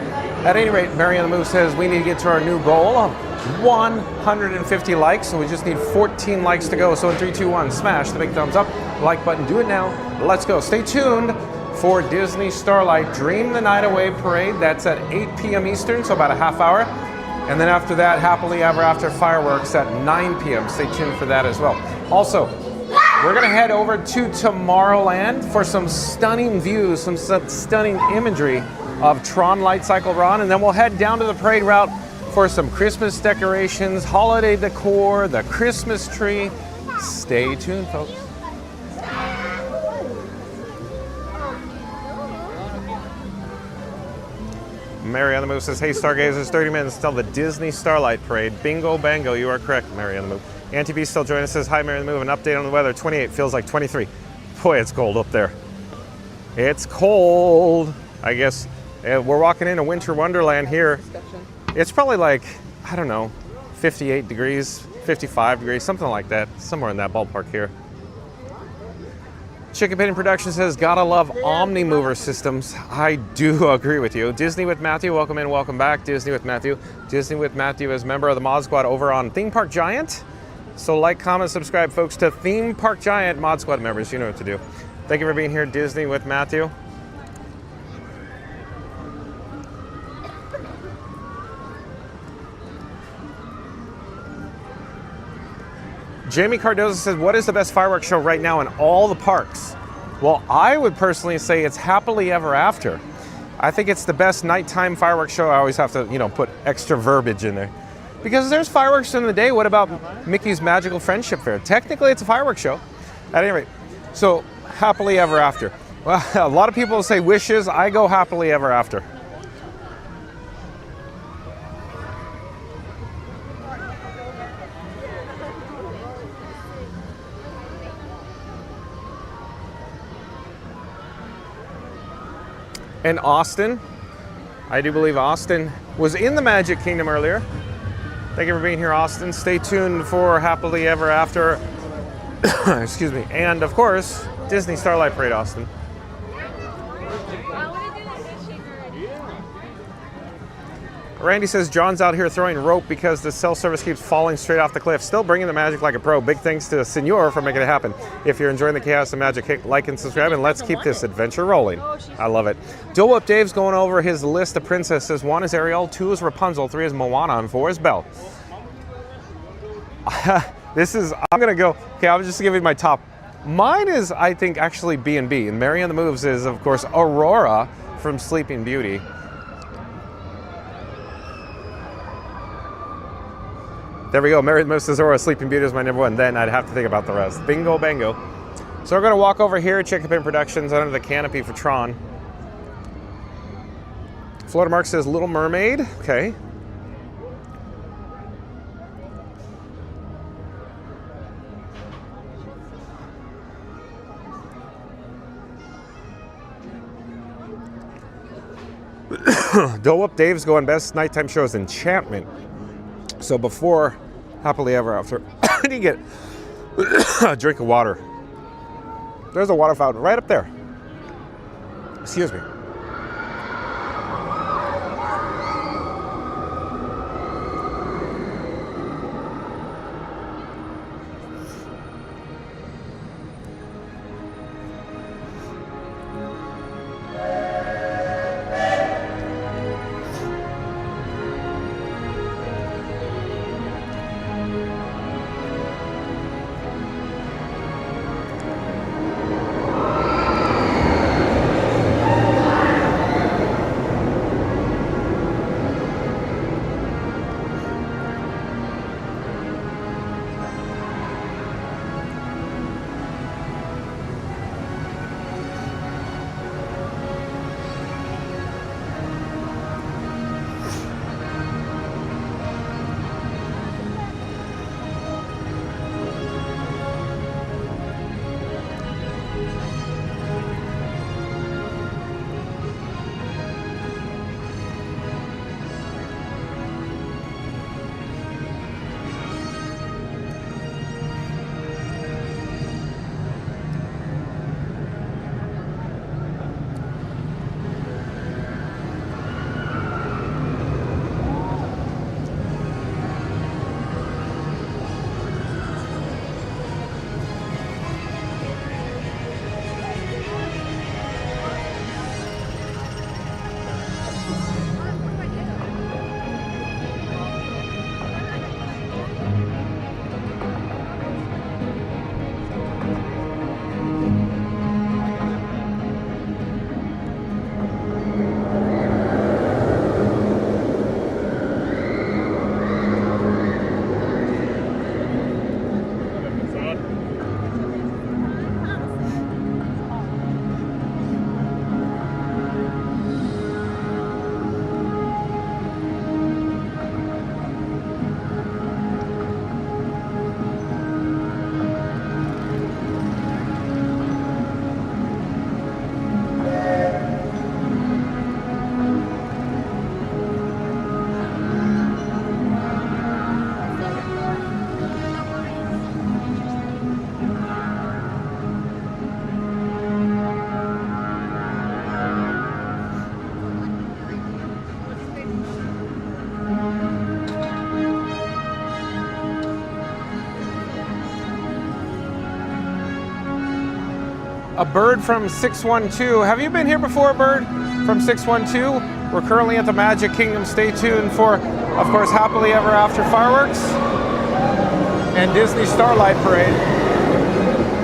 Speaker 1: At any rate, Marianne the Moose says we need to get to our new goal of 150 likes, so we just need 14 likes to go. So in 3, 2, 1, smash the big thumbs up, like button, do it now. Let's go. Stay tuned for Disney Starlight Dream the Night Away Parade. That's at 8 p.m. Eastern, so about a half hour. And then after that, Happily Ever After fireworks at 9 p.m. Stay tuned for that as well. Also, we're going to head over to Tomorrowland for some stunning views, some stunning imagery of Tron Light Cycle Run, and then we'll head down to the parade route for some Christmas decorations, holiday decor, the Christmas tree. Stay tuned, folks. Mary on the Move says, hey Stargazers, 30 minutes till the Disney Starlight Parade. Bingo bango, you are correct, Mary on the Move. Auntie B still joining us, says, hi Mary on the Move, an update on the weather. 28 feels like 23. Boy, it's cold up there. It's cold. I guess we're walking into Winter Wonderland here. It's probably like, I don't know, 58 degrees, 55 degrees, something like that. Somewhere in that ballpark here. Chicken Penny Production says, gotta love Omni-Mover systems. I do agree with you. Disney with Matthew, welcome in, welcome back. Disney with Matthew. Disney with Matthew is a member of the Mod Squad over on Theme Park Giant. So like, comment, subscribe, folks, to Theme Park Giant Mod Squad members. You know what to do. Thank you for being here, Disney with Matthew. Jamie Cardoza says, what is the best fireworks show right now in all the parks? Well, I would personally say it's Happily Ever After. I think it's the best nighttime fireworks show. I always have to, put extra verbiage in there. Because there's fireworks during the day. What about Mickey's Magical Friendship Fair? Technically, it's a fireworks show. At any rate, so Happily Ever After. Well, a lot of people say wishes. I go Happily Ever After. And Austin, I do believe Austin was in the Magic Kingdom earlier. Thank you for being here, Austin. Stay tuned for Happily Ever After. Excuse me. And of course, Disney Starlight Parade, Austin. Randy says, John's out here throwing rope because the cell service keeps falling straight off the cliff. Still bringing the magic like a pro. Big thanks to Senor for making it happen. If you're enjoying the chaos and magic, hit like and subscribe, and let's keep this adventure rolling. I love it. Dual Whip Dave's going over his list of princesses. 1 is Ariel, 2 is Rapunzel, 3 is Moana, and 4 is Belle. I'm going to go, okay, I'll just give you my top. Mine is, I think, actually B&B. And Mary on the Moves is, of course, Aurora from Sleeping Beauty. There we go. Mary Moses Aurora, Sleeping Beauty is my number 1. Then I'd have to think about the rest. Bingo, bango. So we're going to walk over here at Chicken Pin Productions under the canopy for Tron. Florida Mark says Little Mermaid. Okay. Dole Up Dave's going best nighttime show is Enchantment. So before Happily Ever After, I need to get a drink of water. There's a water fountain right up there. Excuse me. a bird from 612. Have you been here before, Bird from 612? We're currently at the Magic Kingdom. Stay tuned for, of course, Happily Ever After fireworks and Disney Starlight Parade.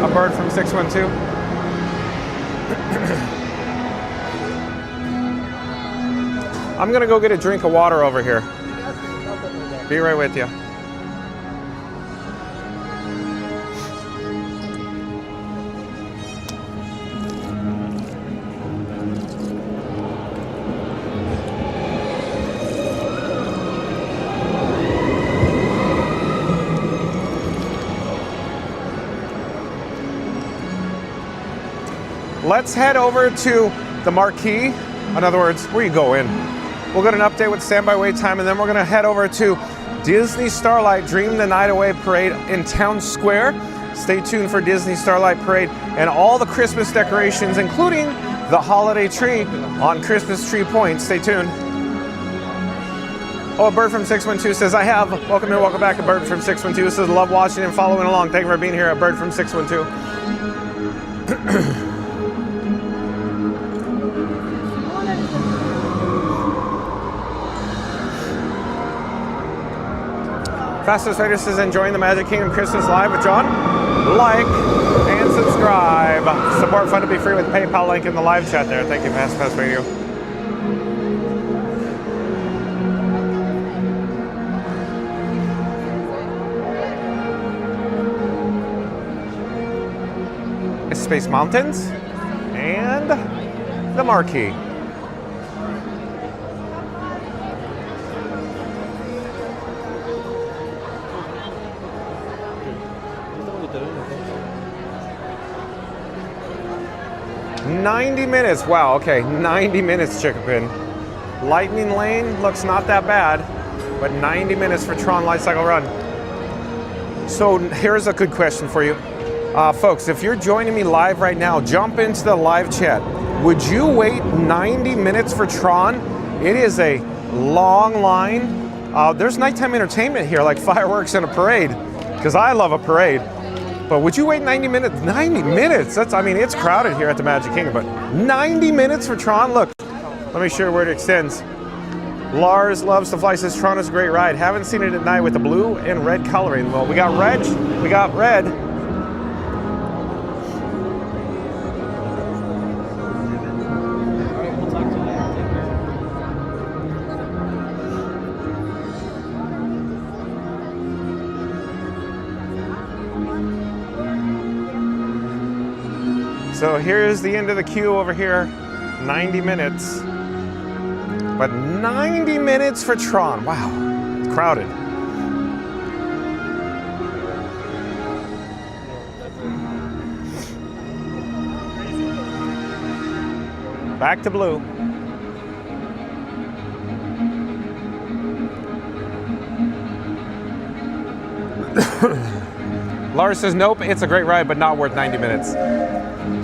Speaker 1: A bird from 612. I'm gonna go get a drink of water over here. Be right with you. Let's head over to the marquee. In other words, where you go in. We'll get an update with standby wait time, and then we're gonna head over to Disney Starlight Dream the Night Away Parade in Town Square. Stay tuned for Disney Starlight Parade and all the Christmas decorations, including the holiday tree on Christmas Tree Point. Stay tuned. Oh, a bird from 612 says, I have. Welcome and welcome back. A bird from 612 says, love watching and following along. Thank you for being here. A bird from 612. Fastest Vader says, enjoying the Magic Kingdom Christmas Live with John? Like and subscribe. Support Fun to Be Free with PayPal link in the live chat there. Thank you, Fast Radio. Space Mountains and the marquee. $90 minutes. Wow, okay, 90 minutes, Chickapin. Lightning Lane looks not that bad, but 90 minutes for Tron Light Cycle Run. So here's a good question for you. Folks, if you're joining me live right now, jump into the live chat. Would you wait 90 minutes for Tron? It is a long line. There's nighttime entertainment here, like fireworks and a parade, because I love a parade. But would you wait 90 minutes? 90 minutes? That's, I mean, it's crowded here at the Magic Kingdom, but 90 minutes for Tron? Look, let me show you where it extends. Lars loves to fly, says Tron is a great ride. Haven't seen it at night with the blue and red coloring. Well, we got red. So here's the end of the queue over here, 90 minutes. But 90 minutes for Tron, wow, it's crowded. Back to blue. Lars says, nope, it's a great ride, but not worth 90 minutes.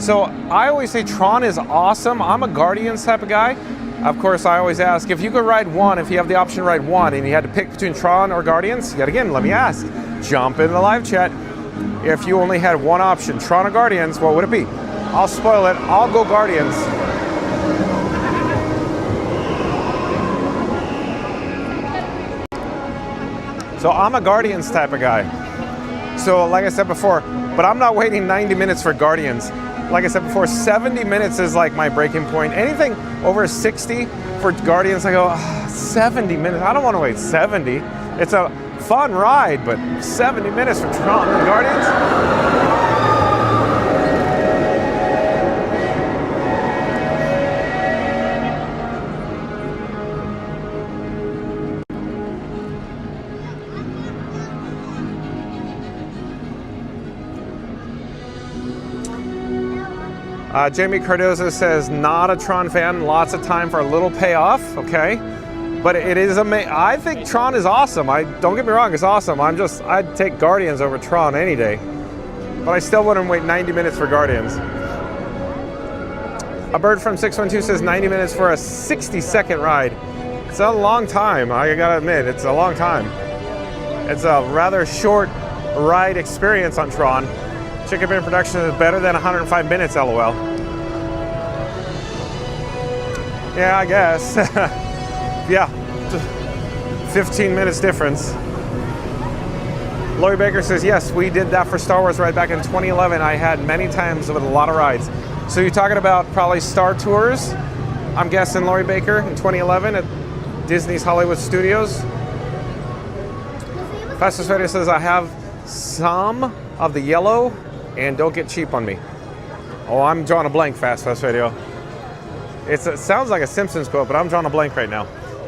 Speaker 1: So I always say Tron is awesome. I'm a Guardians type of guy. Of course, I always ask, if you could ride one, if you have the option to ride one, and you had to pick between Tron or Guardians, yet again, let me ask, jump in the live chat. If you only had one option, Tron or Guardians, what would it be? I'll spoil it, I'll go Guardians. So I'm a Guardians type of guy. So like I said before, but I'm not waiting 90 minutes for Guardians. Like I said before, 70 minutes is like my breaking point. Anything over 60 for Guardians, I go, 70 minutes. I don't want to wait 70. It's a fun ride, but 70 minutes for Tron and Guardians? Jamie Cardoza says, not a Tron fan, lots of time for a little payoff, okay? But it is amazing. I think Tron is awesome. Don't get me wrong, it's awesome. I'd take Guardians over Tron any day. But I still wouldn't wait 90 minutes for Guardians. A bird from 612 says 90 minutes for a 60-second ride. It's a long time, I gotta admit, it's a long time. It's a rather short ride experience on Tron. Chicken Pin production is better than 105 minutes, LOL. Yeah, I guess. Yeah, 15 minutes difference. Lori Baker says, yes, we did that for Star Wars right back in 2011. I had many times with a lot of rides. So you're talking about probably Star Tours, I'm guessing, Lori Baker, in 2011 at Disney's Hollywood Studios. Fastest Radio says, I have some of the yellow, and don't get cheap on me. Oh, I'm drawing a blank, Fast Radio. It sounds like a Simpsons quote, but I'm drawing a blank right now.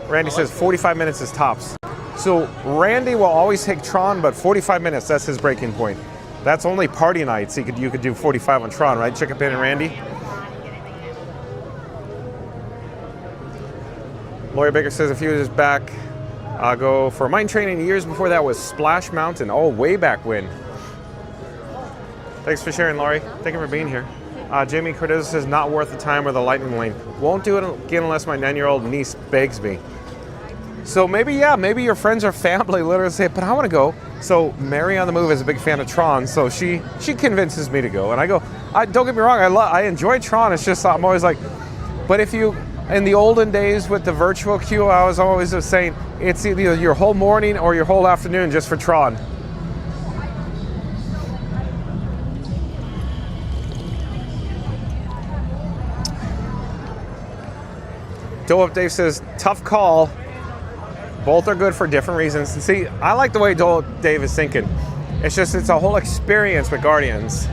Speaker 1: Randy says 45 minutes is tops. So Randy will always take Tron, but 45 minutes, that's his breaking point. That's only party nights. You could do 45 on Tron, right? Chicken Pin and Randy? Lori Baker says a few years back, go for mine training. Years before that was Splash Mountain. Oh, way back when. Thanks for sharing, Lori. Thank you for being here. Jamie Cardozo says, not worth the time or the lightning lane. Won't do it again unless my 9-year-old niece begs me. So maybe, yeah, maybe your friends or family literally say, but I want to go. So Mary on the Move is a big fan of Tron, so she convinces me to go. And I go, don't get me wrong, I enjoy Tron. It's just I'm always like, but if you, in the olden days with the virtual queue, I was always saying, it's either your whole morning or your whole afternoon just for Tron. Dole Up Dave says, tough call. Both are good for different reasons. And see, I like the way Dole Up Dave is thinking. It's a whole experience with Guardians.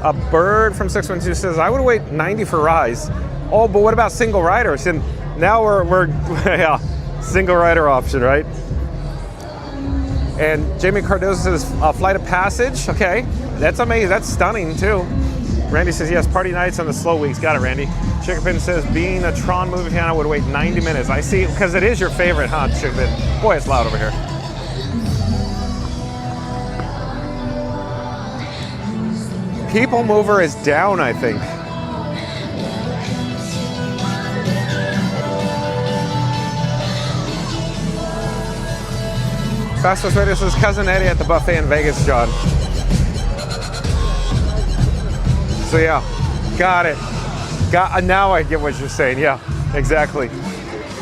Speaker 1: A Bird from 612 says, I would wait 90 for Rise. Oh, but what about single riders? And now we're yeah, single rider option, right? And Jamie Cardozo says, Flight of Passage. Okay, that's amazing. That's stunning too. Randy says, yes, party nights on the slow weeks. Got it, Randy. Chicken Pin says, being a Tron movie fan, I would wait 90 minutes. I see, because it is your favorite, huh, Chicken Pin? Boy, it's loud over here. People Mover is down, I think. Fastest Radio says, Cousin Eddie at the buffet in Vegas, John. So yeah, got it. Now I get what you're saying. Yeah, exactly.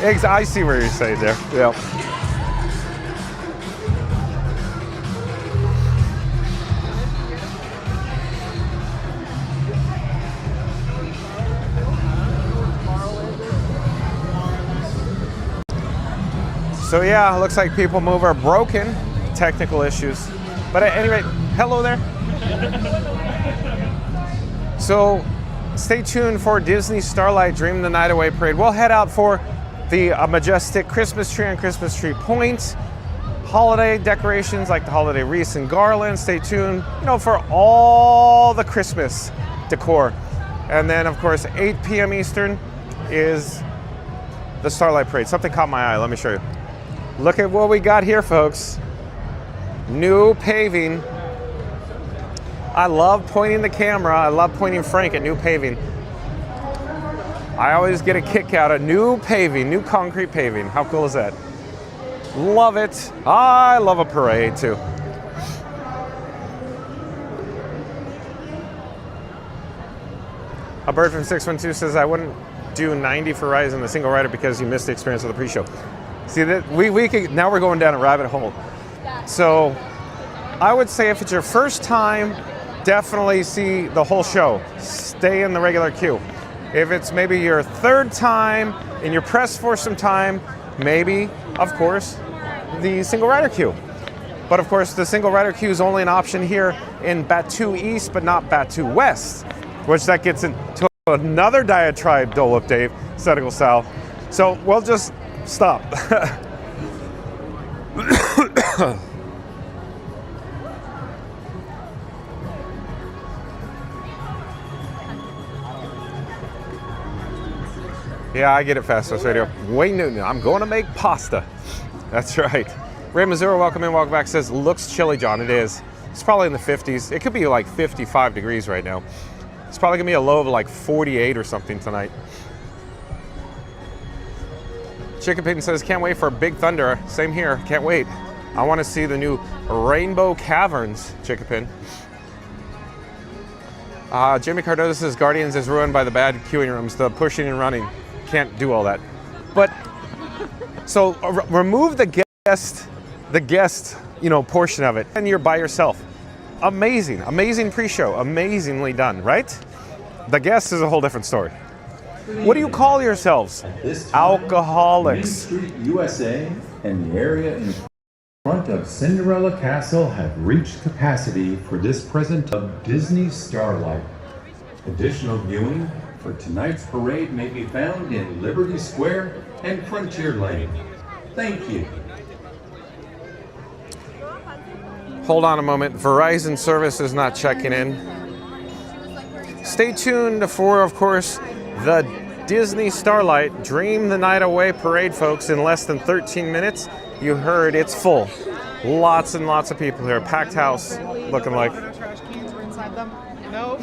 Speaker 1: I see what you're saying there. Yeah. So yeah, looks like People Mover are broken. Technical issues. But at any rate, hello there. So stay tuned for Disney Starlight Dream the Night Away Parade. We'll head out for the majestic Christmas tree on Christmas Tree Point. Holiday decorations like the holiday wreaths and garlands. Stay tuned, for all the Christmas decor. And then, of course, 8 p.m. Eastern is the Starlight Parade. Something caught my eye. Let me show you. Look at what we got here, folks. New paving. I love pointing the camera. I love pointing Frank at new paving. I always get a kick out of new paving, new concrete paving. How cool is that? Love it. I love a parade too. A Bird from 612 says, I wouldn't do 90 for Rise in the single rider because you missed the experience of the pre-show. See that we could, now we're going down a rabbit hole. So I would say if it's your first time, definitely see the whole show. Stay in the regular queue. If it's maybe your third time and you're pressed for some time, maybe, of course, the single rider queue. But of course, the single rider queue is only an option here in Batu East, but not Batu West, which that gets into another diatribe, Dole Up Dave, Senegal Sal. So we'll just stop. Yeah, I get it, Fastest Radio. Wayne Newton, I'm going to make pasta. That's right. Ray Missouri, welcome in, welcome back, says, looks chilly, John. It is. It's probably in the 50s. It could be like 55 degrees right now. It's probably going to be a low of like 48 or something tonight. Chicken Pin says, can't wait for Big Thunder. Same here, can't wait. I want to see the new Rainbow Caverns, Chicken Pin. Jimmy Cardozo says Guardians is ruined by the bad queuing rooms, the pushing and running. Can't do all that. But so remove the guest, portion of it, and you're by yourself. Amazing pre-show, amazingly done, right? The guest is a whole different story. What do you call yourselves? Alcoholics.
Speaker 14: Main Street, USA, and the area in front of Cinderella Castle have reached capacity for this present of Disney Starlight. Additional viewing for tonight's parade may be found in Liberty Square and Frontier Lane. Thank you.
Speaker 1: Hold on a moment. Verizon service is not checking in. Stay tuned for, of course, the Disney Starlight Dream the Night Away parade, folks, in less than 13 minutes. You heard it's full. Lots and lots of people here. Packed house, looking like.
Speaker 15: Trash cans were inside them. No.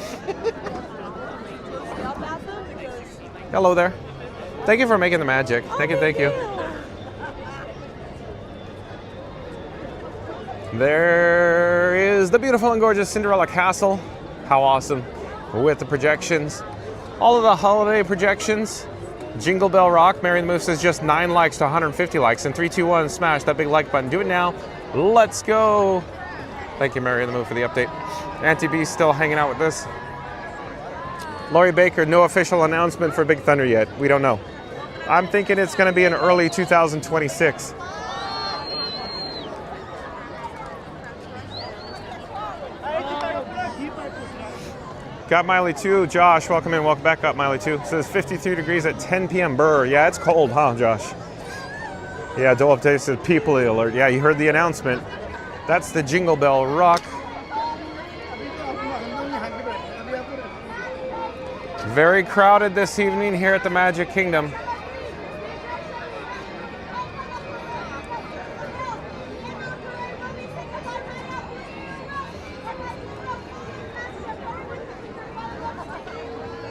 Speaker 1: Hello there. Thank you for making the magic. Thank you. There is the beautiful and gorgeous Cinderella Castle. How awesome. With the projections. All of the holiday projections. Jingle Bell Rock. Mary the Move says just 9 likes to 150 likes. And 3, 2, 1, smash that big like button. Do it now. Let's go. Thank you, Mary the Move, for the update. Auntie B still hanging out with us. Lori Baker, no official announcement for Big Thunder yet. We don't know. I'm thinking it's going to be in early 2026. Got Miley too. Josh, welcome in. Welcome back up, Miley too. It says 53 degrees at 10 p.m. Brr. Yeah, it's cold, huh, Josh? Yeah, Dole Update says people alert. Yeah, you heard the announcement. That's the Jingle Bell Rock. Very crowded this evening here at the Magic Kingdom.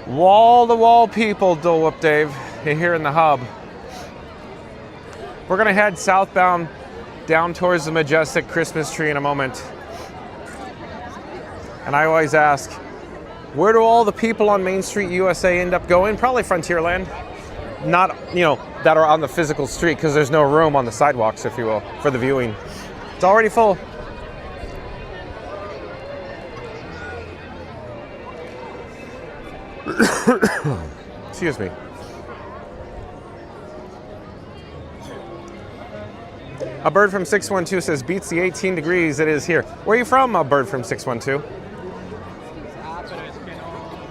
Speaker 1: Wall-to-wall people, Dole Whip Dave, here in the hub. We're gonna head southbound down towards the majestic Christmas tree in a moment. And I always ask, where do all the people on Main Street, USA end up going? Probably Frontierland. Not, that are on the physical street, because there's no room on the sidewalks, if you will, for the viewing. It's already full. Excuse me. A bird from 612 says beats the 18 degrees it is here. Where are you from, a bird from 612?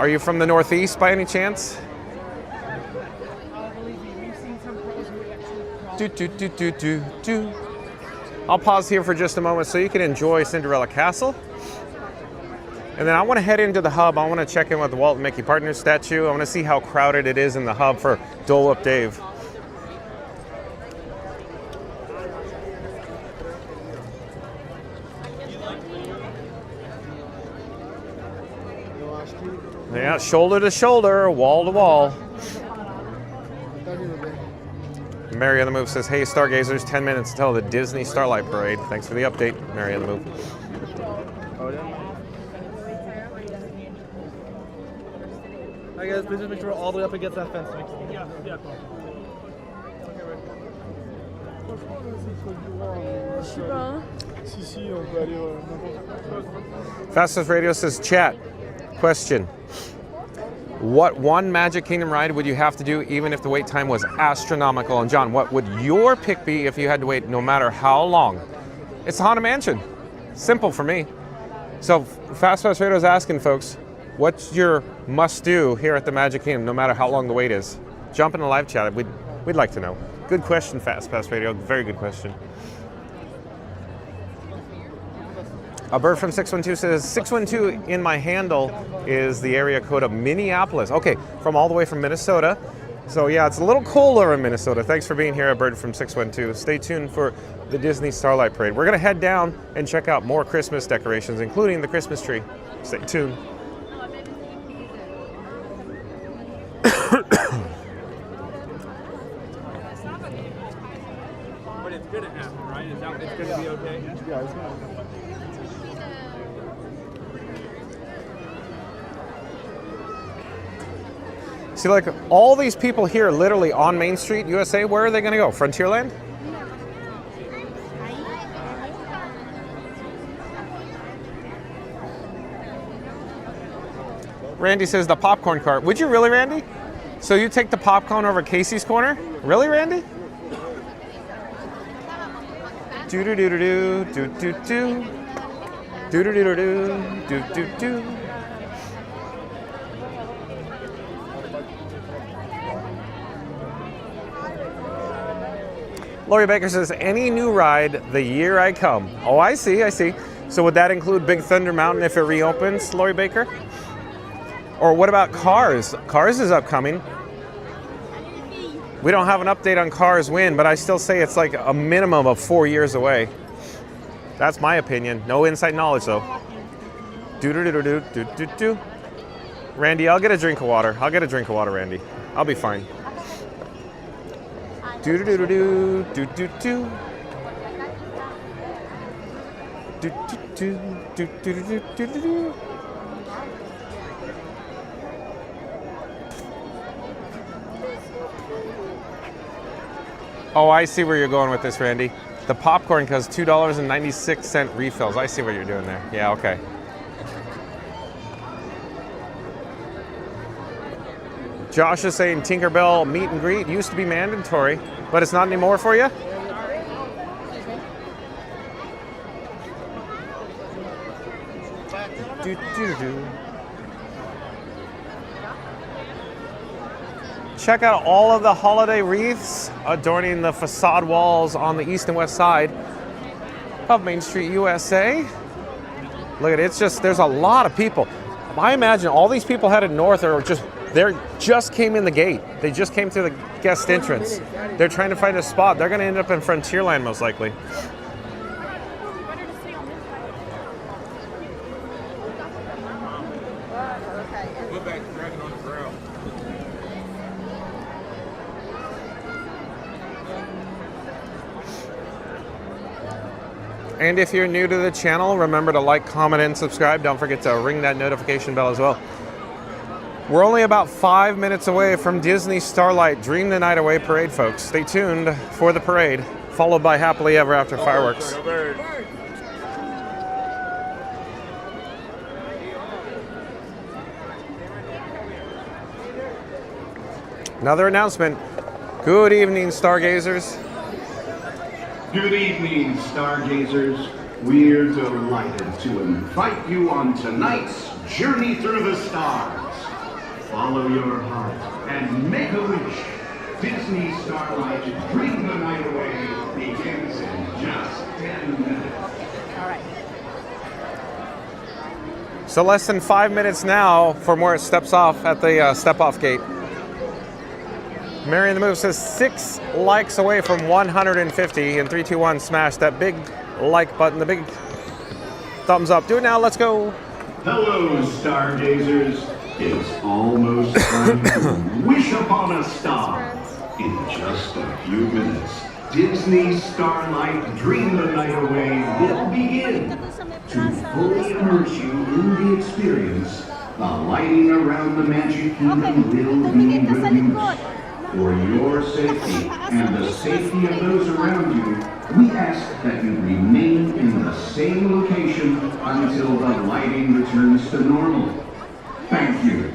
Speaker 1: Are you from the Northeast by any chance? I'll pause here for just a moment so you can enjoy Cinderella Castle. And then I want to head into the hub. I want to check in with the Walt and Mickey Partners statue. I want to see how crowded it is in the hub for Dole Whip Dave. Yeah, shoulder to shoulder, wall to wall. Mary on the Move says, hey, Stargazers, 10 minutes until the Disney Starlight Parade. Thanks for the update, Mary on the Move.
Speaker 15: Hi guys, please just make sure we're all the way up against that fence.
Speaker 1: Fastest Radio says, chat, question. What one Magic Kingdom ride would you have to do even if the wait time was astronomical? And John, what would your pick be if you had to wait no matter how long? It's Haunted Mansion. Simple for me. So Fast Radio is asking folks, what's your must-do here at the Magic Kingdom, no matter how long the wait is? Jump in the live chat. We'd like to know. Good question, Fast Radio. Very good question. A bird from 612 says, 612 in my handle is the area code of Minneapolis. Okay, from all the way from Minnesota. So yeah, it's a little colder in Minnesota. Thanks for being here, a bird from 612. Stay tuned for the Disney Starlight Parade. We're gonna head down and check out more Christmas decorations, including the Christmas tree. Stay tuned.
Speaker 3: But it's gonna happen, right? It's gonna be okay? Yeah, it's gonna happen.
Speaker 1: See, like all these people here literally on Main Street, USA, where are they going to go? Frontierland? Randy says the popcorn cart. Would you really, Randy? So you take the popcorn over Casey's Corner? Really, Randy? Do do do do do do do do do do do do do do. Lori Baker says, any new ride the year I come. Oh, I see, I see. So would that include Big Thunder Mountain if it reopens, Lori Baker? Or what about Cars? Cars is upcoming. We don't have an update on Cars when, but I still say it's like a minimum of 4 years away. That's my opinion. No inside knowledge, though. Do-do-do-do-do-do-do. Randy, I'll get a drink of water. I'll get a drink of water, Randy. I'll be fine. Do-do-do-do-do, do-do-do. Do-do-do, do-do-do-do-do-do. Oh, I see where you're going with this, Randy. The popcorn costs $2.96 refills. I see what you're doing there. Yeah, okay. Josh is saying Tinkerbell meet and greet used to be mandatory, but it's not anymore for you? Check out all of the holiday wreaths adorning the facade walls on the east and west side of Main Street, USA. Look at it, it's just, there's a lot of people. I imagine all these people headed north are just came in the gate. They just came through the guest entrance. They're trying to find a spot. They're gonna end up in Frontierland most likely. And if you're new to the channel, remember to like, comment, and subscribe. Don't forget to ring that notification bell as well. We're only about 5 minutes away from Disney Starlight Dream the Night Away parade, folks. Stay tuned for the parade, followed by Happily Ever After fireworks. Another announcement. Good evening, stargazers.
Speaker 16: Good evening, stargazers. We're delighted to invite you on tonight's Journey Through the Stars. Follow your heart and make a wish. Disney Starlight Dream the Night Away begins in just 10 minutes.
Speaker 2: All right.
Speaker 1: So less than 5 minutes now from where it steps off at the step-off gate. Mary in the Move says 6 likes away from 150, and 3, 2, 1, smash that big like button, the big thumbs up. Do it now, let's go.
Speaker 16: Hello, stargazers. It's almost time to wish upon a star. In just a few minutes, Disney Starlight Dream the Night Away will begin. To fully immerse you in the experience, the lighting around the Magic Kingdom will be reduced. For your safety and the safety of those around you, we ask that you remain in the same location until the lighting returns to normal. Thank you.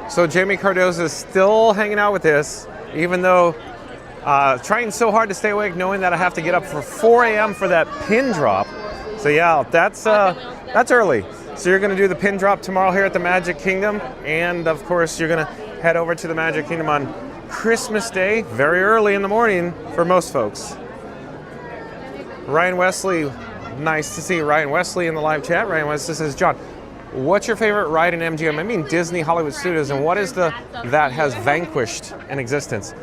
Speaker 1: So Jamie Cardoza is still hanging out with this, even though trying so hard to stay awake, knowing that I have to get up for 4 a.m. for that pin drop. So yeah, that's early. So you're going to do the pin drop tomorrow here at the Magic Kingdom, and of course you're going to head over to the Magic Kingdom on Christmas Day, very early in the morning for most folks. Ryan Wesley, nice to see Ryan Wesley in the live chat. Ryan Wesley says, John, what's your favorite ride in MGM? I mean Disney Hollywood Studios, and what is that has vanquished in existence?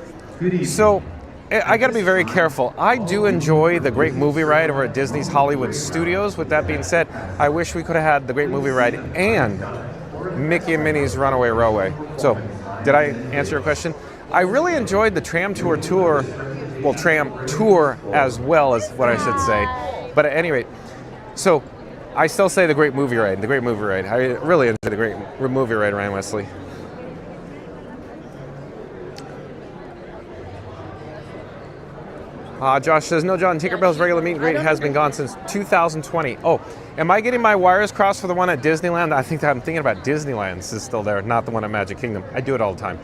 Speaker 1: So I got to be very careful. I do enjoy the Great Movie Ride over at Disney's Hollywood Studios. With that being said, I wish we could have had the Great Movie Ride and Mickey and Minnie's Runaway Railway. So, did I answer your question? I really enjoyed the tram tour, as well as what I should say. But at any rate, so I still say the Great Movie Ride. The Great Movie Ride. I really enjoy the Great Movie Ride, Ryan Wesley. Josh says, no, John, Tinkerbell's regular meet and greet has been gone since 2020. Oh, am I getting my wires crossed for the one at Disneyland? I'm thinking about Disneyland's is still there, not the one at Magic Kingdom. I do it all the time.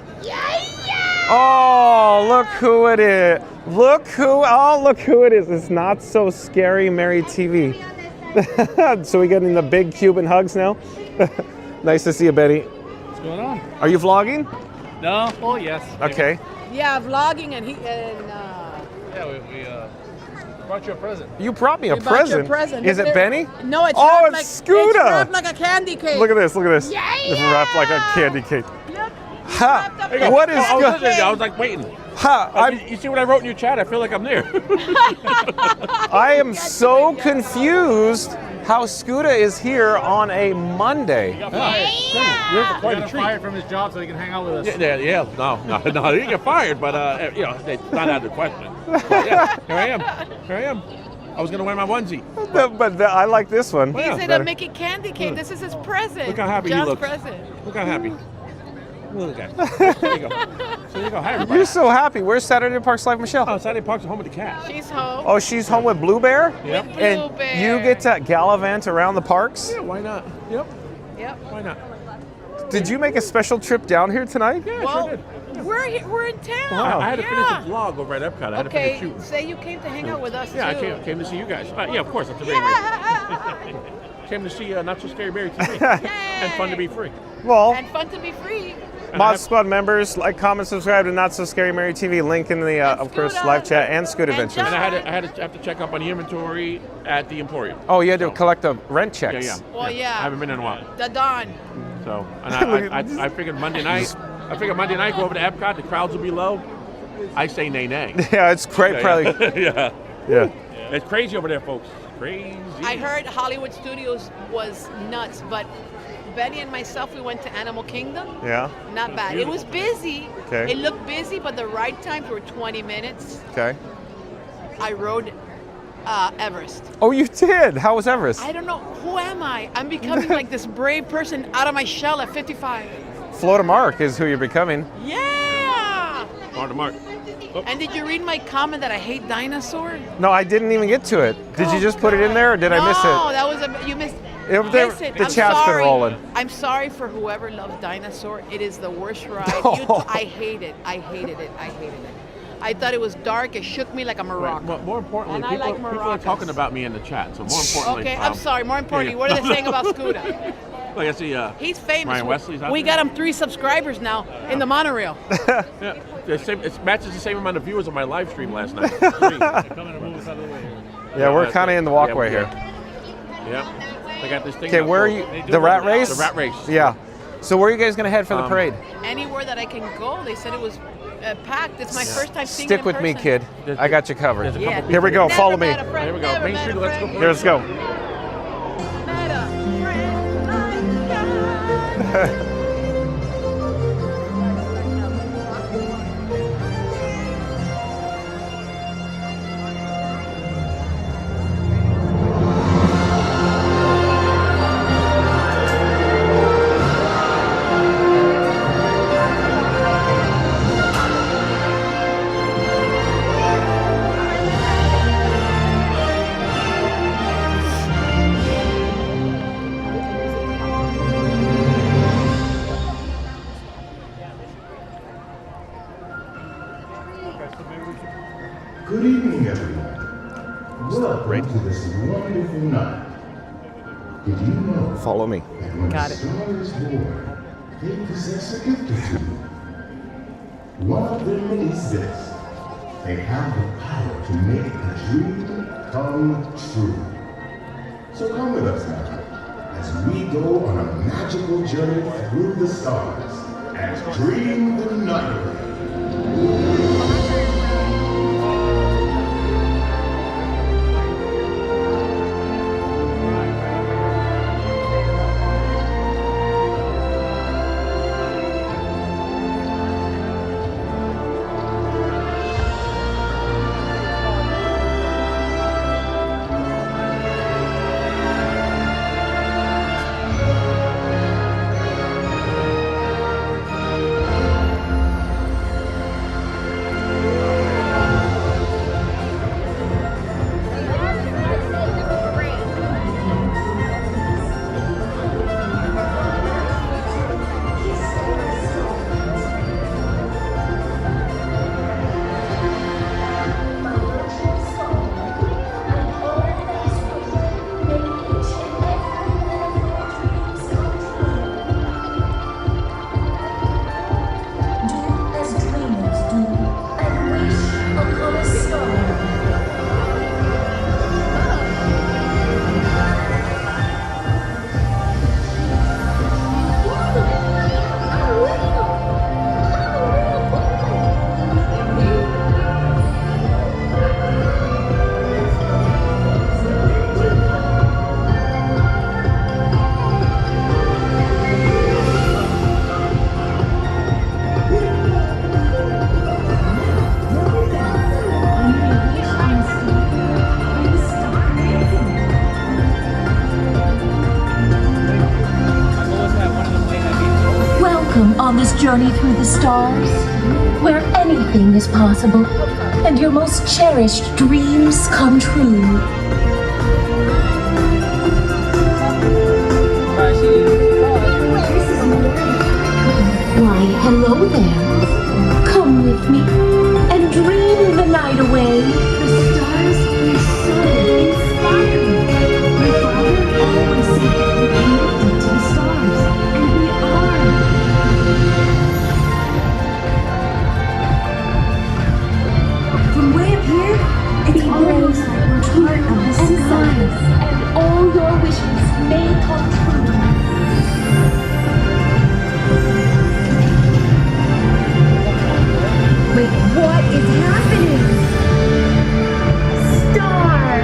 Speaker 1: Oh, look who it is. Look who it is. It's Not So Scary Mary TV. So we getting the big Cuban hugs now? Nice to see you, Betty.
Speaker 15: What's going on?
Speaker 1: Are you vlogging?
Speaker 15: No. Oh, yes.
Speaker 1: Okay.
Speaker 17: Yeah, vlogging and
Speaker 15: yeah, we brought you a present.
Speaker 1: You brought me a
Speaker 17: we bought you
Speaker 1: present.
Speaker 17: a present.
Speaker 1: Is it Benny?
Speaker 17: No, it's
Speaker 1: oh,
Speaker 17: wrapped
Speaker 1: it's
Speaker 17: like
Speaker 1: Scooter.
Speaker 17: It's wrapped like a candy cake.
Speaker 1: Look at this. Look at this.
Speaker 17: Yeah.
Speaker 1: It's wrapped like a candy cake.
Speaker 17: Look.
Speaker 1: Ha! What is good?
Speaker 3: I was like waiting.
Speaker 1: Ha!
Speaker 3: You see what I wrote in your chat? I feel like I'm there.
Speaker 1: I am so confused how Scooter is here on a Monday.
Speaker 15: He got fired.
Speaker 3: You're quite
Speaker 15: He
Speaker 3: a
Speaker 15: got
Speaker 3: treat.
Speaker 15: fired from his job so he can hang out with us.
Speaker 3: Yeah. No, he didn't get fired, but you know, it's not out of the question. But, yeah, here I am. I was gonna wear my onesie.
Speaker 1: But I like this one.
Speaker 17: He said a Mickey candy cake. This is his present.
Speaker 3: Look how happy
Speaker 17: John's
Speaker 3: he looks.
Speaker 17: present.
Speaker 3: Look how happy. Look at that. There you go. So there you go. Hi, everybody.
Speaker 1: You're so happy. Where's Saturday Parks Live, Michelle?
Speaker 3: Oh, Saturday Parks is home with the cat.
Speaker 17: She's home.
Speaker 1: Oh, she's home with Blue Bear?
Speaker 3: Yep.
Speaker 17: With
Speaker 1: And
Speaker 17: Blue Bear.
Speaker 1: you get to gallivant around the parks?
Speaker 3: Yeah, why not? Yep. Why not?
Speaker 1: Did you make a special trip down here tonight?
Speaker 3: Yeah,
Speaker 17: Well,
Speaker 3: sure did.
Speaker 17: we're in town.
Speaker 1: Wow.
Speaker 3: I had to finish a vlog over at Epcot. I had to finish
Speaker 17: Okay,
Speaker 3: shooting.
Speaker 17: say you came to hang out with us
Speaker 3: Yeah,
Speaker 17: too.
Speaker 3: I came to see you guys. Yeah, of course. That's a very came to see Not So Scary Mary TV. And fun to be free.
Speaker 1: Well,
Speaker 17: And fun to be free.
Speaker 1: Mod Squad members, like, comment, subscribe to Not So Scary Mary TV. Link in the, of course, live chat and Scoot Adventures.
Speaker 3: And I had to check up on the inventory at the Emporium.
Speaker 1: Oh, you had to collect the rent checks.
Speaker 3: Yeah.
Speaker 17: Well, yeah.
Speaker 3: I haven't been in a while.
Speaker 17: The Dawn.
Speaker 3: So, and I figured Monday night, go over to Epcot, the crowds will be low. I say nay.
Speaker 1: Yeah, it's great. Probably.
Speaker 3: Yeah.
Speaker 1: Yeah.
Speaker 3: It's crazy over there, folks. Crazy.
Speaker 17: I heard Hollywood Studios was nuts, but Betty and myself, we went to Animal Kingdom.
Speaker 1: Yeah.
Speaker 17: Not bad. It was busy.
Speaker 1: Okay.
Speaker 17: It looked busy, but the ride times were 20 minutes.
Speaker 1: Okay.
Speaker 17: I rode Everest.
Speaker 1: Oh, you did? How was Everest?
Speaker 17: I don't know. Who am I? I'm becoming like this brave person out of my shell at 55.
Speaker 1: Florida Mark is who you're becoming.
Speaker 17: Yeah!
Speaker 3: Mark. Oh.
Speaker 17: And did you read my comment that I hate dinosaurs?
Speaker 1: No, I didn't even get to it. Did you just put it in there, or did I miss it?
Speaker 17: No, that was you missed. Listen,
Speaker 1: the
Speaker 17: I'm
Speaker 1: chat's
Speaker 17: sorry.
Speaker 1: been rolling.
Speaker 17: I'm sorry for whoever loves dinosaur. It is the worst ride.
Speaker 1: Oh.
Speaker 17: I hate it. I hated it. I thought it was dark. It shook me like a Morocco.
Speaker 3: Well, more importantly,
Speaker 17: And I
Speaker 3: people,
Speaker 17: like
Speaker 3: people are
Speaker 17: maracas.
Speaker 3: talking about me in the chat. So more importantly,
Speaker 17: Okay, I'm sorry. More importantly, what are they saying about Scooter?
Speaker 3: Look, I see.
Speaker 17: He's famous.
Speaker 3: Ryan Wesley's out
Speaker 17: We
Speaker 3: there.
Speaker 17: got him 3 subscribers now in the monorail.
Speaker 3: Yeah, it matches the same amount of viewers on my live stream last night.
Speaker 15: They're coming to move us out of the way here.
Speaker 1: Yeah, we're kind of in the walkway
Speaker 3: yeah.
Speaker 1: here.
Speaker 3: Yeah. I got this thing.
Speaker 1: Okay, where are you? The rat race?
Speaker 3: The rat race.
Speaker 1: Yeah. So where are you guys going to head for the parade?
Speaker 17: Anywhere that I can go. They said it was packed. It's my first time seeing
Speaker 1: Stick
Speaker 17: it in
Speaker 1: with me,
Speaker 17: person.
Speaker 1: kid. I got you covered.
Speaker 17: Yeah.
Speaker 1: Here we go. Follow me.
Speaker 3: Here we go. Main Street, let's go.
Speaker 1: Here, let's go.
Speaker 6: Good evening, everyone. Welcome to this wonderful night. Did you know
Speaker 1: Follow me.
Speaker 6: that when
Speaker 17: Got
Speaker 6: a
Speaker 17: it.
Speaker 6: star is born, they possess a gift or two? One of them is this. They have the power to make a dream come true. So come with us now, as we go on a magical journey through the stars and dream the night away.
Speaker 5: stars, where anything is possible and your most cherished dreams come true. Why, hello there. Come with me and dream the night away. The stars are so inspiring. My father always said that we connected to the stars, and we are. From way up here, it's almost like we're part of the skies, and all your wishes may come true. Wait, what is happening? Star!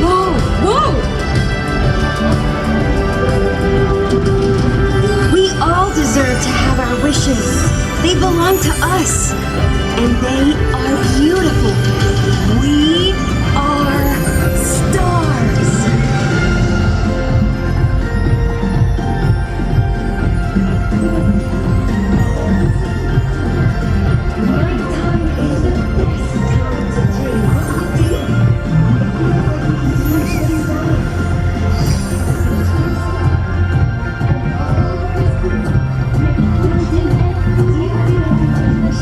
Speaker 5: Whoa, whoa! We all deserve to have our wishes. They belong to us. And they are beautiful. We are stars. Nighttime is the best time to dream. It feels like we can reach the sun. And all of this make building every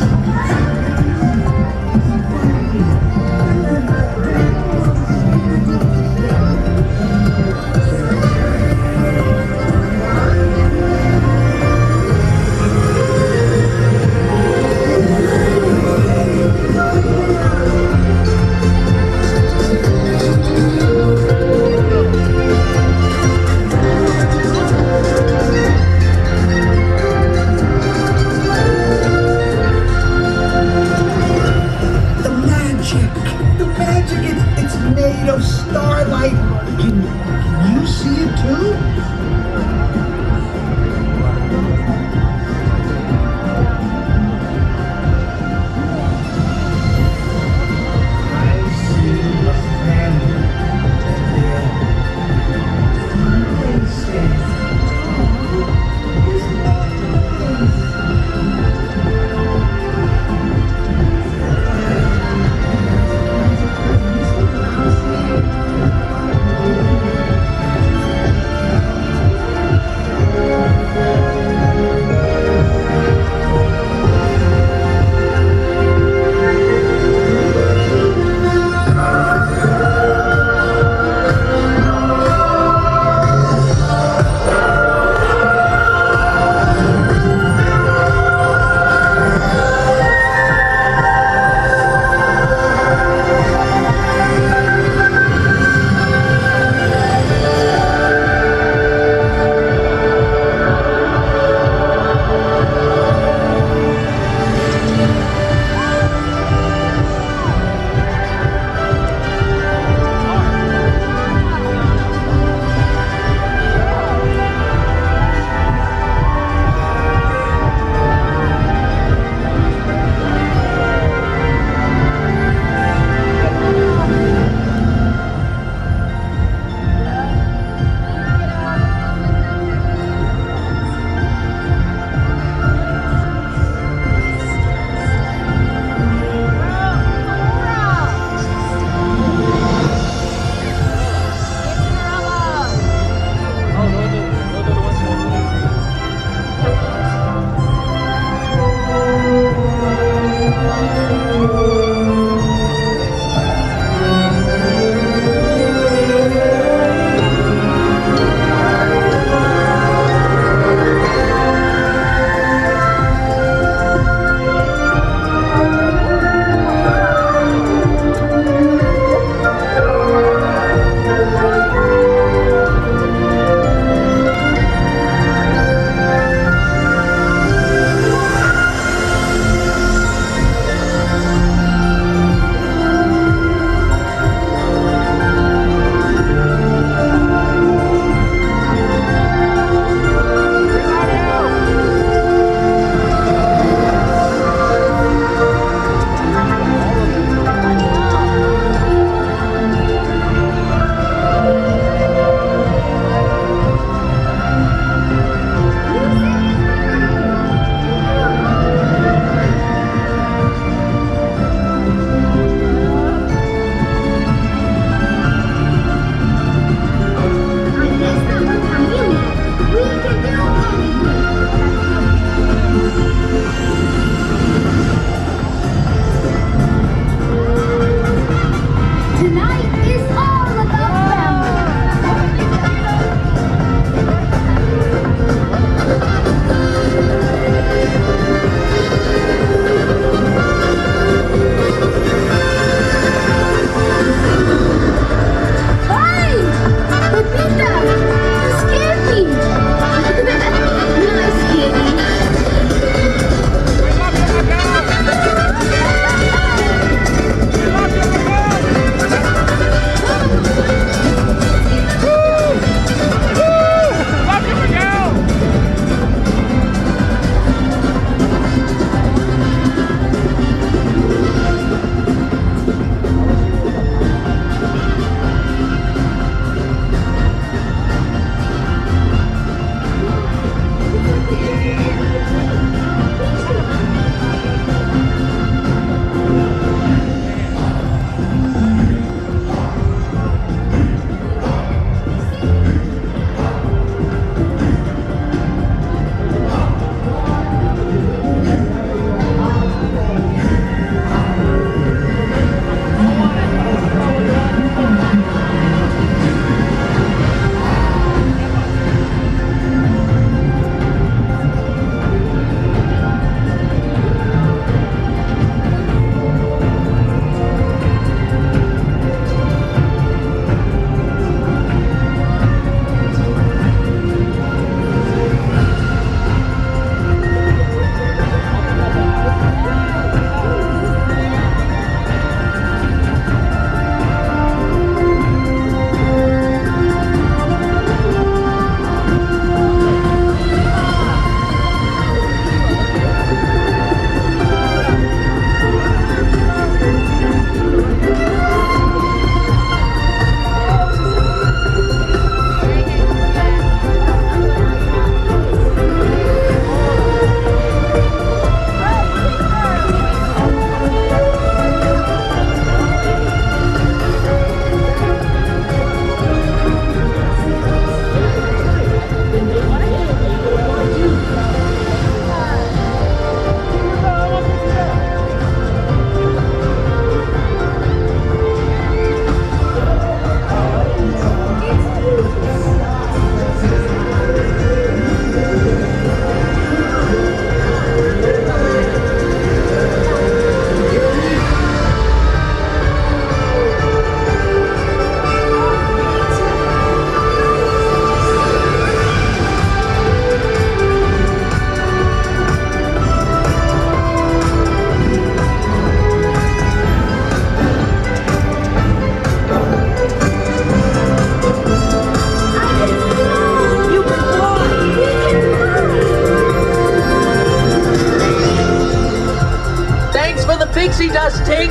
Speaker 10: party.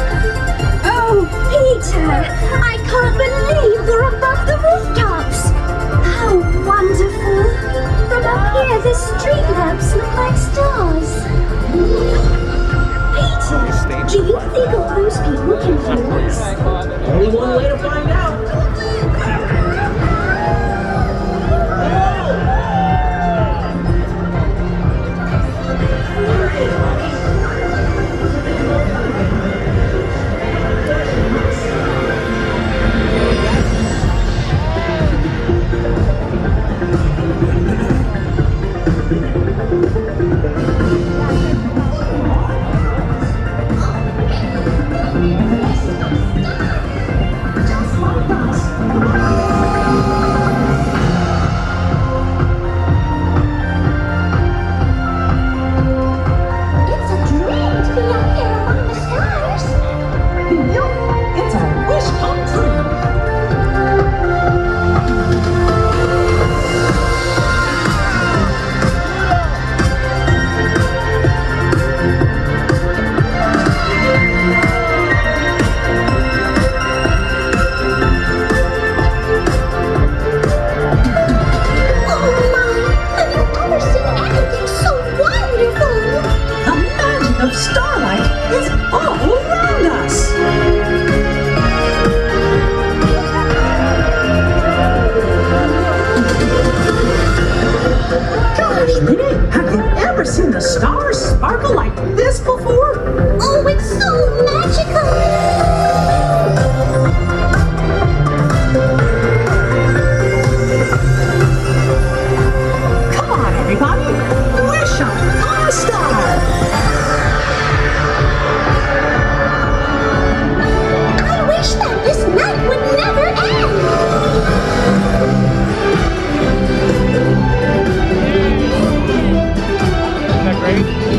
Speaker 5: Oh, Peter, I can't believe we're above the rooftops. How wonderful. From up here, the street lamps look like stars. Peter, do you think all those people can hear us?
Speaker 10: Only one way to find out.
Speaker 5: Of Starlight is all around us.
Speaker 10: Gosh, Minnie, have you ever seen the stars sparkle like this before?
Speaker 5: Oh, it's so magical.
Speaker 10: Come on, everybody, wish on a star.
Speaker 5: That this night would never end!
Speaker 1: Isn't that great?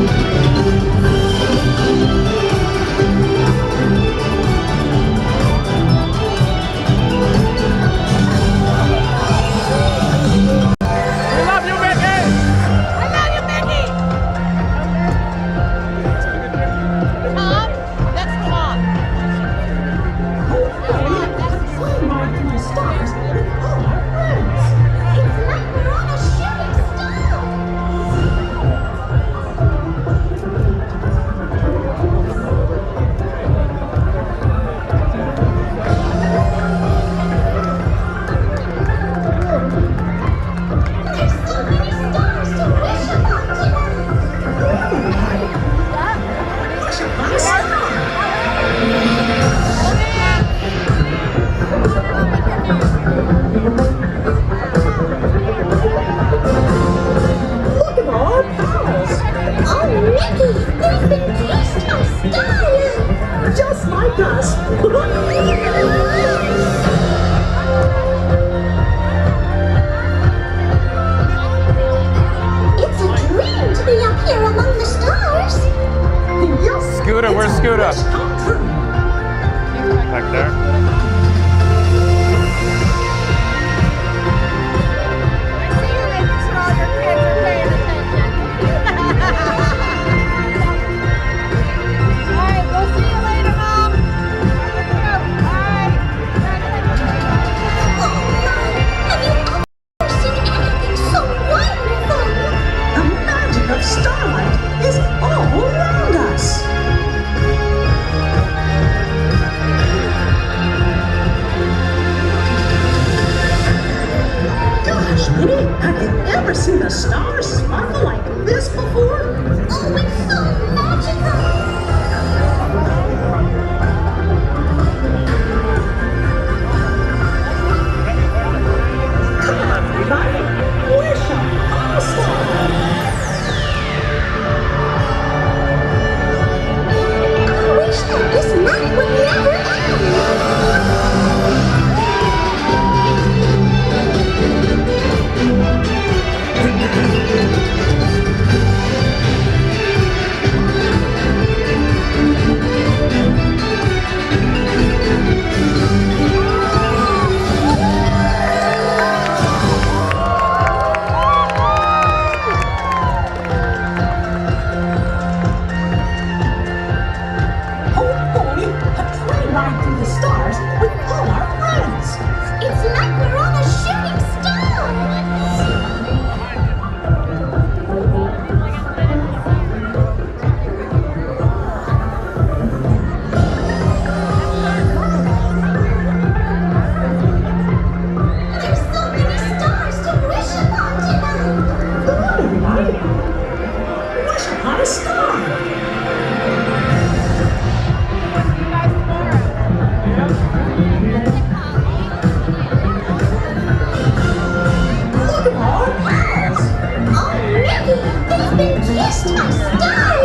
Speaker 5: wished a star!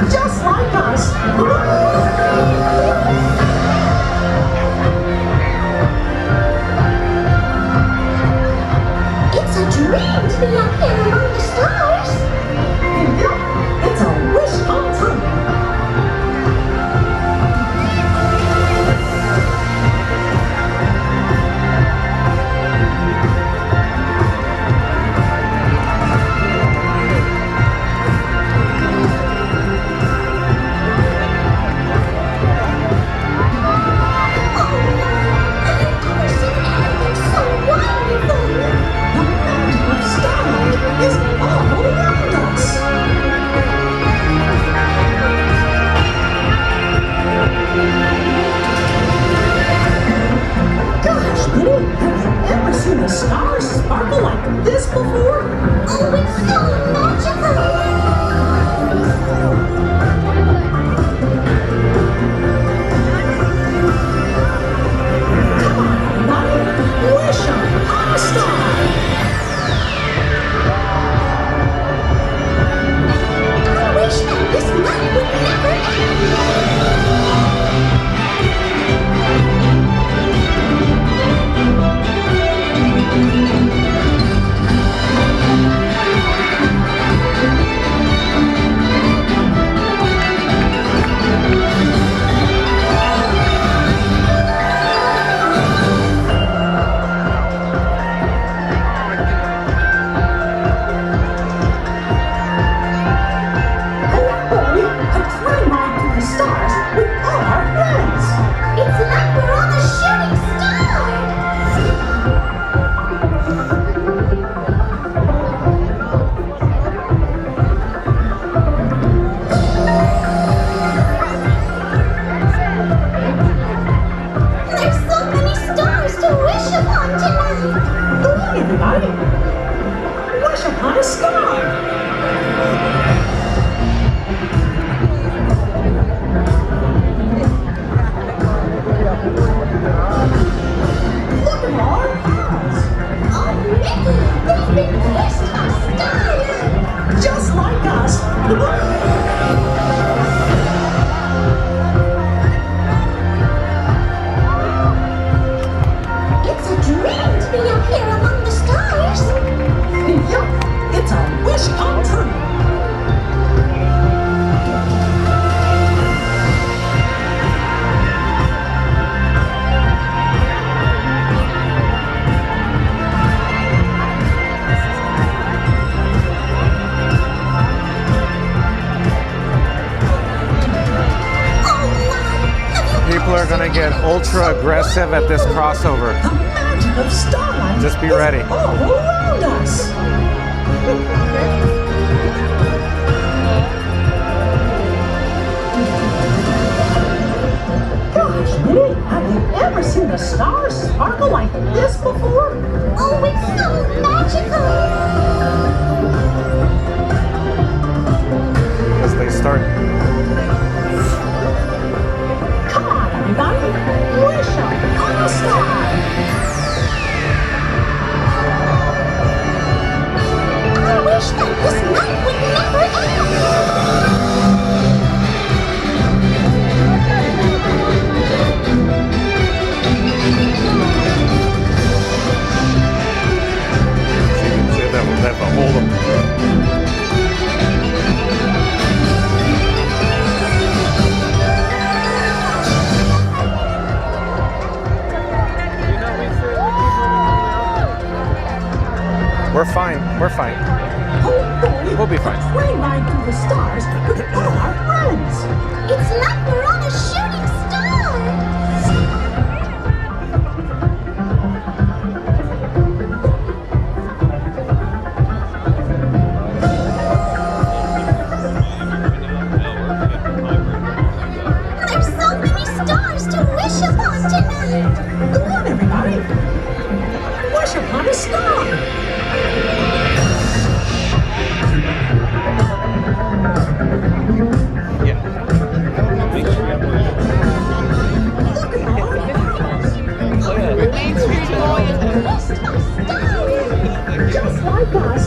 Speaker 5: Just like us! It's a dream to be up here among the stars! It's a wish come true! The stars sparkle like this before? Oh, it's so magical! Come on, everybody! Wish upon a star! I wish that this night would never end!
Speaker 1: People are going to get ultra aggressive at this crossover.
Speaker 5: The magic of Starlight
Speaker 1: Just be ready.
Speaker 5: all around us. Gosh, Minnie, have you ever seen the stars sparkle like this before? Oh, it's so magical!
Speaker 1: As they start.
Speaker 5: Everybody, wish upon a star! I wish that this night would never
Speaker 1: See that hold them. We're fine. We're fine. We'll be fine.
Speaker 5: Train ride through the stars with all our friends. It's like we're on a shooting star. There's so many stars to wish upon tonight. Come on, everybody. Wish upon a star. Just like us.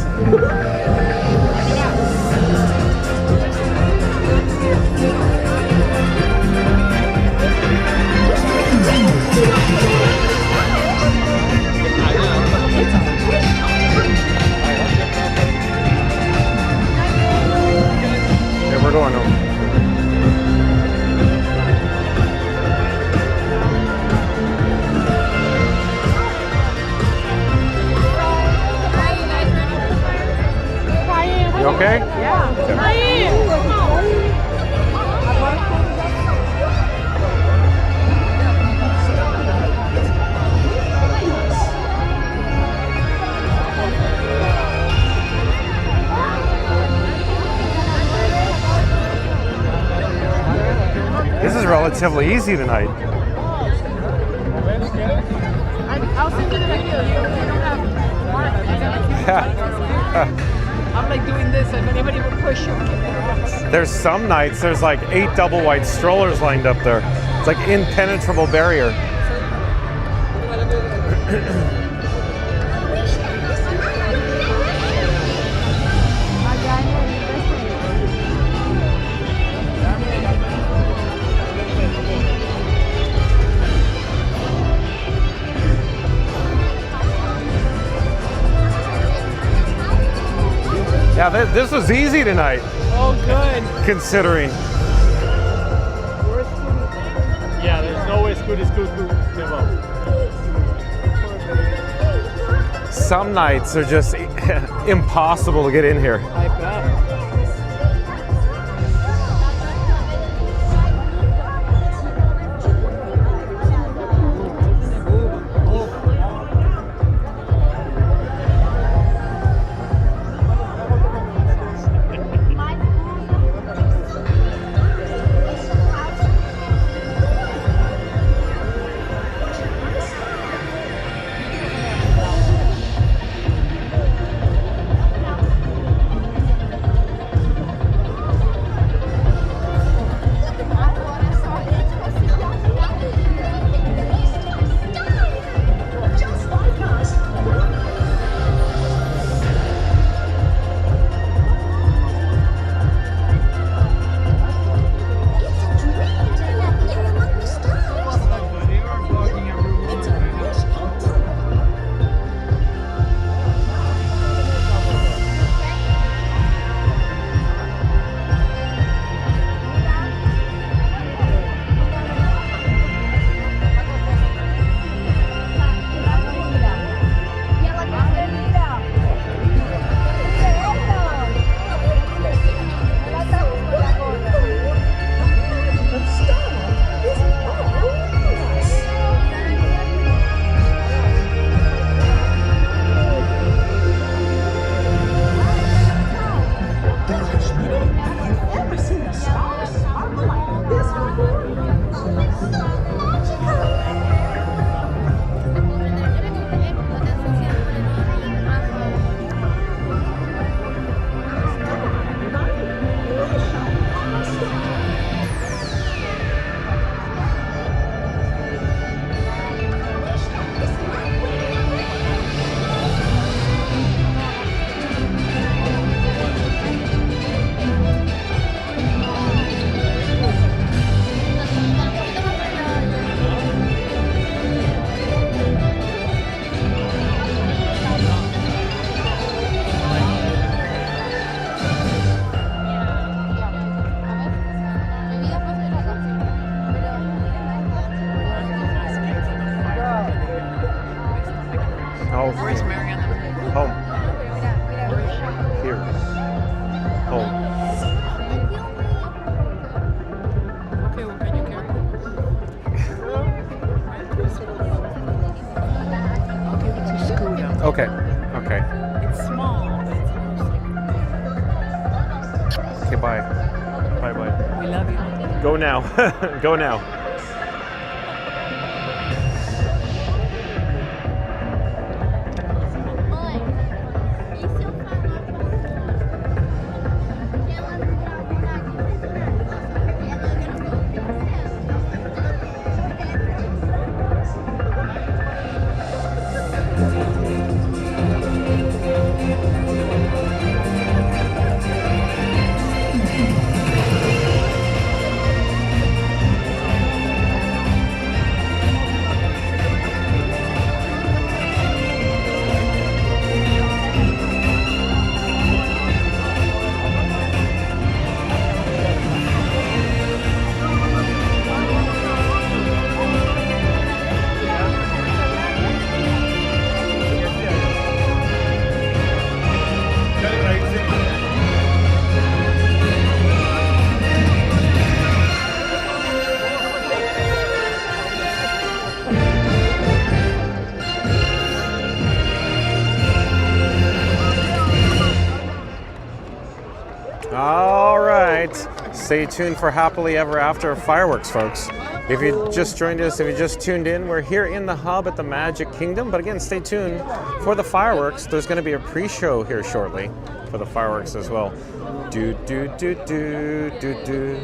Speaker 1: You okay? This is relatively easy tonight.
Speaker 17: I'll send you the video. You don't have I'm like doing this, if anybody would push you, kick their ass.
Speaker 1: There's some nights, there's like 8 double white strollers lined up there. It's like impenetrable barrier. Yeah, this was easy tonight.
Speaker 15: Oh, good.
Speaker 1: Considering.
Speaker 15: Yeah, there's no way Scooty Scoot give up.
Speaker 1: Some nights are just impossible to get in here.
Speaker 15: I bet.
Speaker 17: Where's Mariana?
Speaker 1: Home. Here. Home.
Speaker 17: Okay, well, can you carry it? I'll give it to Scooter.
Speaker 1: Okay. Okay.
Speaker 17: It's small, but it's
Speaker 1: Okay, bye. Bye bye.
Speaker 17: We love you.
Speaker 1: Go now. Go now. All right. Stay tuned for Happily Ever After fireworks, folks. If you just joined us, if you just tuned in, we're here in the hub at the Magic Kingdom. But again, stay tuned for the fireworks. There's going to be a pre-show here shortly for the fireworks as well. Do, do, do, do, do, do.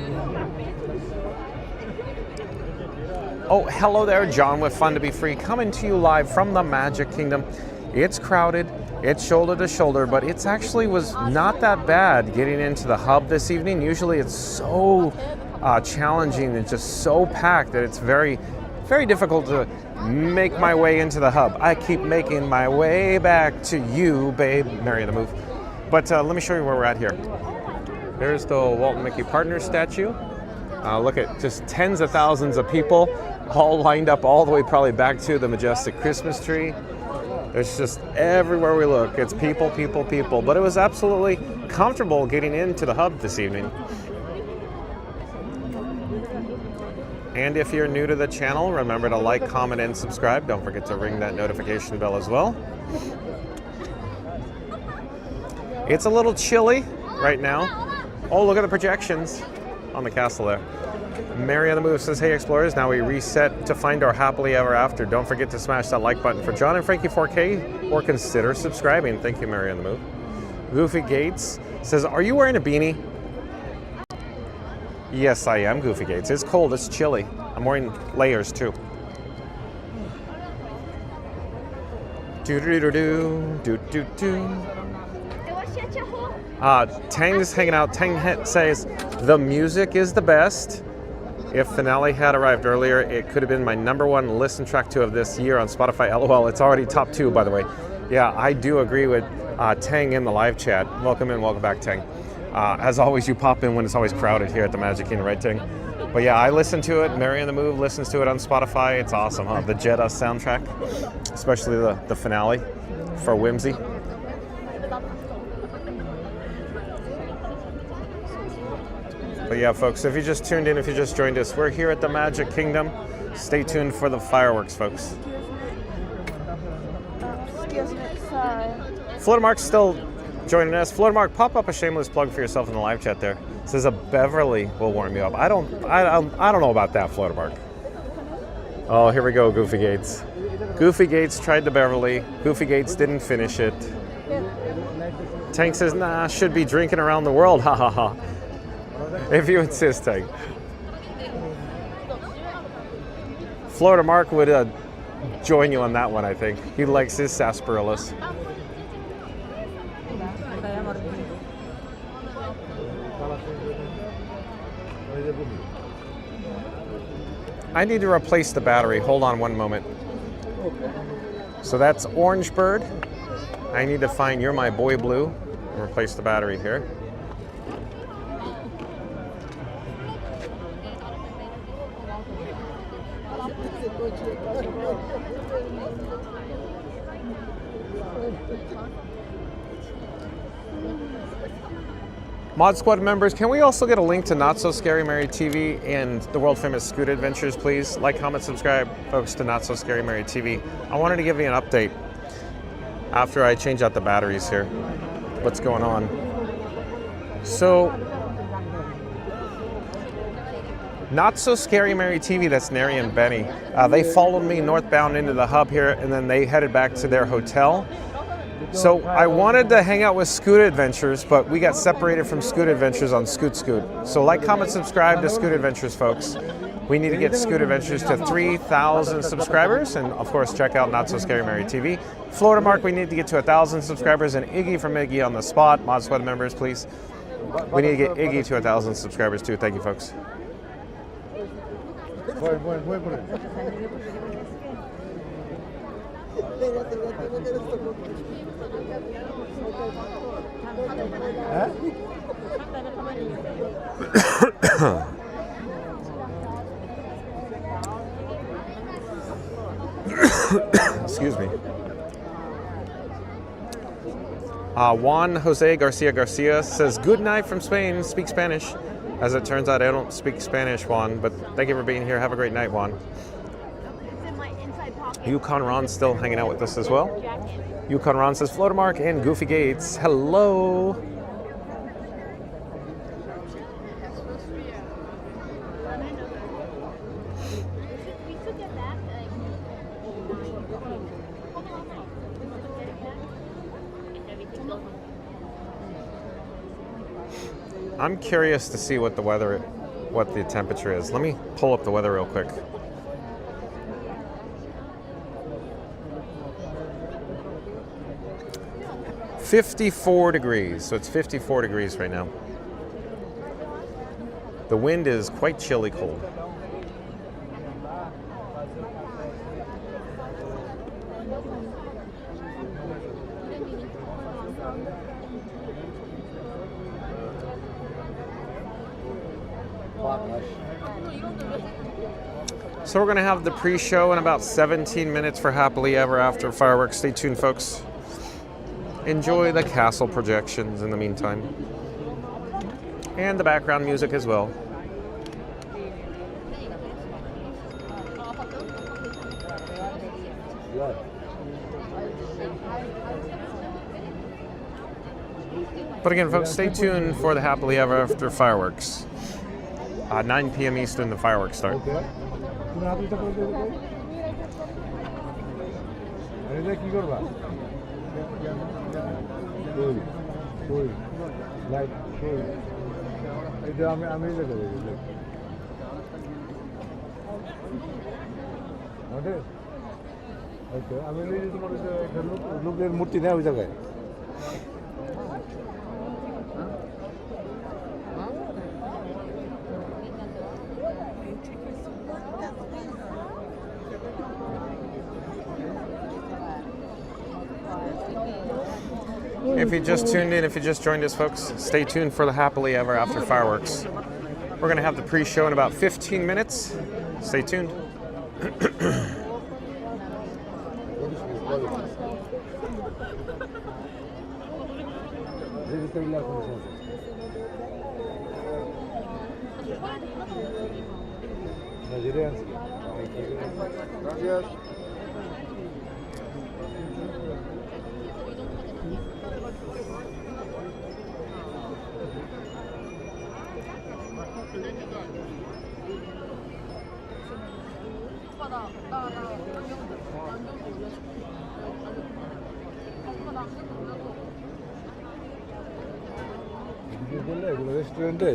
Speaker 1: Oh, hello there, John with Fun to Be Free, coming to you live from the Magic Kingdom. It's crowded. It's shoulder to shoulder, but it's actually was not that bad getting into the hub this evening. Usually it's so challenging and just so packed that it's very, very difficult to make my way into the hub. I keep making my way back to you, babe. Mary the Move. But let me show you where we're at here. There's the Walt and Mickey Partners statue. Look at just tens of thousands of people all lined up all the way probably back to the majestic Christmas tree. There's just everywhere we look, it's people, people, people. But it was absolutely comfortable getting into the hub this evening. And if you're new to the channel, remember to like, comment, and subscribe. Don't forget to ring that notification bell as well. It's a little chilly right now. Oh, look at the projections on the castle there. Mary on the Move says, hey explorers, now we reset to find our happily ever after. Don't forget to smash that like button for John and Frankie 4K or consider subscribing. Thank you, Mary on the Move. Goofy Gates says, are you wearing a beanie? Yes, I am, Goofy Gates. It's cold, it's chilly. I'm wearing layers too. Do-do-do-do-do-do-do. Tang's hanging out. Tang says, the music is the best. If Finale had arrived earlier, it could have been my #1 listen track 2 of this year on Spotify. LOL, it's already top 2, by the way. Yeah, I do agree with Tang in the live chat. Welcome in, welcome back, Tang. As always, you pop in when it's always crowded here at the Magic Kingdom, right, Tang? But yeah, I listen to it. Mary on the Move listens to it on Spotify. It's awesome, huh? The Jeddah soundtrack, especially the finale for Whimsy. But yeah, folks, if you just tuned in, if you just joined us, we're here at the Magic Kingdom. Stay tuned for the fireworks, folks.
Speaker 2: Excuse me, sorry.
Speaker 1: Florida Mark's still joining us. Florida Mark, pop up a shameless plug for yourself in the live chat there. It says a Beverly will warm you up. I don't know about that, Florida Mark. Oh, here we go, Goofy Gates. Goofy Gates tried the Beverly. Goofy Gates didn't finish it. Tank says, nah, should be drinking around the world, ha ha ha. If you insist, Tank. Florida Mark would join you on that one, I think. He likes his sarsaparillas. I need to replace the battery. Hold on one moment. So that's Orange Bird. I need to find You're My Boy Blue and replace the battery here. Mod Squad members, can we also get a link to Not So Scary Mary TV and the world famous Scoot Adventures, please? Like, comment, subscribe, folks, to Not So Scary Mary TV. I wanted to give you an update after I change out the batteries here. What's going on? So, Not So Scary Mary TV, that's Neri and Benny. They followed me northbound into the hub here, and then they headed back to their hotel. So I wanted to hang out with Scoot Adventures, but we got separated from Scoot Adventures on Scoot. So like, comment, subscribe to Scoot Adventures, folks. We need to get Scoot Adventures to 3,000 subscribers, and of course check out Not So Scary Mary TV. Florida Mark, we need to get to 1,000 subscribers, and Iggy from Iggy on the spot. Mod Squad members, please. We need to get Iggy to 1,000 subscribers too. Thank you, folks. Excuse me. Juan Jose Garcia says, good night from Spain, speak Spanish. As it turns out, I don't speak Spanish, Juan, but thank you for being here. Have a great night, Juan. Yukon Ron's still hanging out with us as well. Yukon Ron says, Florida Mark and Goofy Gates, hello. I'm curious to see what the temperature is. Let me pull up the weather real quick. $54 degrees, so it's 54 degrees right now. The wind is quite chilly cold. So we're going to have the pre-show in about 17 minutes for Happily Ever After Fireworks. Stay tuned, folks. Enjoy the castle projections in the meantime. And the background music as well. But again, folks, stay tuned for the Happily Ever After Fireworks. 9 p.m. Eastern, the fireworks start.
Speaker 18: মূর্তি নেই ওই জায়গায়
Speaker 1: If you just tuned in, if you just joined us, folks, stay tuned for the Happily Ever After Fireworks. We're going to have the pre-show in about 15 minutes. Stay tuned.
Speaker 18: রেস্টুরেন্টে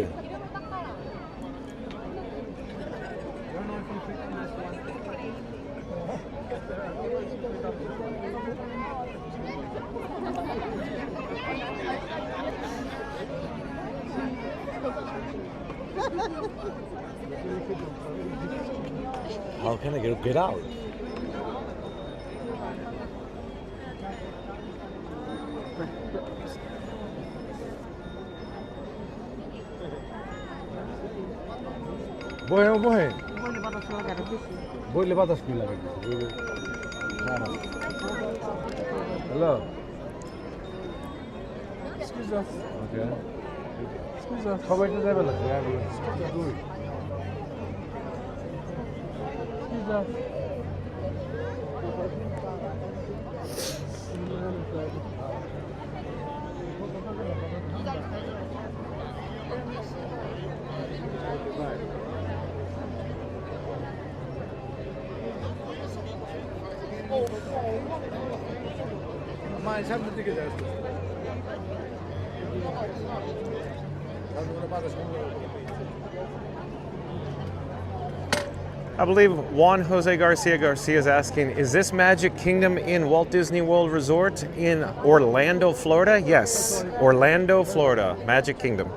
Speaker 18: How can I get out? Bohe, bohe. Boleh batas pula lagi. Hello. Excuse us. Okay. Excuse us. How about the level? Excuse us. Excuse us. Mine সামনে দিকে যাচ্ছে
Speaker 1: I believe Juan Jose Garcia is asking, is this Magic Kingdom in Walt Disney World Resort in Orlando, Florida? Yes, Orlando, Florida, Magic Kingdom.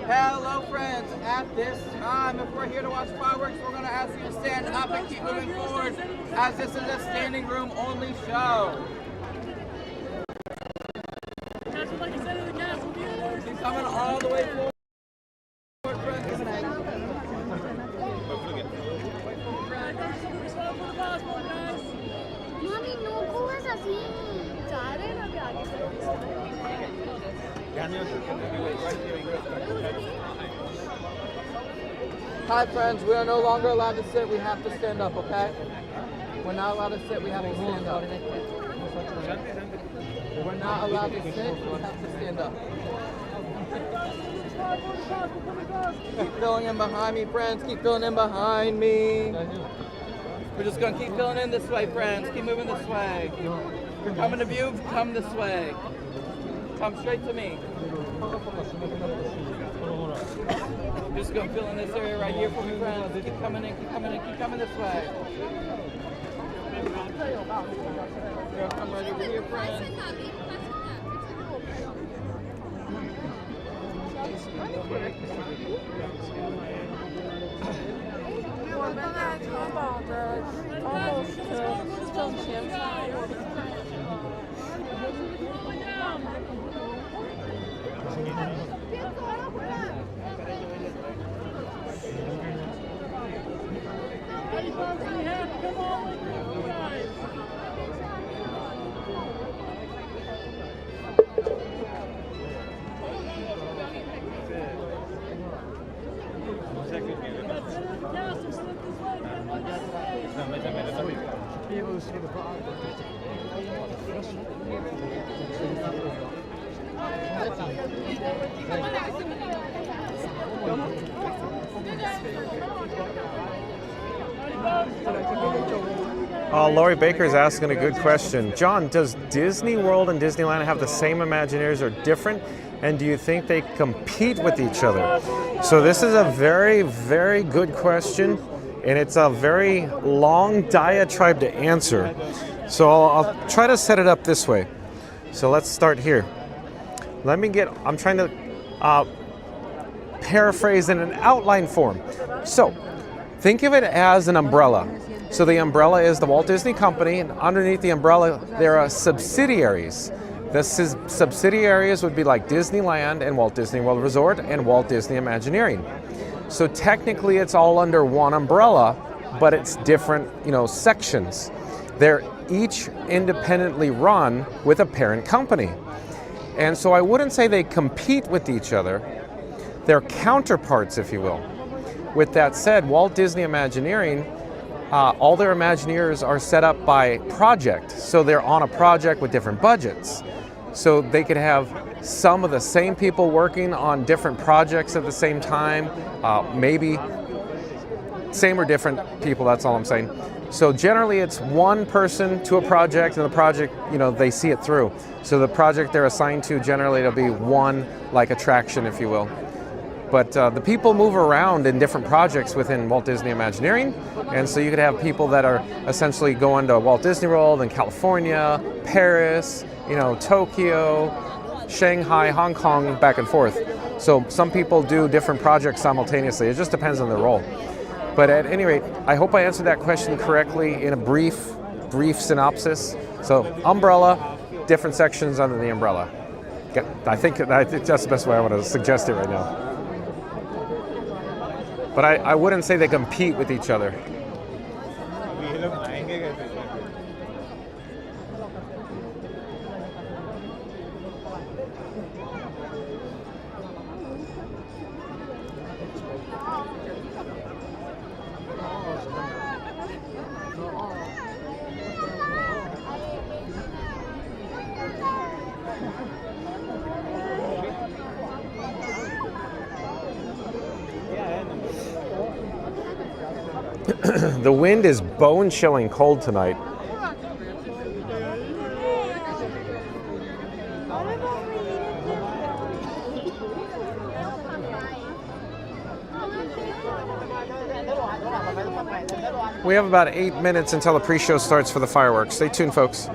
Speaker 19: Hello friends, at this time, if we're here to watch fireworks, we're going to ask you to stand up and keep moving forward, as this is a standing room only show. He's coming all the way forward.
Speaker 2: Mommy, no go así. जा रहे हैं ना अभी आगे से.
Speaker 19: Hi, friends. We are no longer allowed to sit. We have to stand up, okay? We're not allowed to sit. We have to stand up. We're not allowed to sit. We have to stand up. Keep filling in behind me, friends. Keep filling in behind me. We're just going to keep filling in this way, friends. Keep moving this way. If you're coming to view, come this way. Come straight to me. Just going to fill in this area right here for me, friends. Keep coming in, keep coming in, keep coming this way. We're going to come right over here, friends.
Speaker 1: Lori Baker's asking a good question. John, does Disney World and Disneyland have the same Imagineers or different? And do you think they compete with each other? So this is a very, very good question, and it's a very long diatribe to answer. So I'll try to set it up this way. So let's start here. I'm trying to paraphrase in an outline form. So think of it as an umbrella. So the umbrella is the Walt Disney Company, and underneath the umbrella there are subsidiaries. The subsidiaries would be like Disneyland and Walt Disney World Resort and Walt Disney Imagineering. So technically it's all under one umbrella, but it's different, sections. They're each independently run with a parent company. And so I wouldn't say they compete with each other. They're counterparts, if you will. With that said, Walt Disney Imagineering, all their Imagineers are set up by project. So they're on a project with different budgets. So they could have some of the same people working on different projects at the same time, maybe same or different people, that's all I'm saying. So generally it's one person to a project, and the project, they see it through. So the project they're assigned to, generally it'll be one like attraction, if you will. But the people move around in different projects within Walt Disney Imagineering, and so you could have people that are essentially going to Walt Disney World in California, Paris, Tokyo, Shanghai, Hong Kong, back and forth. So some people do different projects simultaneously. It just depends on their role. But at any rate, I hope I answered that question correctly in a brief synopsis. So umbrella, different sections under the umbrella. I think that's the best way I want to suggest it right now. But I wouldn't say they compete with each other. The wind is bone-chilling cold tonight. We have about 8 minutes until the pre-show starts for the fireworks. Stay tuned, folks.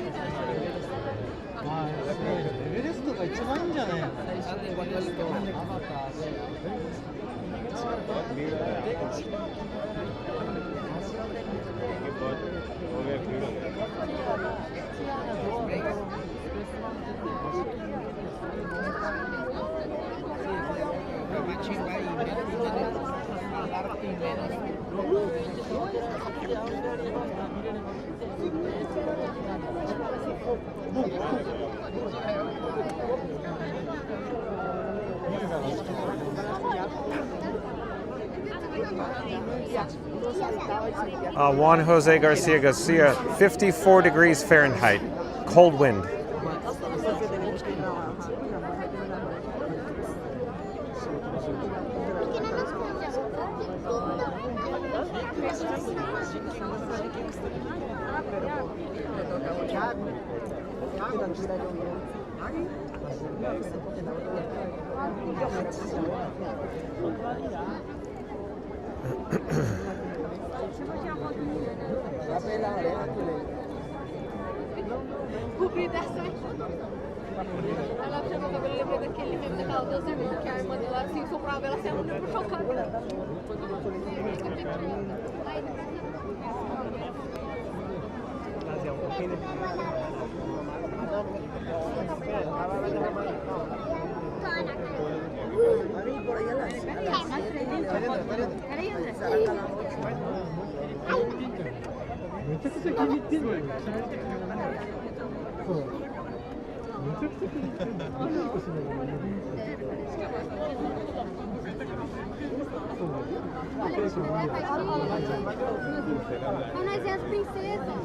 Speaker 9: エベレストが一番いいんじゃないの？Juan
Speaker 1: Jose Garcia, 54 degrees Fahrenheit, cold wind.
Speaker 2: Ela chama o cabelo, lembrei daquele meme daquela dança que a irmã dela assim soprava, ela sempre muito chocada. Nós é as princesas.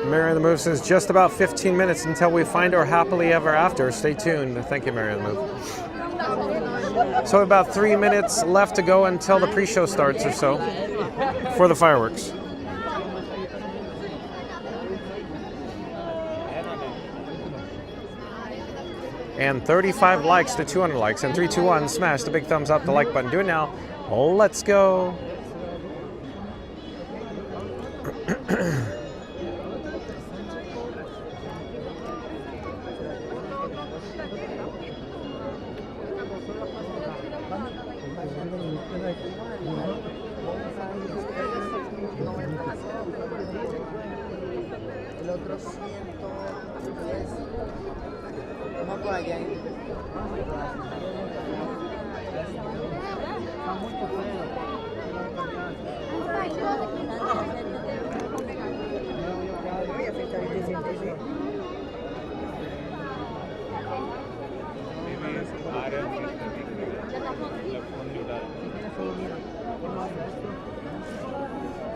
Speaker 1: Mary on the Move says just about 15 minutes until we find our happily ever after. Stay tuned. Thank you, Mary on the Move. So about 3 minutes left to go until the pre-show starts or so for the fireworks. And 35 likes to 200 likes. And 3, 2, 1, smash the big thumbs up, the like button. Do it now. Let's go.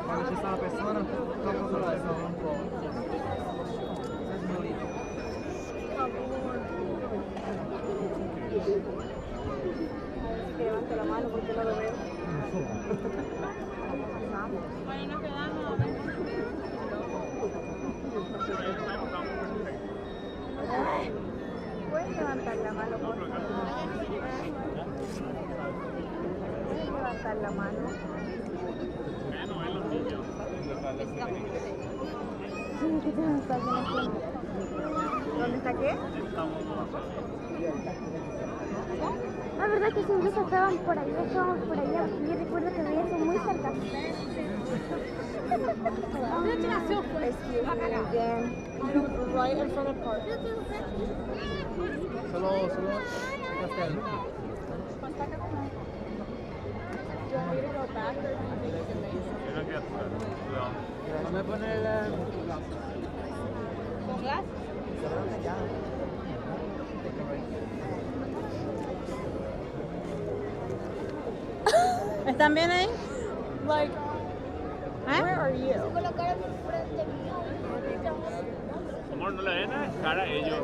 Speaker 9: Cuando ci sta una persona, troppo solo adesso un po'.
Speaker 2: Levante la mano porque no lo veo. Bueno, nos quedamos. ¿Puedes levantar la mano, por favor? ¿Puedes levantar la mano? ¿Dónde está qué?
Speaker 20: La verdad que siempre estaban por allá, estábamos por allá. Yo recuerdo que veía eso muy cerca.
Speaker 2: Right in front of park.
Speaker 9: Solo Castel. No me pone el...
Speaker 2: ¿Con gas? ¿Están bien ahí? Like, where are you?
Speaker 21: Amor, no le den a cara a ellos.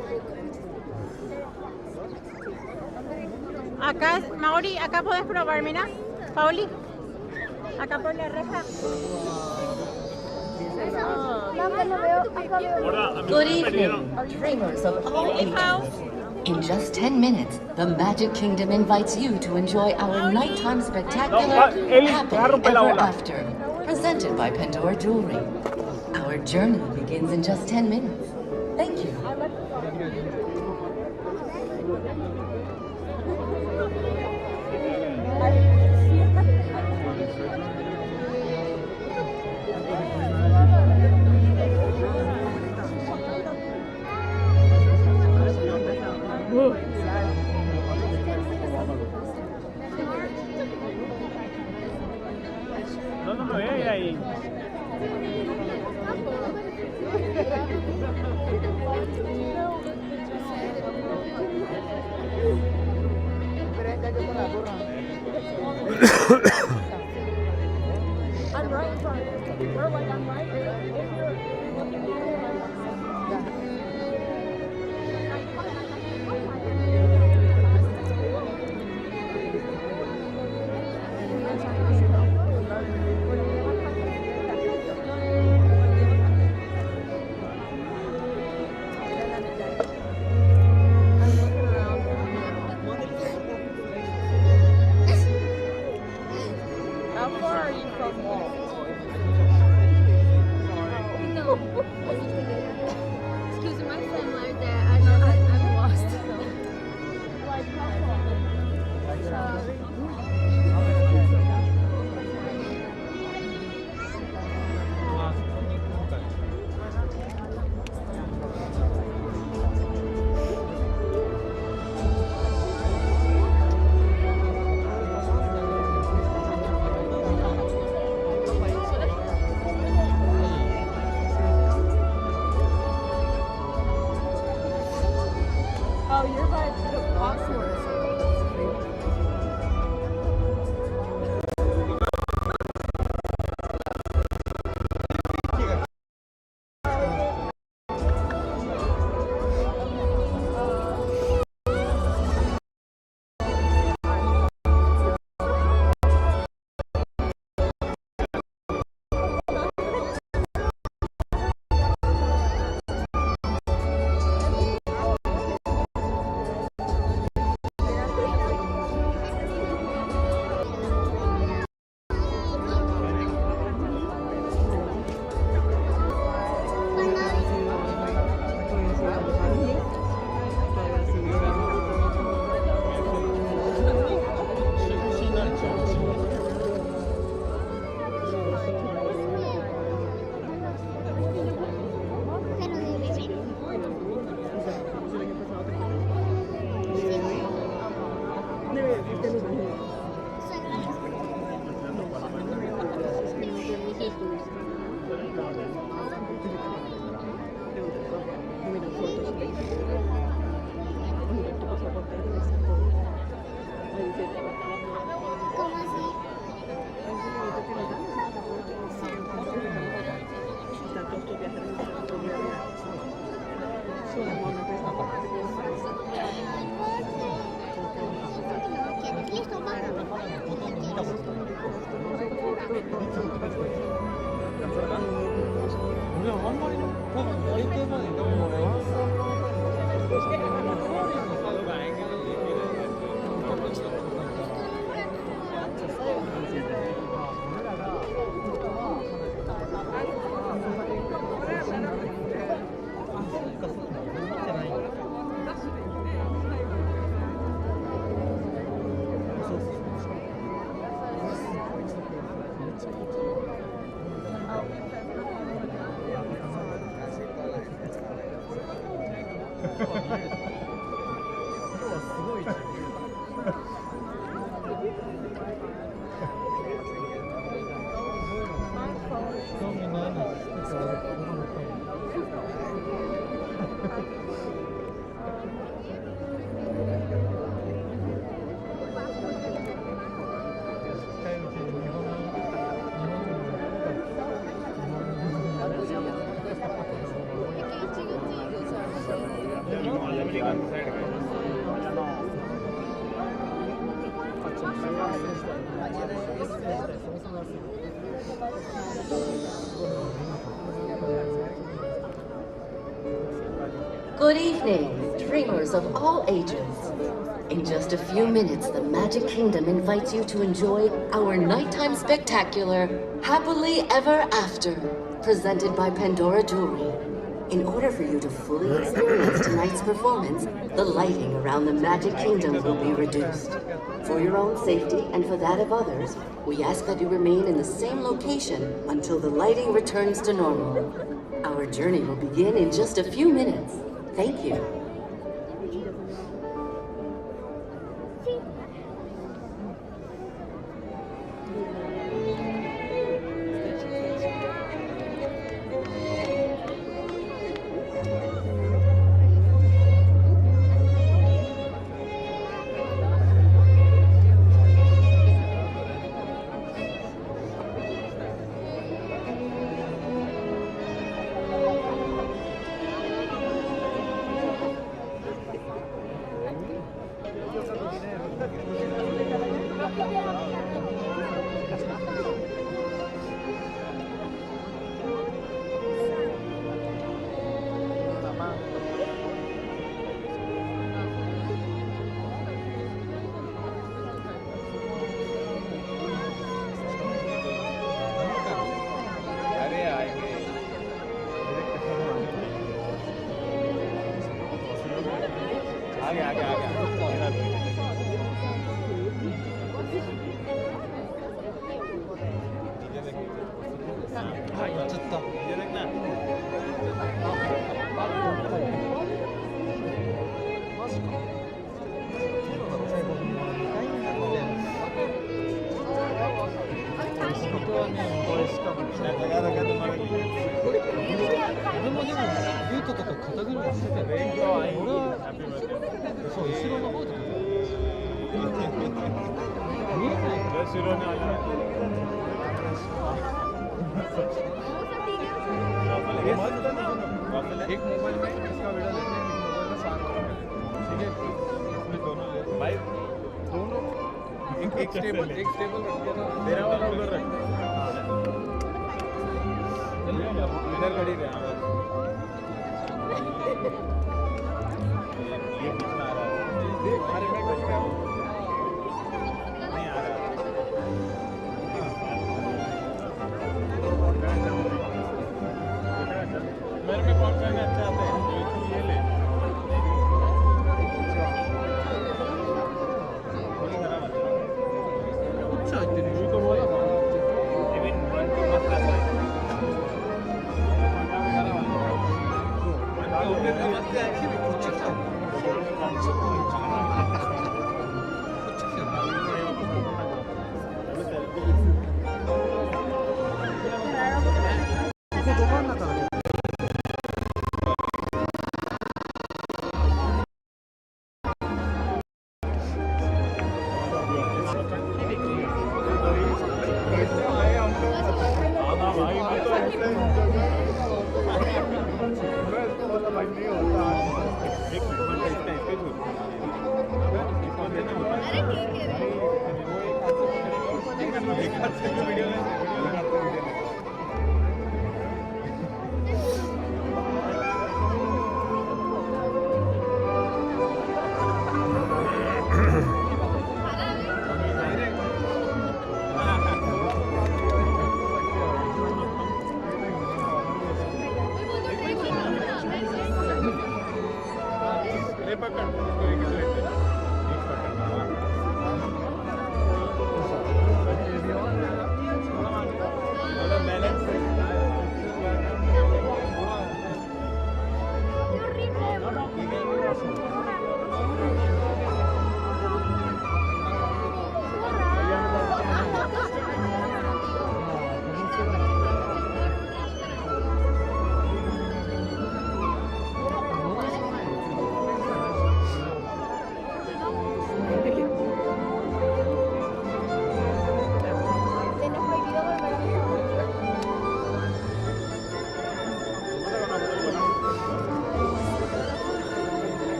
Speaker 2: Acá, Mauri, acá puedes probar, mira. Pauli, acá por la reja.
Speaker 13: Good evening, dreamers of all ages. In just 10 minutes, the Magic Kingdom invites you to enjoy our nighttime spectacular Happily Ever After, presented by Pandora Jewelry. Our journey begins in just 10 minutes. Thank you.
Speaker 21: No, no me ve ahí.
Speaker 2: I'm right in front. We're like, I'm right here. If you're looking here, how far are you from Walt?
Speaker 20: Excuse me, my friend like that. I'm lost.
Speaker 2: Like, how far? Oh, you're by the Oxford.
Speaker 4: Good evening, dreamers of all ages. In just a few minutes, the Magic Kingdom invites you to enjoy our nighttime spectacular, Happily Ever After, presented by Pandora Jewelry. In order for you to fully experience tonight's performance, the lighting around the Magic Kingdom will be reduced. For your own safety and for that of others, we ask that you remain in the same location until the lighting returns to normal. Our journey will begin in just a few minutes. Thank you.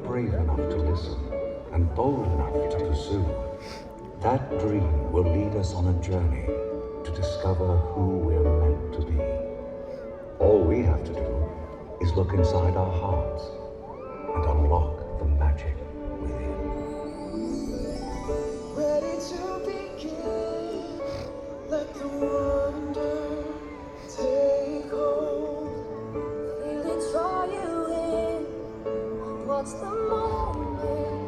Speaker 11: brave enough to listen and bold enough to pursue, that dream will lead us on a journey to discover who we're meant to be. All we have to do is look inside our hearts and unlock the magic within.
Speaker 10: Ready to begin, let the wonder take hold. Feel it draw you in, watch the moment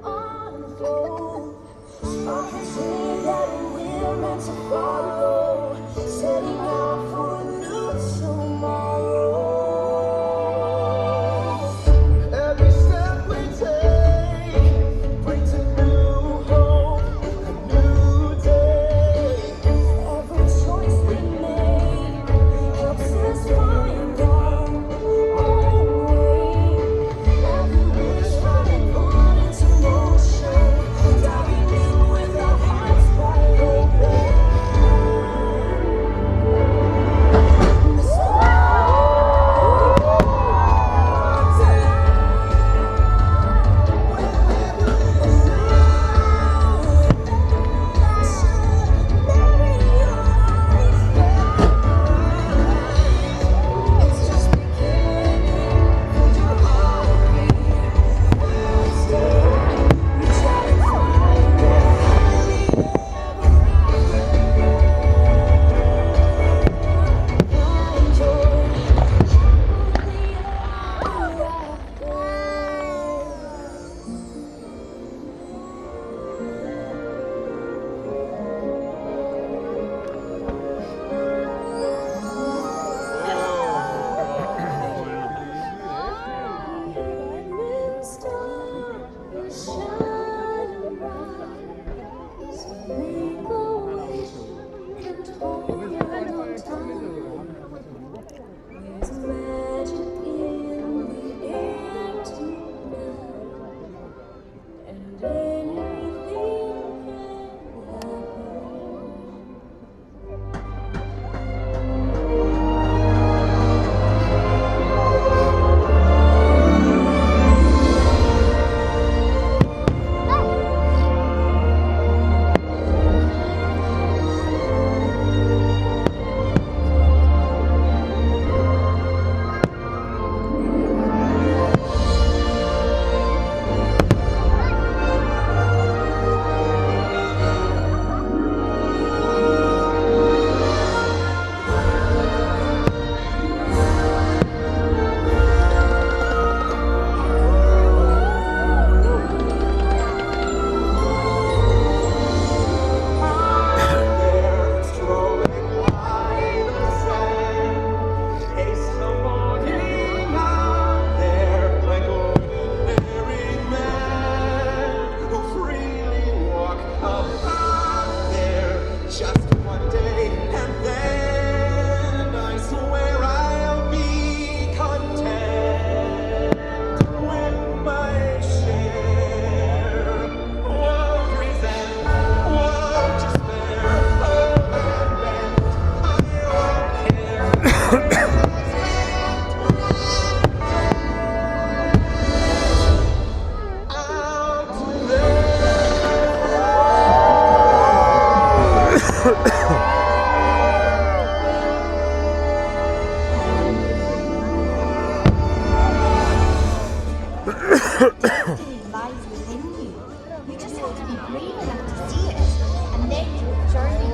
Speaker 10: unfold. Spark is in that we're meant to follow, setting out for a new tomorrow. Every step we take brings a new hope, a new day. Every choice we make helps us find our own way. Every wish running put into motion, diving in with our hearts wide open.
Speaker 20: Destiny lies within you. You just have to be brave enough to see it, and then your journey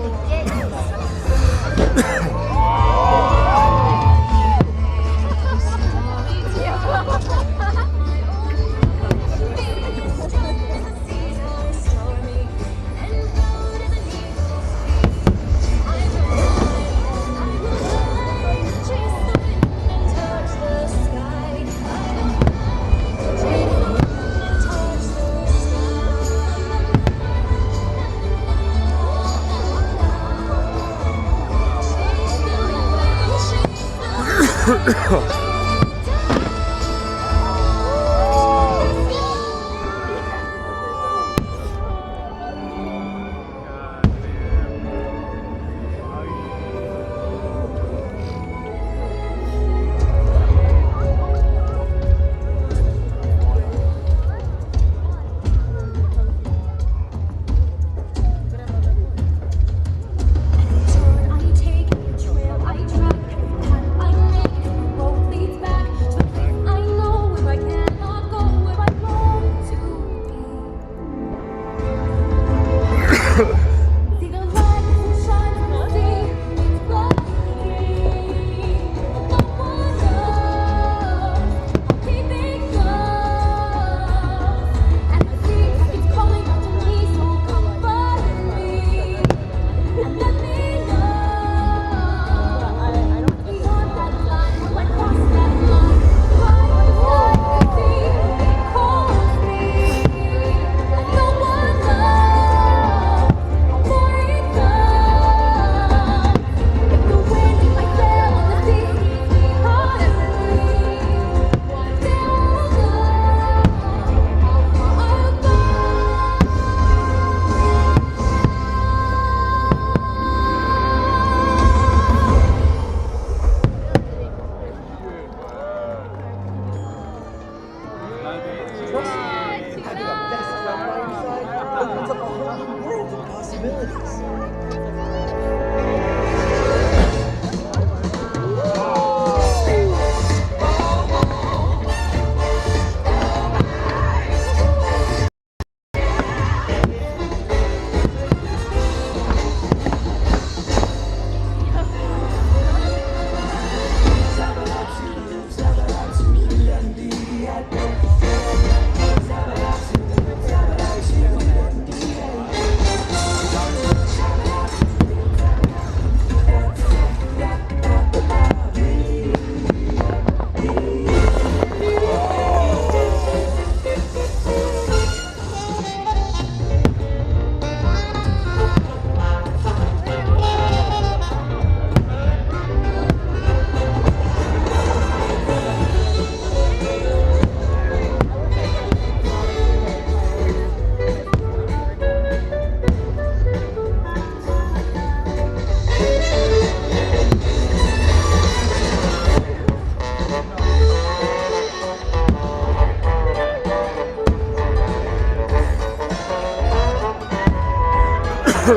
Speaker 6: That's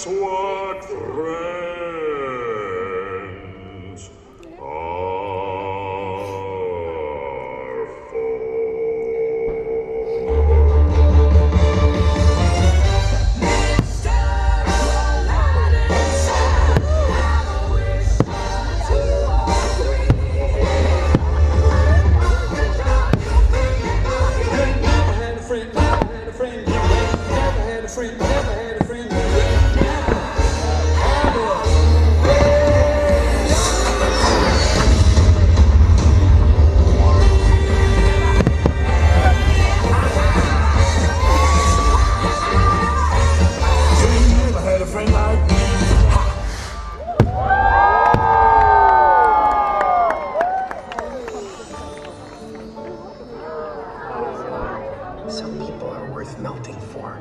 Speaker 6: what friends are for.
Speaker 12: Some people are worth melting for.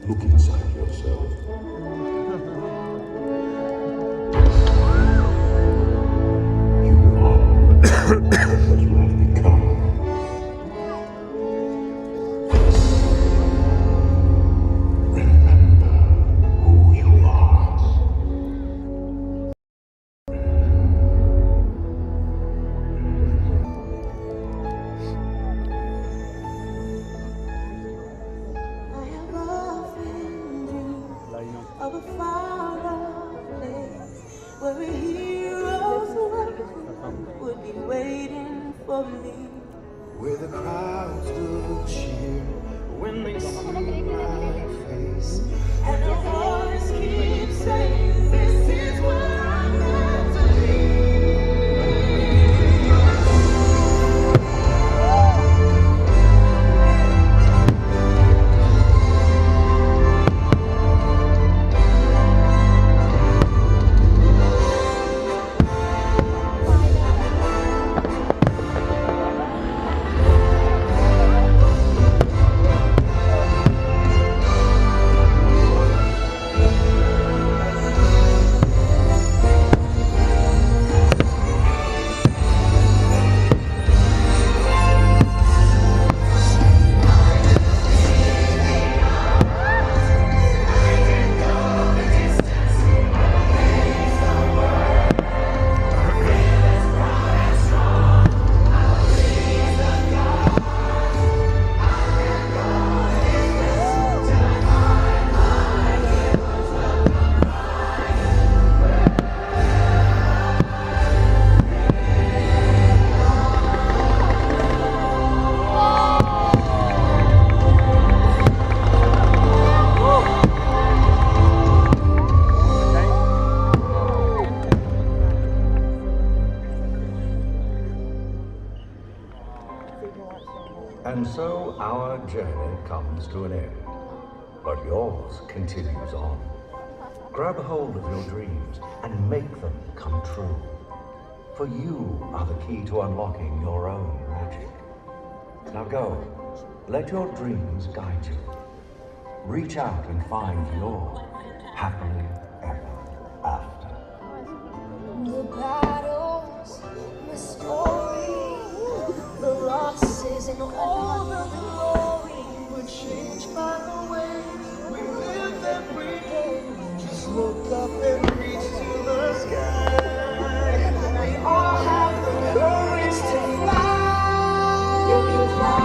Speaker 11: Look inside yourself. You are what you have become. Remember who you are.
Speaker 10: Of a far-off place where a hero's would be waiting for me.
Speaker 8: Where the crowds will cheer when they see my face,
Speaker 10: And the voice keeps saying, this is what I'm meant to be.
Speaker 11: And so our journey comes to an end, but yours continues on. Grab hold of your dreams and make them come true. For you are the key to unlocking your own magic. Now go, let your dreams guide you. Reach out and find your happily ever after.
Speaker 10: The battles, the story, the losses, and all the glory were changed by the way we live every day.
Speaker 8: just look up and reach to the sky.
Speaker 10: We all have the courage to fly. You can fly.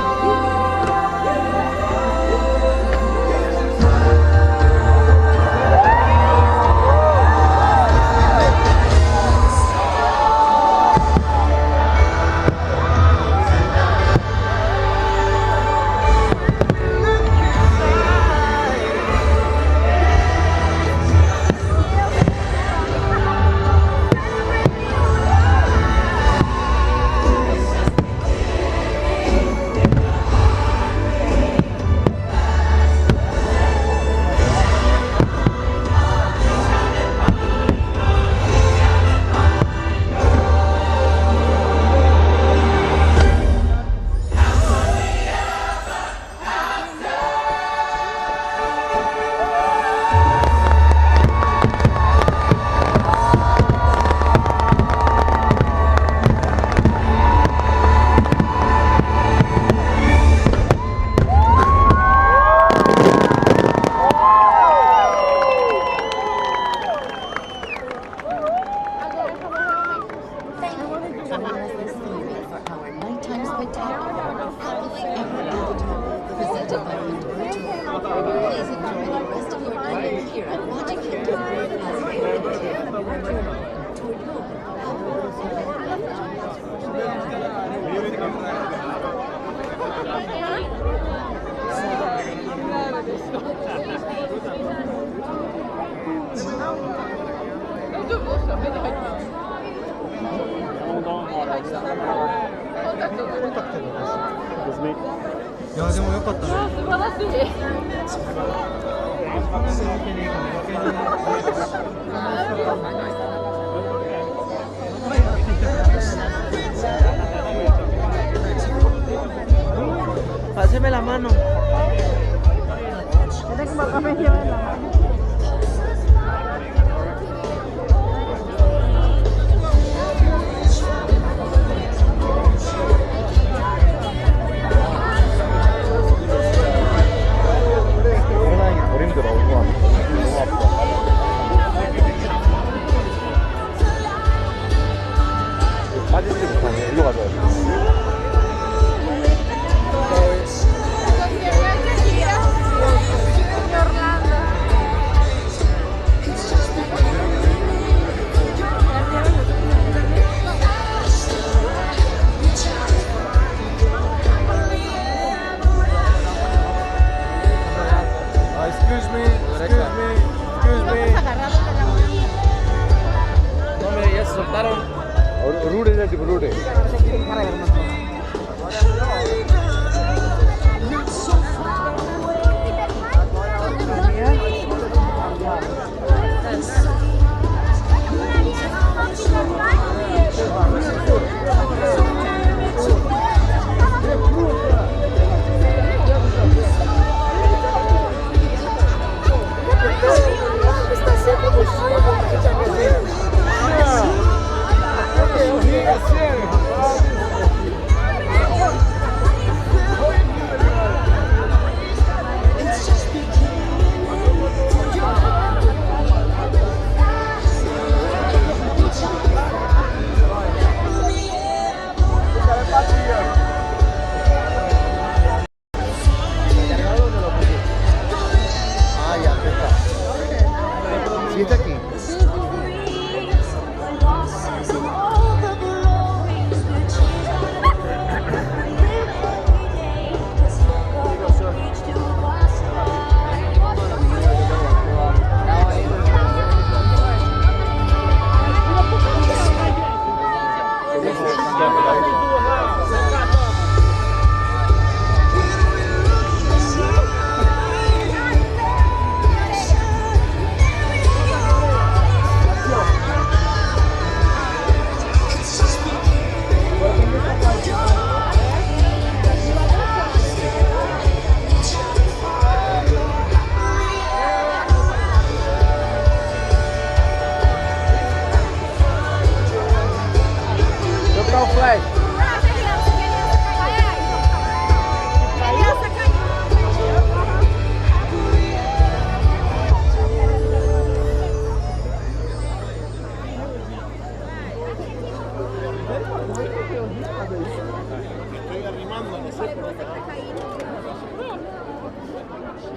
Speaker 9: échame la mano.
Speaker 1: 빠지지 못하네. 일로 가자.
Speaker 18: Excuse me.
Speaker 19: No, hombre, ya se soltaron.
Speaker 18: Rude es el tipo, rude.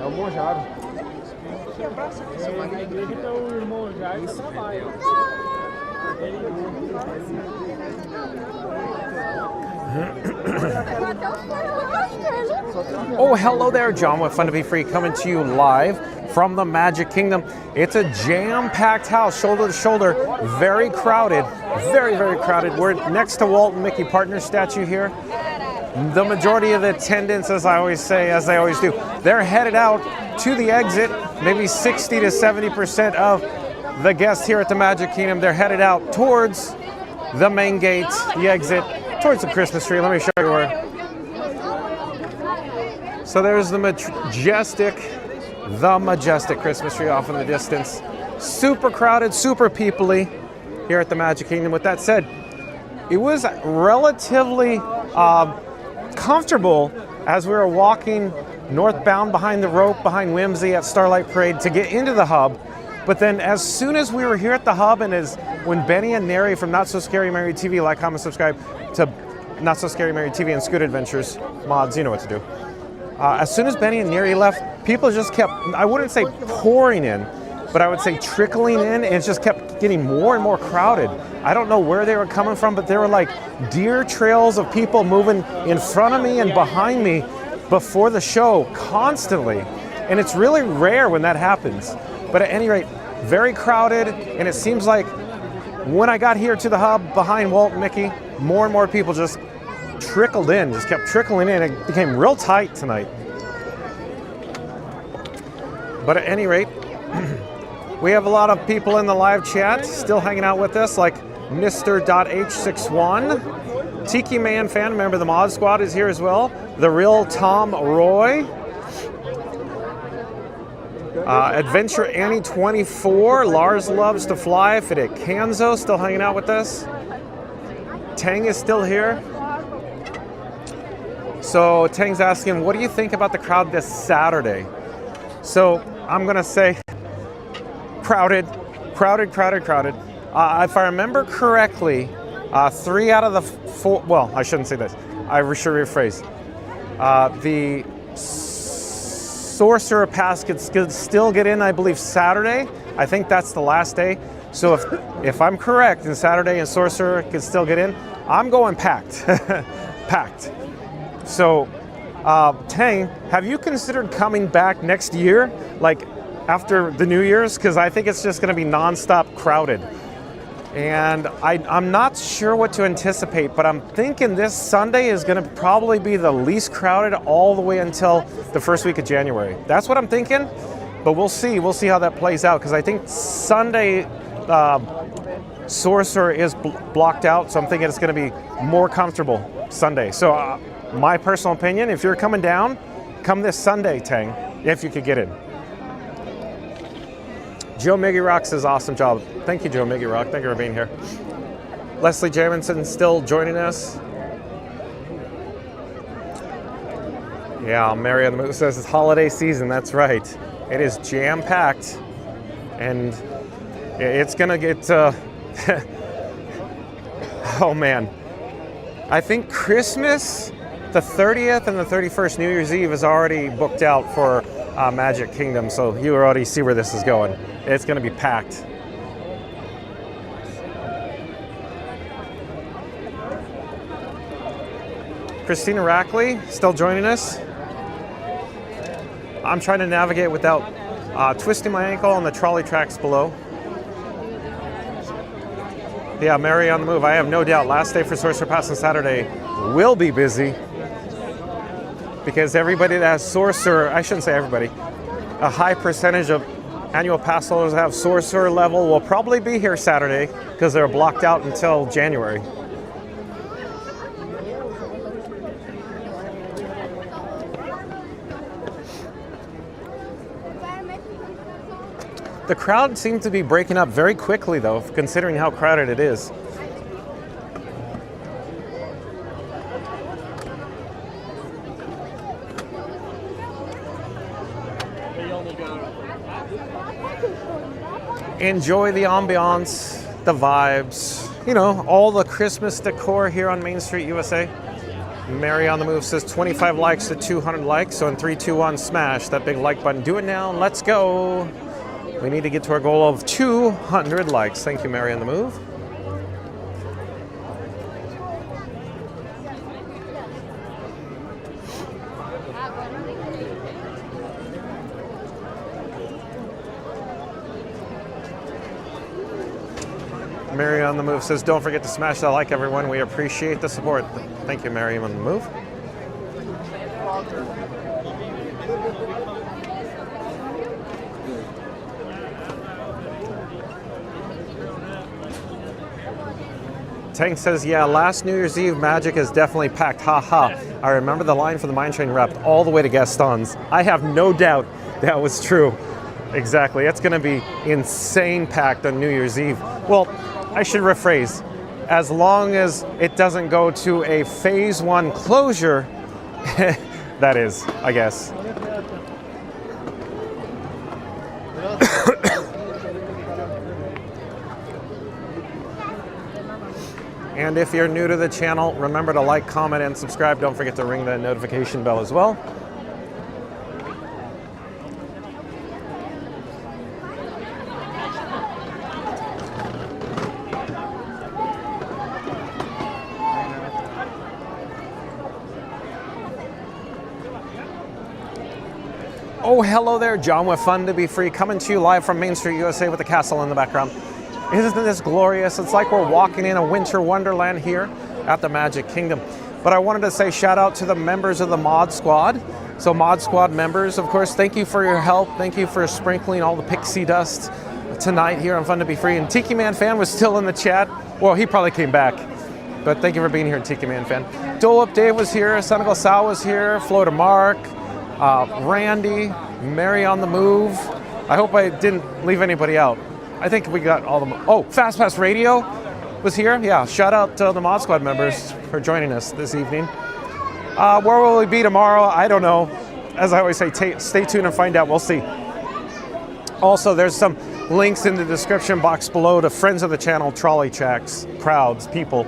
Speaker 18: Almojaram.
Speaker 1: Oh, hello there, John with Fun to Be Free, coming to you live from the Magic Kingdom. It's a jam-packed house, shoulder to shoulder, very crowded, very, very crowded. We're next to Walt and Mickey Partner statue here. The majority of the attendants, as I always say, as they always do, they're headed out to the exit. Maybe 60 to 70% of the guests here at the Magic Kingdom, they're headed out towards the main gate, the exit, towards the Christmas tree. Let me show you where. So there's the majestic Christmas tree off in the distance. Super crowded, super peoply here at the Magic Kingdom. With that said, it was relatively comfortable as we were walking northbound behind the rope, behind Whimsy at Starlight Parade to get into the hub. But then as soon as we were here at the hub and when Benny and Neri from Not So Scary Married TV, like, comment, subscribe to Not So Scary Married TV and Scoot Adventures mods, you know what to do. As soon as Benny and Neri left, people just kept, I wouldn't say pouring in, but I would say trickling in, and it just kept getting more and more crowded. I don't know where they were coming from, but there were like deer trails of people moving in front of me and behind me before the show constantly. And it's really rare when that happens. But at any rate, very crowded, and it seems like when I got here to the hub behind Walt and Mickey, more and more people just trickled in, just kept trickling in. It became real tight tonight. But at any rate, we have a lot of people in the live chat still hanging out with us, like Mr.H61. Tiki Man fan member of the Mod Squad is here as well. The real Tom Roy. Adventure Annie 24. Lars loves to fly. Fidek Kanzo still hanging out with us. Tang is still here. So Tang's asking, what do you think about the crowd this Saturday? So I'm gonna say crowded. If I remember correctly, 3 out of the 4, well, I shouldn't say this. I should rephrase. The Sorcerer Pass could still get in, I believe, Saturday. I think that's the last day. So if I'm correct, and Saturday and Sorcerer could still get in, I'm going packed. Packed. So, Tang, have you considered coming back next year, like after the New Year's? Because I think it's just going to be nonstop crowded. And I'm not sure what to anticipate, but I'm thinking this Sunday is going to probably be the least crowded all the way until the first week of January. That's what I'm thinking, but we'll see. We'll see how that plays out, because I think Sunday Sorcerer is blocked out, so I'm thinking it's going to be more comfortable Sunday. So my personal opinion, if you're coming down, come this Sunday, Tang, if you could get in. Joe Miggy Rock says, awesome job. Thank you, Joe Miggy Rock. Thank you for being here. Leslie Jamison still joining us. Yeah, Mary on the Moon says it's holiday season. That's right. It is jam-packed. And it's going to get... oh, man. I think Christmas, the 30th and the 31st, New Year's Eve, is already booked out for Magic Kingdom. So you already see where this is going. It's going to be packed. Christina Rackley still joining us. I'm trying to navigate without twisting my ankle on the trolley tracks below. Yeah, Mary on the move. I have no doubt last day for Sorcerer Pass on Saturday will be busy, because everybody that has Sorcerer, I shouldn't say everybody, a high percentage of annual pass holders that have Sorcerer level will probably be here Saturday, because they're blocked out until January. The crowd seems to be breaking up very quickly, though, considering how crowded it is. Enjoy the ambiance, the vibes, you know, all the Christmas decor here on Main Street, USA. Mary on the Move says 25 likes to 200 likes. So in 3, 2, 1, smash that big like button. Do it now. Let's go. We need to get to our goal of 200 likes. Thank you, Mary on the Move. Mary on the Move says, don't forget to smash that like, everyone. We appreciate the support. Thank you, Mary on the Move. Tank says, yeah, last New Year's Eve, Magic is definitely packed. Ha ha. I remember the line for the Mine Train wrapped all the way to Gaston's. I have no doubt that was true. Exactly. It's going to be insane packed on New Year's Eve. Well, I should rephrase. As long as it doesn't go to a phase 1 closure, that is, I guess. And if you're new to the channel, remember to like, comment, and subscribe. Don't forget to ring the notification bell as well. Oh, hello there, John with Fun to Be Free, coming to you live from Main Street, USA with the castle in the background. Isn't this glorious? It's like we're walking in a winter wonderland here at the Magic Kingdom. But I wanted to say shout out to the members of the Mod Squad. So Mod Squad members, of course, thank you for your help. Thank you for sprinkling all the pixie dust tonight here on Fun to Be Free. And Tiki Man Fan was still in the chat. Well, he probably came back. But thank you for being here, Tiki Man fan. Dole Up Dave was here, Senegal Sal was here, Flo to Mark, Randy, Mary on the Move. I hope I didn't leave anybody out. I think we got all the... Oh, Fast Pass Radio was here. Yeah, shout out to the Mod Squad members for joining us this evening. Where will we be tomorrow? I don't know. As I always say, stay tuned and find out. We'll see. Also, there's some links in the description box below to friends of the channel, trolley tracks, crowds, people.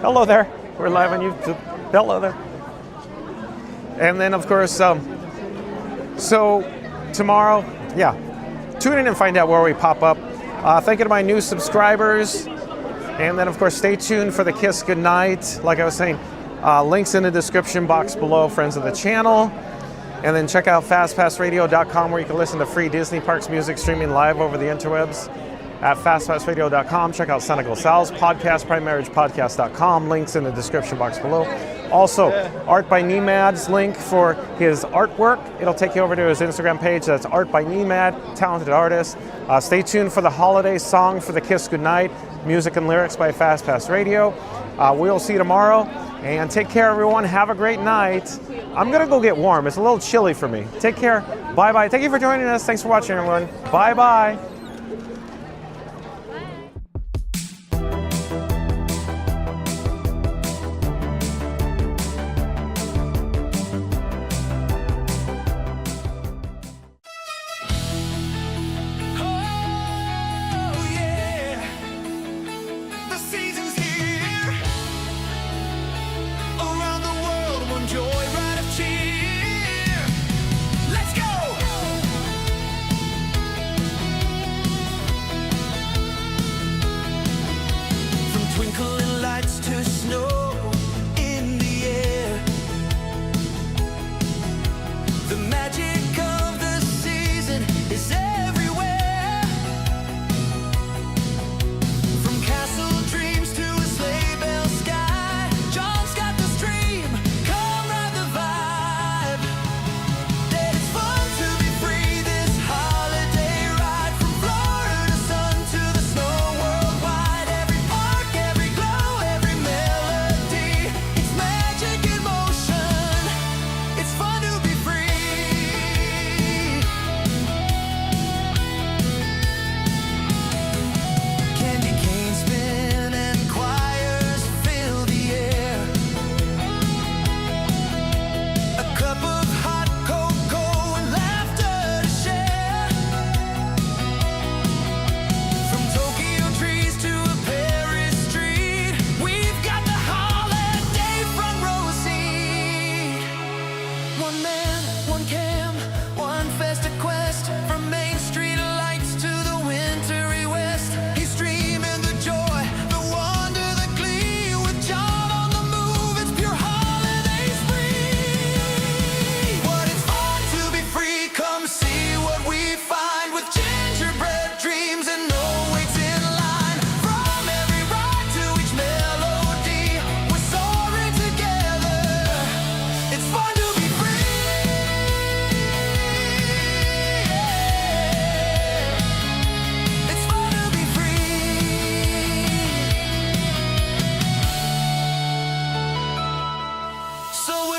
Speaker 1: Hello there. We're live on YouTube. Hello there. And then, of course, so tomorrow, yeah, tune in and find out where we pop up. Thank you to my new subscribers. And then, of course, stay tuned for the Kiss Goodnight. Like I was saying, links in the description box below, friends of the channel. And then check out fastpassradio.com where you can listen to free Disney Parks music streaming live over the interwebs. At fastpassradio.com, check out Senegal Sal's podcast, primemarriagepodcast.com. Links in the description box below. Also, Art by Nemad's link for his artwork. It'll take you over to his Instagram page. That's Art by Nemad, talented artist. Stay tuned for the holiday song for the Kiss Goodnight, music and lyrics by Fast Pass Radio. We'll see you tomorrow. And take care, everyone. Have a great night. I'm going to go get warm. It's a little chilly for me. Take care. Bye-bye. Thank you for joining us. Thanks for watching, everyone. Bye-bye.
Speaker 10: So